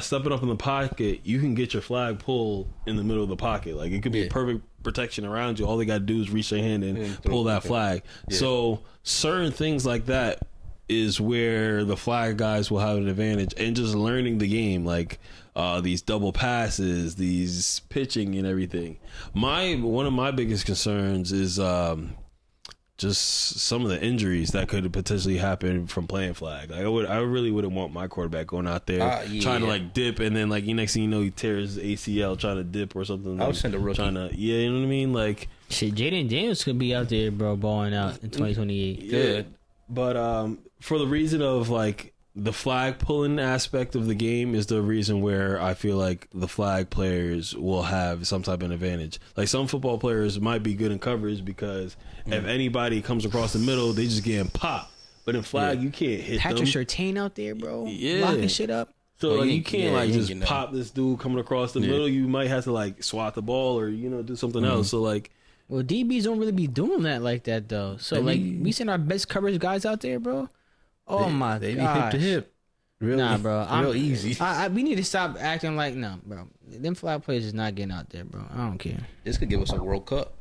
stepping up in the pocket, you can get your flag pulled in the middle of the pocket. Like, it could be perfect protection around you. All they got to do is reach their hand and pull that flag. Yeah. So certain things like that is where the flag guys will have an advantage, and just learning the game, like these double passes, these pitching and everything. One of my biggest concerns is just some of the injuries that could potentially happen from playing flag. Like, I really wouldn't want my quarterback going out there trying to like dip, and then like next thing you know, he tears his ACL trying to dip or something.
I would send a rookie.
You know what I mean? Like,
shit, Jaden Daniels could be out there, bro, balling out in 2028.
Yeah, but for the reason of like the flag pulling aspect of the game is the reason where I feel like the flag players will have some type of advantage. Like, some football players might be good in coverage because if anybody comes across the middle, they just getting popped. But in flag, you can't hit
Patrick
them.
Surtain out there, bro, locking shit up.
So like, you can't just pop this dude coming across the middle. You might have to like swat the ball or do something else. So like,
well, DBs don't really be doing that like that though. So like, we send our best coverage guys out there, bro. Oh my god,
they be hip to hip. Really,
nah, bro,
real easy.
We need to stop acting like bro. Them flag players is not getting out there, bro. I don't care.
This could give us a World Cup.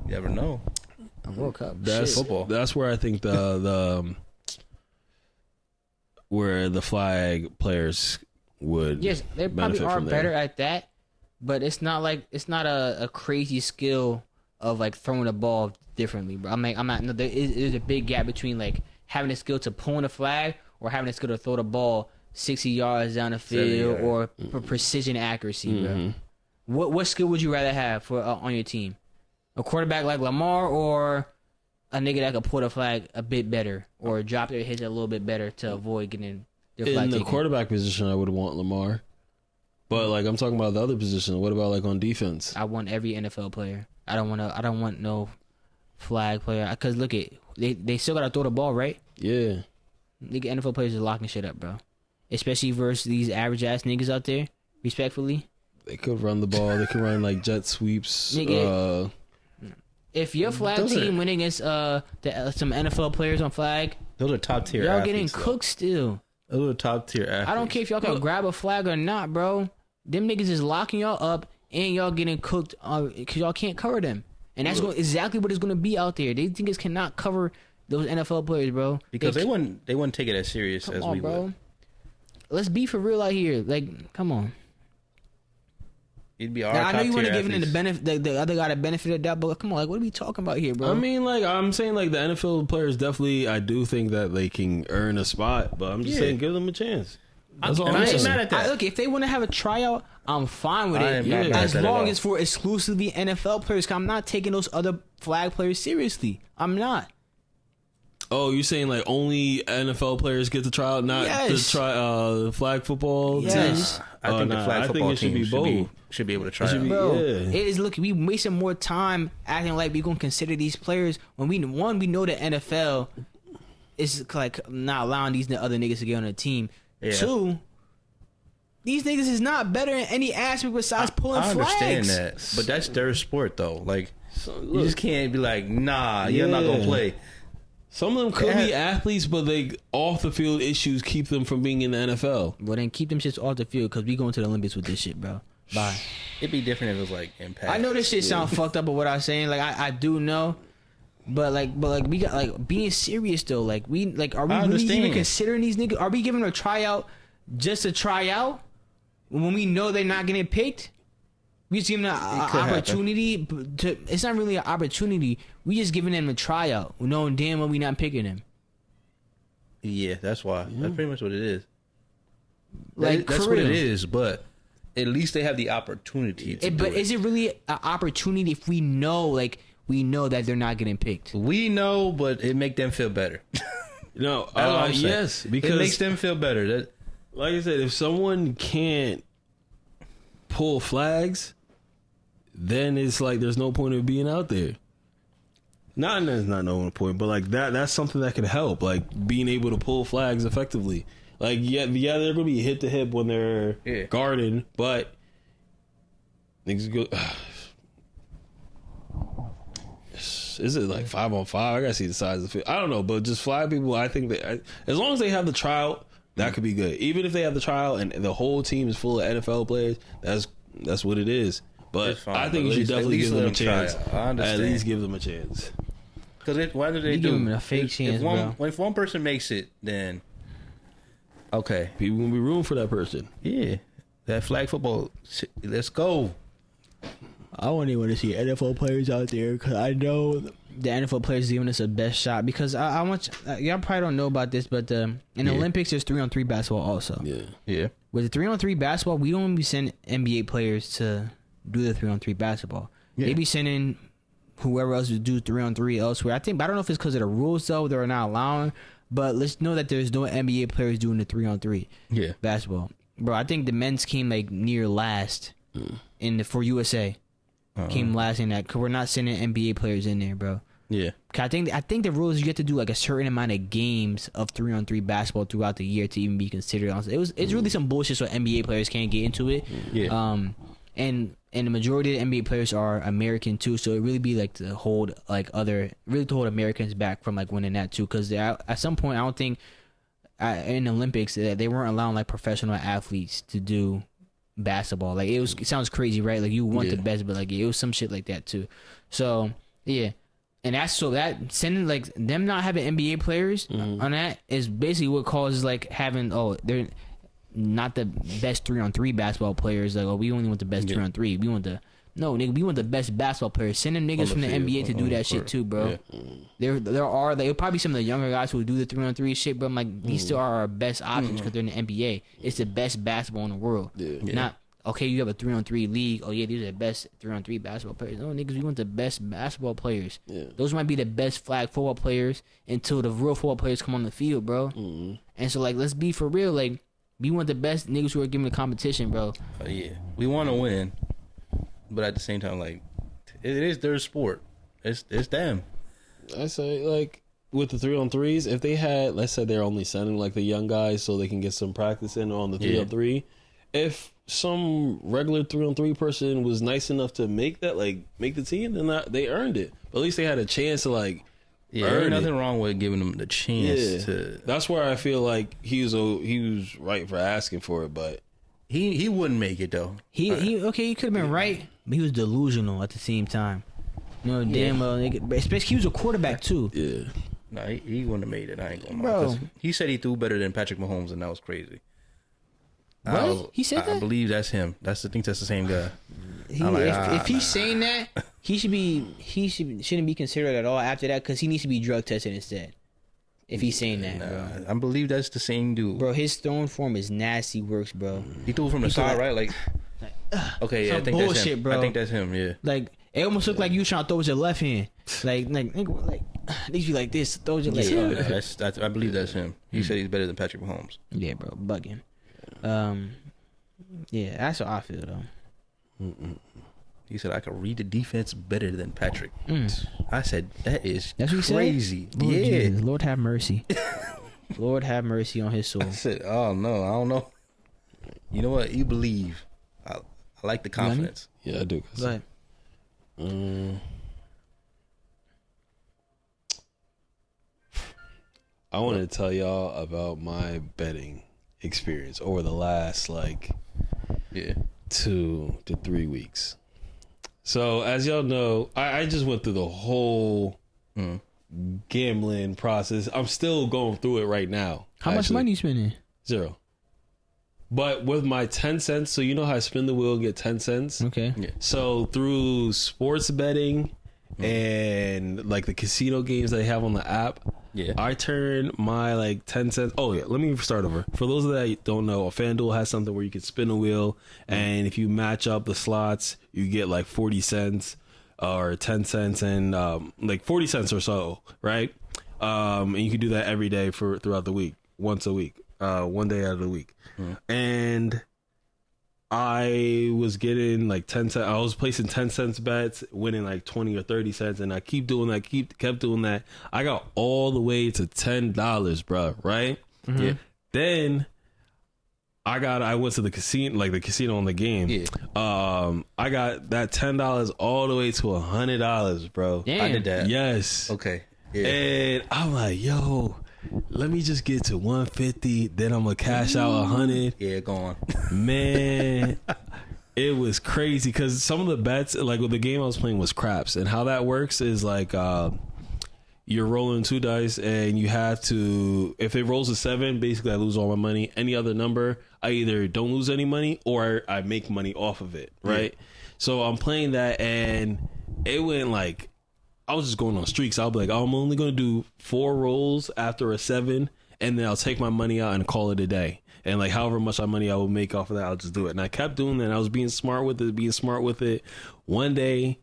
You never know.
A World Cup.
That's
football.
That's where I think where the flag players would.
Yes, they probably are better at that, but it's not a crazy skill of like throwing the ball differently, bro. I'm not. No, there's a big gap between like having the skill to pull in a flag or having the skill to throw the ball 60 yards down the field or for precision accuracy, bro. What skill would you rather have for on your team? A quarterback like Lamar or a nigga that could pull the flag a bit better or drop their hits a little bit better to avoid getting their flag
in the
taken?
quarterback position, I would want Lamar. But like, I'm talking about the other position. What about like on defense?
I want every NFL player. I don't want no flag player. Because look at they still gotta throw the ball, right?
Yeah.
Nigga, NFL players are locking shit up, bro. Especially versus these average ass niggas out there. Respectfully,
they could run the ball. They could run like jet sweeps.
Nigga, if your flag team went against some NFL players on flag,
those are top tier.
Y'all getting cooked still.
Those are top tier athletes.
I don't care if y'all can grab a flag or not, bro. Them niggas is locking y'all up and y'all getting cooked because y'all can't cover them. And that's exactly what it's going to be out there. They niggas cannot cover those NFL players, bro.
Because they wouldn't take it as serious as we would.
Let's be for real out here. Like, come on.
It'd be our
now, I know you want to give
athletes.
the benefit, the other guy the benefit of that, but come on, like, what are we talking about here, bro?
I mean, like, I'm saying, like, the NFL players definitely, I do think that they can earn a spot, but I'm just saying, give them a chance. That's all I'm saying.
mad at that.
Look, if they want to have a tryout, I'm fine with it. As long as for exclusively NFL players, 'cause I'm not taking those other flag players seriously. I'm not.
Oh, you're saying like only NFL players get to try out, not the flag football teams?
I think the flag football team should be able to try out.
Bro, it is. Look, we wasting more time acting like we gonna consider these players when we know the NFL is like not allowing these other niggas to get on the team. Yeah. 2, these niggas is not better in any aspect besides pulling flags.
I understand that, but that's their sport though. Like, you just can't be like, nah, you're not gonna play.
Some of them could be athletes, but they off the field issues keep them from being in the NFL.
Well, then keep them shits off the field because we going to the Olympics with this shit, bro. Bye.
It'd be different if it was like Impact.
I know this shit sound fucked up, but what I'm saying, like, I do know, but we got like being serious though. Like, are we really even considering these niggas? Are we giving them a tryout just to try out when we know they're not getting picked? We just giving them an opportunity. It's not really an opportunity. We just giving them a tryout, knowing damn well we not picking them.
Yeah, that's why. That's pretty much what it is.
Like,
that's what it is. But at least they have the opportunity. But
is it really an opportunity if we know that they're not getting picked?
We know, but it make them feel better.
No, yes, because
it makes them feel better.
Like I said, if someone can't pull flags, then it's like there's no point of being out there. not knowing the point, but like that's something that could help, like being able to pull flags effectively. Like yeah, they're gonna be hit to hip when they're guarding, but niggas go. Is it like 5-on-5? I gotta see the size of the field. I don't know, but just flag people. I think that as long as they have the tryout, that could be good. Even if they have the trial and the whole team is full of NFL players, that's what it is. But fine, I think you should definitely give them a chance. At least give them a chance.
Because why do they
give them a fake chance, bro?
If one person makes it, then okay,
people gonna be rooting for that person.
Yeah, that flag football. Let's go.
I don't even want to see NFL players out there because I know the NFL players giving us a best shot. Because I want y'all probably don't know about this, but in the Olympics there's 3-on-3 basketball also.
Yeah.
With the 3-on-3 basketball, we don't be sending NBA players to do the 3-on-3 basketball. They be sending whoever else to do 3-on-3 elsewhere. I think, but I don't know if it's because of the rules though they're not allowing. But let's know that there's no NBA players doing the 3-on-3 basketball, bro. I think the men's came like near last for USA. Came last in that because we're not sending NBA players in there, bro.
Yeah,
I think the rule is you have to do like a certain amount of games of 3-on-3 basketball throughout the year to even be considered. It's really some bullshit so NBA players can't get into it.
Yeah.
And the majority of the NBA players are American too, so it really be like to hold Americans back from like winning that too. Because at some point I don't think in the Olympics they weren't allowing like professional athletes to do basketball. Like it sounds crazy, right? Like you want the best, but like it was some shit like that too. So yeah, and that's so that sending like them not having NBA players on that is basically what causes like having they're not the best 3-on-3 basketball players. Like we only want the best 3-on-3. We want we want the best basketball players. Send them niggas from the NBA to do that shit too, bro. Yeah. There are like probably some of the younger guys who do the 3-on-3 shit, but I'm like these still are our best options because they're in the NBA. It's the best basketball in the world. Not okay. You have a 3-on-3 league. Oh yeah, these are the best 3-on-3 basketball players. No niggas, we want the best basketball players. Those might be the best flag football players until the real football players come on the field, bro. And so like let's be for real. Like we want the best niggas who are giving the competition, bro.
We want to win. But at the same time, like, it is their sport. It's them.
I say, like, with the 3-on-3s, if they had, let's say they're only sending, like, the young guys so they can get some practice in on the 3-on-3, if some regular 3-on-3 person was nice enough to make the team, then they earned it. But at least they had a chance to, like,
there's nothing wrong with giving them the chance to.
That's where I feel like he was right for asking for it, but
he wouldn't make it though.
He could have been right, but he was delusional at the same time. Damn well, especially he was a quarterback too.
Yeah.
No, he wouldn't have made it. I ain't gonna lie. Bro. He said he threw better than Patrick Mahomes, and that was crazy.
What? He said that?
I believe that's him. I think that's the same guy.
If he's saying that, he shouldn't be considered at all after that because he needs to be drug tested instead. If he's saying that, bro.
I believe that's the same dude.
Bro, his throwing form is nasty works, bro.
He threw from the side, right? Like, okay, yeah, I think that's him.
Bro.
I think that's him, yeah.
Like, it almost looked like you trying to throw with your left hand. Like, these be like this, throw with your left hand.
I believe that's him. He said he's better than Patrick Mahomes.
Yeah, bro, bugging. Yeah, that's what I feel, though.
He said, I could read the defense better than Patrick. I said, that's
what
crazy.
Lord Jesus, Lord have mercy. Lord have mercy on his soul.
I said, oh, no, I don't know. You know what? You believe. I like the confidence.
Yeah, I do.
Go ahead.
I want to tell y'all about my betting experience over the last, 2 to 3 weeks. So, as y'all know, I just went through the whole gambling process. I'm still going through it right now.
How much money you spending?
0. But with my 10 cents, so you know how I spin the wheel and get 10 cents?
Okay.
Yeah.
So, through sports betting and, like, the casino games that they have on the app, I turn my 10 cents. Oh yeah, let me start over. For those that don't know, FanDuel has something where you can spin a wheel, and if you match up the slots, you get 40 cents or 10 cents and 40 cents or so, right? And you can do that every day throughout the week, once a week, one day out of the week. And I was getting like 10 cents. I was placing 10 cents bets, winning like 20 or 30 cents. And I keep doing that, kept doing that. I got all the way to $10, bro. Right?
Mm-hmm. Yeah.
Then I went to the casino, like the casino on the game.
Yeah.
I got that $10 all the way to $100, bro.
Damn.
I did that.
Yes.
Okay. Yeah.
And I'm like, yo, let me just get to 150. Then I'm gonna cash out 100.
Yeah, go on.
Man, it was crazy because some of the bets, like the game I was playing was craps, and how that works is like you're rolling 2 dice, and you have to. If it rolls a 7, basically I lose all my money. Any other number, I either don't lose any money or I make money off of it. Right. Yeah. So I'm playing that, and it went like. I was just going on streaks. I'll be like, I'm only going to do 4 rolls after a 7, and then I'll take my money out and call it a day. And like however much money I will make off of that, I'll just do it. And I kept doing that. And I was being smart with it. One day,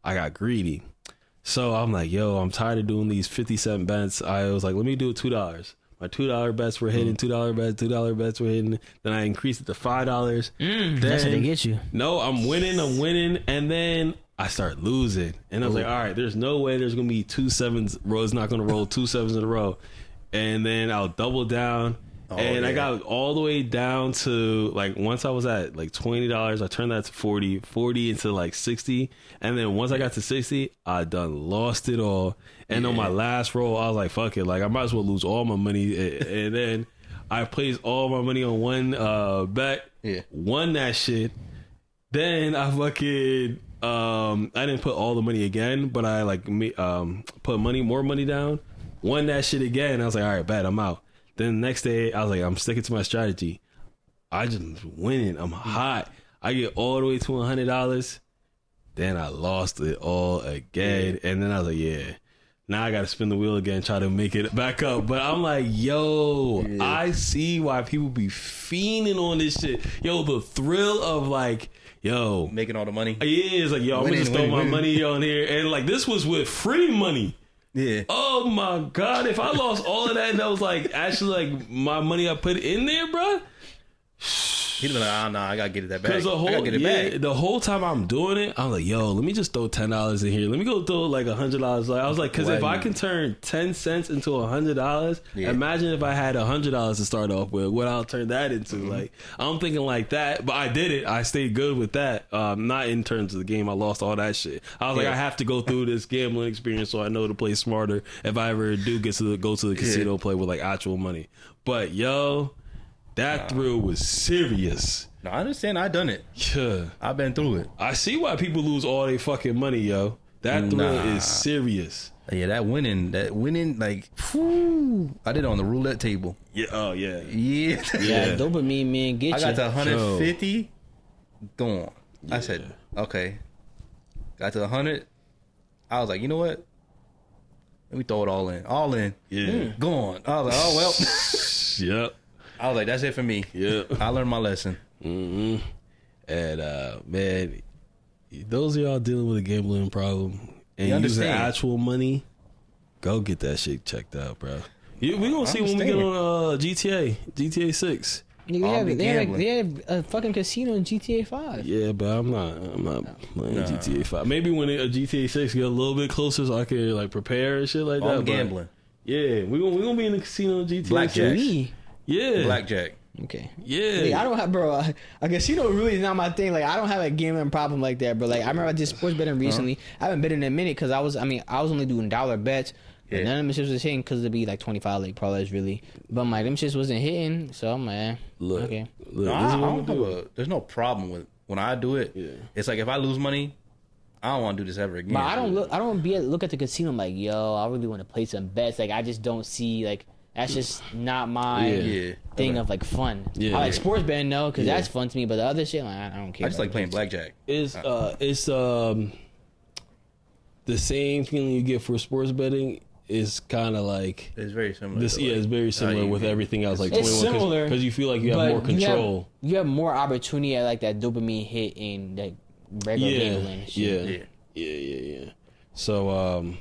I got greedy. So I'm like, yo, I'm tired of doing these 50-cent bets. I was like, let me do $2. My $2 bets were hitting, $2 bets were hitting. Then I increased it to $5.
That's how they get you.
No, I'm winning. And then I start losing. And I was like, all right, there's no way there's going to be 2 sevens. It's not going to roll 2 sevens in a row. And then I'll double down. I got all the way down to like once I was at like $20, I turned that to 40 into like 60. And then once I got to 60, I done lost it all. And on my last roll, I was like, fuck it. Like I might as well lose all my money. And then I placed all my money on one bet. Yeah. Won that shit. Then I fucking I didn't put all the money again, but I like put more money down. Won that shit again. I was like, all right, bet, I'm out. Then the next day, I was like, I'm sticking to my strategy. I just winning. I'm hot. I get all the way to $100. Then I lost it all again. And then I was like, yeah. Now I got to spin the wheel again, try to make it back up. But I'm like, yo, I see why people be fiending on this shit. Yo, the thrill of like, yo.
Making all the money.
Yeah, it's like, yo, I'm going to just throw my money on here. And like, this was with free money.
Yeah.
Oh my God. If I lost all of that and that was like actually like my money I put in there, bro.
He'd be like, I gotta get it that back.
The whole time I'm doing it, I'm like, yo, let me just throw $10 in here. Let me go throw like $100. Like I was like, because if I can turn 10 cents into $100, imagine if I had $100 to start off with, what I'll turn that into. Like I'm thinking like that, but I did it. I stayed good with that. Not in terms of the game. I lost all that shit. I was like, I have to go through this gambling experience so I know to play smarter if I ever do get to go to the casino play with like actual money. But yo. That thrill was serious.
No, I understand. I done it.
Yeah.
I've been through it.
I see why people lose all their fucking money, yo. That thrill is serious.
Yeah, that winning, like, whew, I did it on the roulette table.
Yeah. Oh, yeah.
Yeah.
Yeah, dopamine, man, get you.
I got to 150. Gone. I said, okay. Got to 100. I was like, you know what? Let me throw it all in. All in.
Yeah.
Gone. I was like, oh, well.
Yep.
I was like, that's it for me.
Yeah.
I learned my lesson.
Mm-hmm. And, man, those of y'all dealing with a gambling problem and using actual money, go get that shit checked out, bro. We're going to see when we get on GTA 6.
They have a fucking casino in GTA 5.
Yeah, but I'm not playing GTA 5. Maybe when a GTA 6 get a little bit closer so I can like prepare and shit like that.
I'm gambling.
Yeah, we're gonna be in the casino in GTA
Blackjack.
6. Yeah.
Blackjack.
Okay.
Yeah.
Like, I don't have, bro. A casino really is not my thing. Like, I don't have a gambling problem like that, bro. Like, I remember I did sports betting recently. I haven't bet in a minute because I was only doing dollar bets. Yeah. None of them shits was hitting because it'd be like 25 like parlays really. But my them shits wasn't hitting, so I'm like,
look,
okay.
Look,
there's no problem with when I do it. Yeah. It's like if I lose money, I don't want to do this ever again.
But I don't look at the casino I'm like, yo, I really want to play some bets. Like I just don't see like. That's just not my thing of like fun. Yeah. I like sports betting though, because that's fun to me. But the other shit, like, I don't care.
I just like playing blackjack.
It's the same feeling you get for sports betting. Is kind of like
it's very similar.
It's very similar with everything else. Like
it's 21, similar
because you feel like you have more control.
You have more opportunity at like that dopamine hit in like regular gambling.
Yeah. So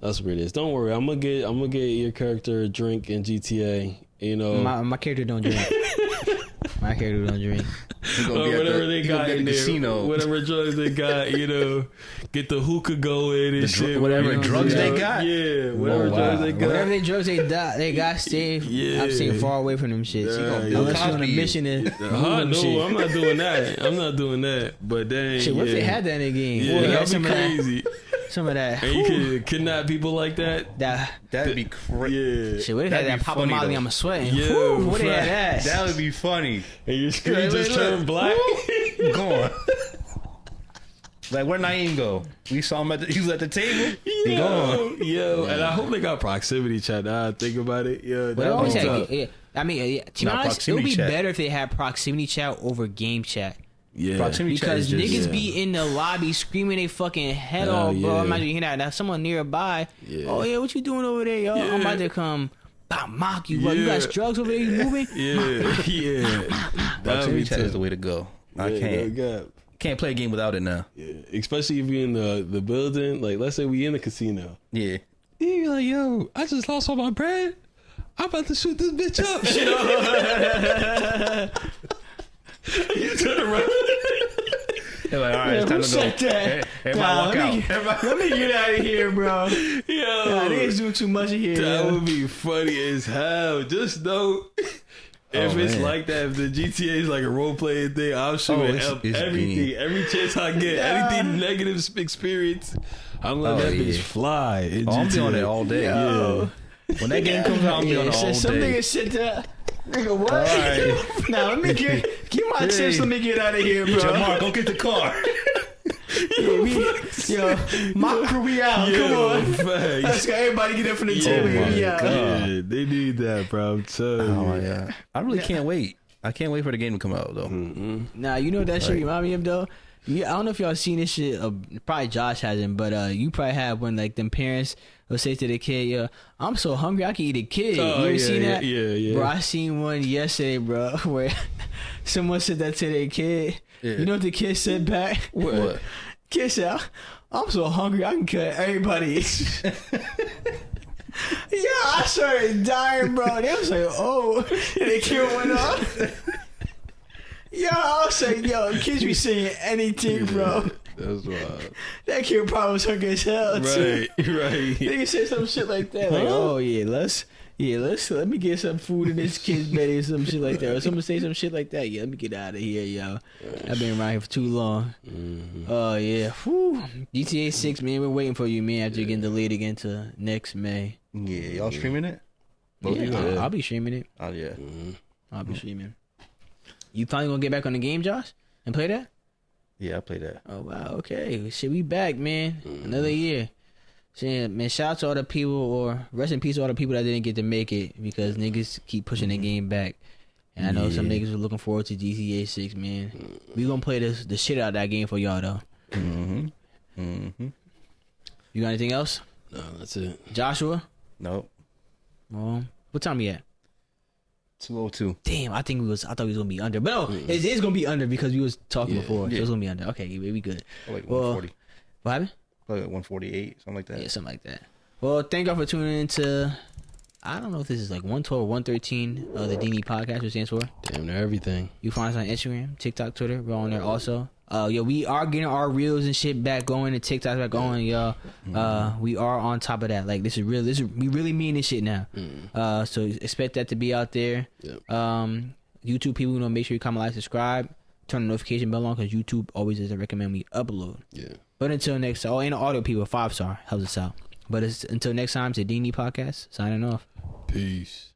that's what it is. Don't worry, I'm gonna get your character a drink in GTA. You know,
my character don't drink. My character don't drink.
Or whatever they got in there,
casino.
whatever drugs they got, get the hookah going and shit.
Whatever drugs they got.
Yeah, whatever
wow.
drugs they got.
Whatever they drugs they got, stay.
Yeah.
I'm staying far away from them shit. Unless you're on a mission to move them
No,
shit.
I'm not doing that. I'm not doing that. But then,
Shit, what if they had that in the game?
Yeah,
They got
that'd be crazy.
Some of that.
And you could kidnap people like that.
That'd be crazy.
Yeah.
Shit, what if they had
That'd
that
be
Papa
funny,
Molly?
though.
I'm sweating.
Yeah,
Whew, what if they had that?
That would be funny.
And your screen
Look,
just
look,
turned black.
Go on. Like, where'd Naeem go? We saw him he was at the table. He gone.
Yo, and I hope they got proximity chat. Now I think about it. Yo,
But
that
always
was
had,
tough.
yeah. I mean, to be
Nah,
honest, it would be
proximity chat.
better if they had proximity chat over game chat.
Yeah.
Proximity chat
Because
is just,
niggas be in the lobby screaming they fucking head
Oh,
off, bro.
yeah.
Imagine you hear that. Now someone nearby.
Yeah.
Oh yeah, what you doing over there, yo? I'm about to come mock you, bro. You got
Yeah.
drugs over there, you moving?
Yeah, yeah. That'd be
proximity chat is
tough.
the way to go. I
Yeah,
can't play a game without it now.
Yeah, especially if you're in the building. Like, let's say we in the casino.
Yeah.
You're like, yo, I just lost all my bread. I'm about to shoot this bitch up. You turn around.
They're like, all right, it's time to go.
Check that.
Hey, everybody walk out.
Let me get out of here, bro.
Yo,
Niggas doing too much in here.
that
yo.
would be funny as hell. Just know, if it's
man.
like that, if the GTA is like a role playing thing, I'm shooting
it's
everything.
mean.
Every chance I get, anything negative experience, I'm letting that bitch fly. in
I'm
GTA.
on it all day.
Yo.
When that game comes out, I'm on it all
Some
day.
niggas sit there. Nigga, what?
right.
Now let me get my chips.
Hey.
Let me get out of here, bro.
Jamar, go get the car.
Yo, my crew, we out. Come on.
Facts.
Let's go. Everybody get up from the
Yeah,
table.
my
We out.
God.
Yeah, they need that, bro. I'm telling
Oh
you.
my god. I really can't wait. I can't wait for the game to come out though.
Nah, you know what that shit remind me of though? I don't know if y'all seen this shit. Probably Josh hasn't, but you probably have when like them parents will say to the kid, "Yo, I'm so hungry, I can eat a kid."
Oh,
you ever
yeah,
seen that?
yeah.
Bro, I seen one yesterday, bro, where someone said that to their kid.
Yeah.
You know what the kid said back?
What?
Kid said, "I'm so hungry, I can cut everybody." Yeah, I started dying, bro. They was like, "Oh," and the kid went off. Yo, I was like, yo, kids be saying anything, bro.
That's wild.
That kid probably was hungry as hell, too.
Right.
Nigga said some shit like that. Like, oh, yeah, let me get some food in this kid's belly or some shit like that. Or someone say some shit like that. Yeah, let me get out of here, yo. I've been around here for too long. Oh, yeah. Whew. GTA 6, man, we're waiting for you, man, after you're getting delayed again to next May.
Yeah, y'all streaming it?
Yeah, I'll be streaming it.
Oh yeah.
I'll be streaming. You finally gonna get back on the game, Josh, and play that?
Yeah, I play that.
Oh wow, okay. Shit, we back, man. Another year. Shit, man, shout out to all the people, or rest in peace to all the people that didn't get to make it because niggas keep pushing the game back. And I know some niggas are looking forward to GTA 6, man. We gonna play the shit out of that game for y'all though. You got anything else?
No, that's it.
Joshua?
Nope.
Well, what time we at?
202.
Damn, I thought we was gonna be under. But no, it is gonna be under because we was talking before. So
Yeah.
it's gonna be under. Okay, we good.
Like
Well,
140.
what happened?
Like 148, something like that.
Yeah, something like that. Well, thank y'all for tuning in to, I don't know if this is like 112 or 113 of the DD podcast, which stands for.
Damn near everything.
You find us on Instagram, TikTok, Twitter. We're on there also. Yo, we are getting our reels and shit back going and TikToks back going, y'all. We are on top of that. Like, this is real. We really mean this shit now. So expect that to be out there.
Yep.
YouTube people, make sure you comment, like, subscribe, turn the notification bell on because YouTube always doesn't recommend we upload.
Yeah.
But until next time, and the audio people, 5-star helps us out. But until next time, it's a DD podcast signing off.
Peace.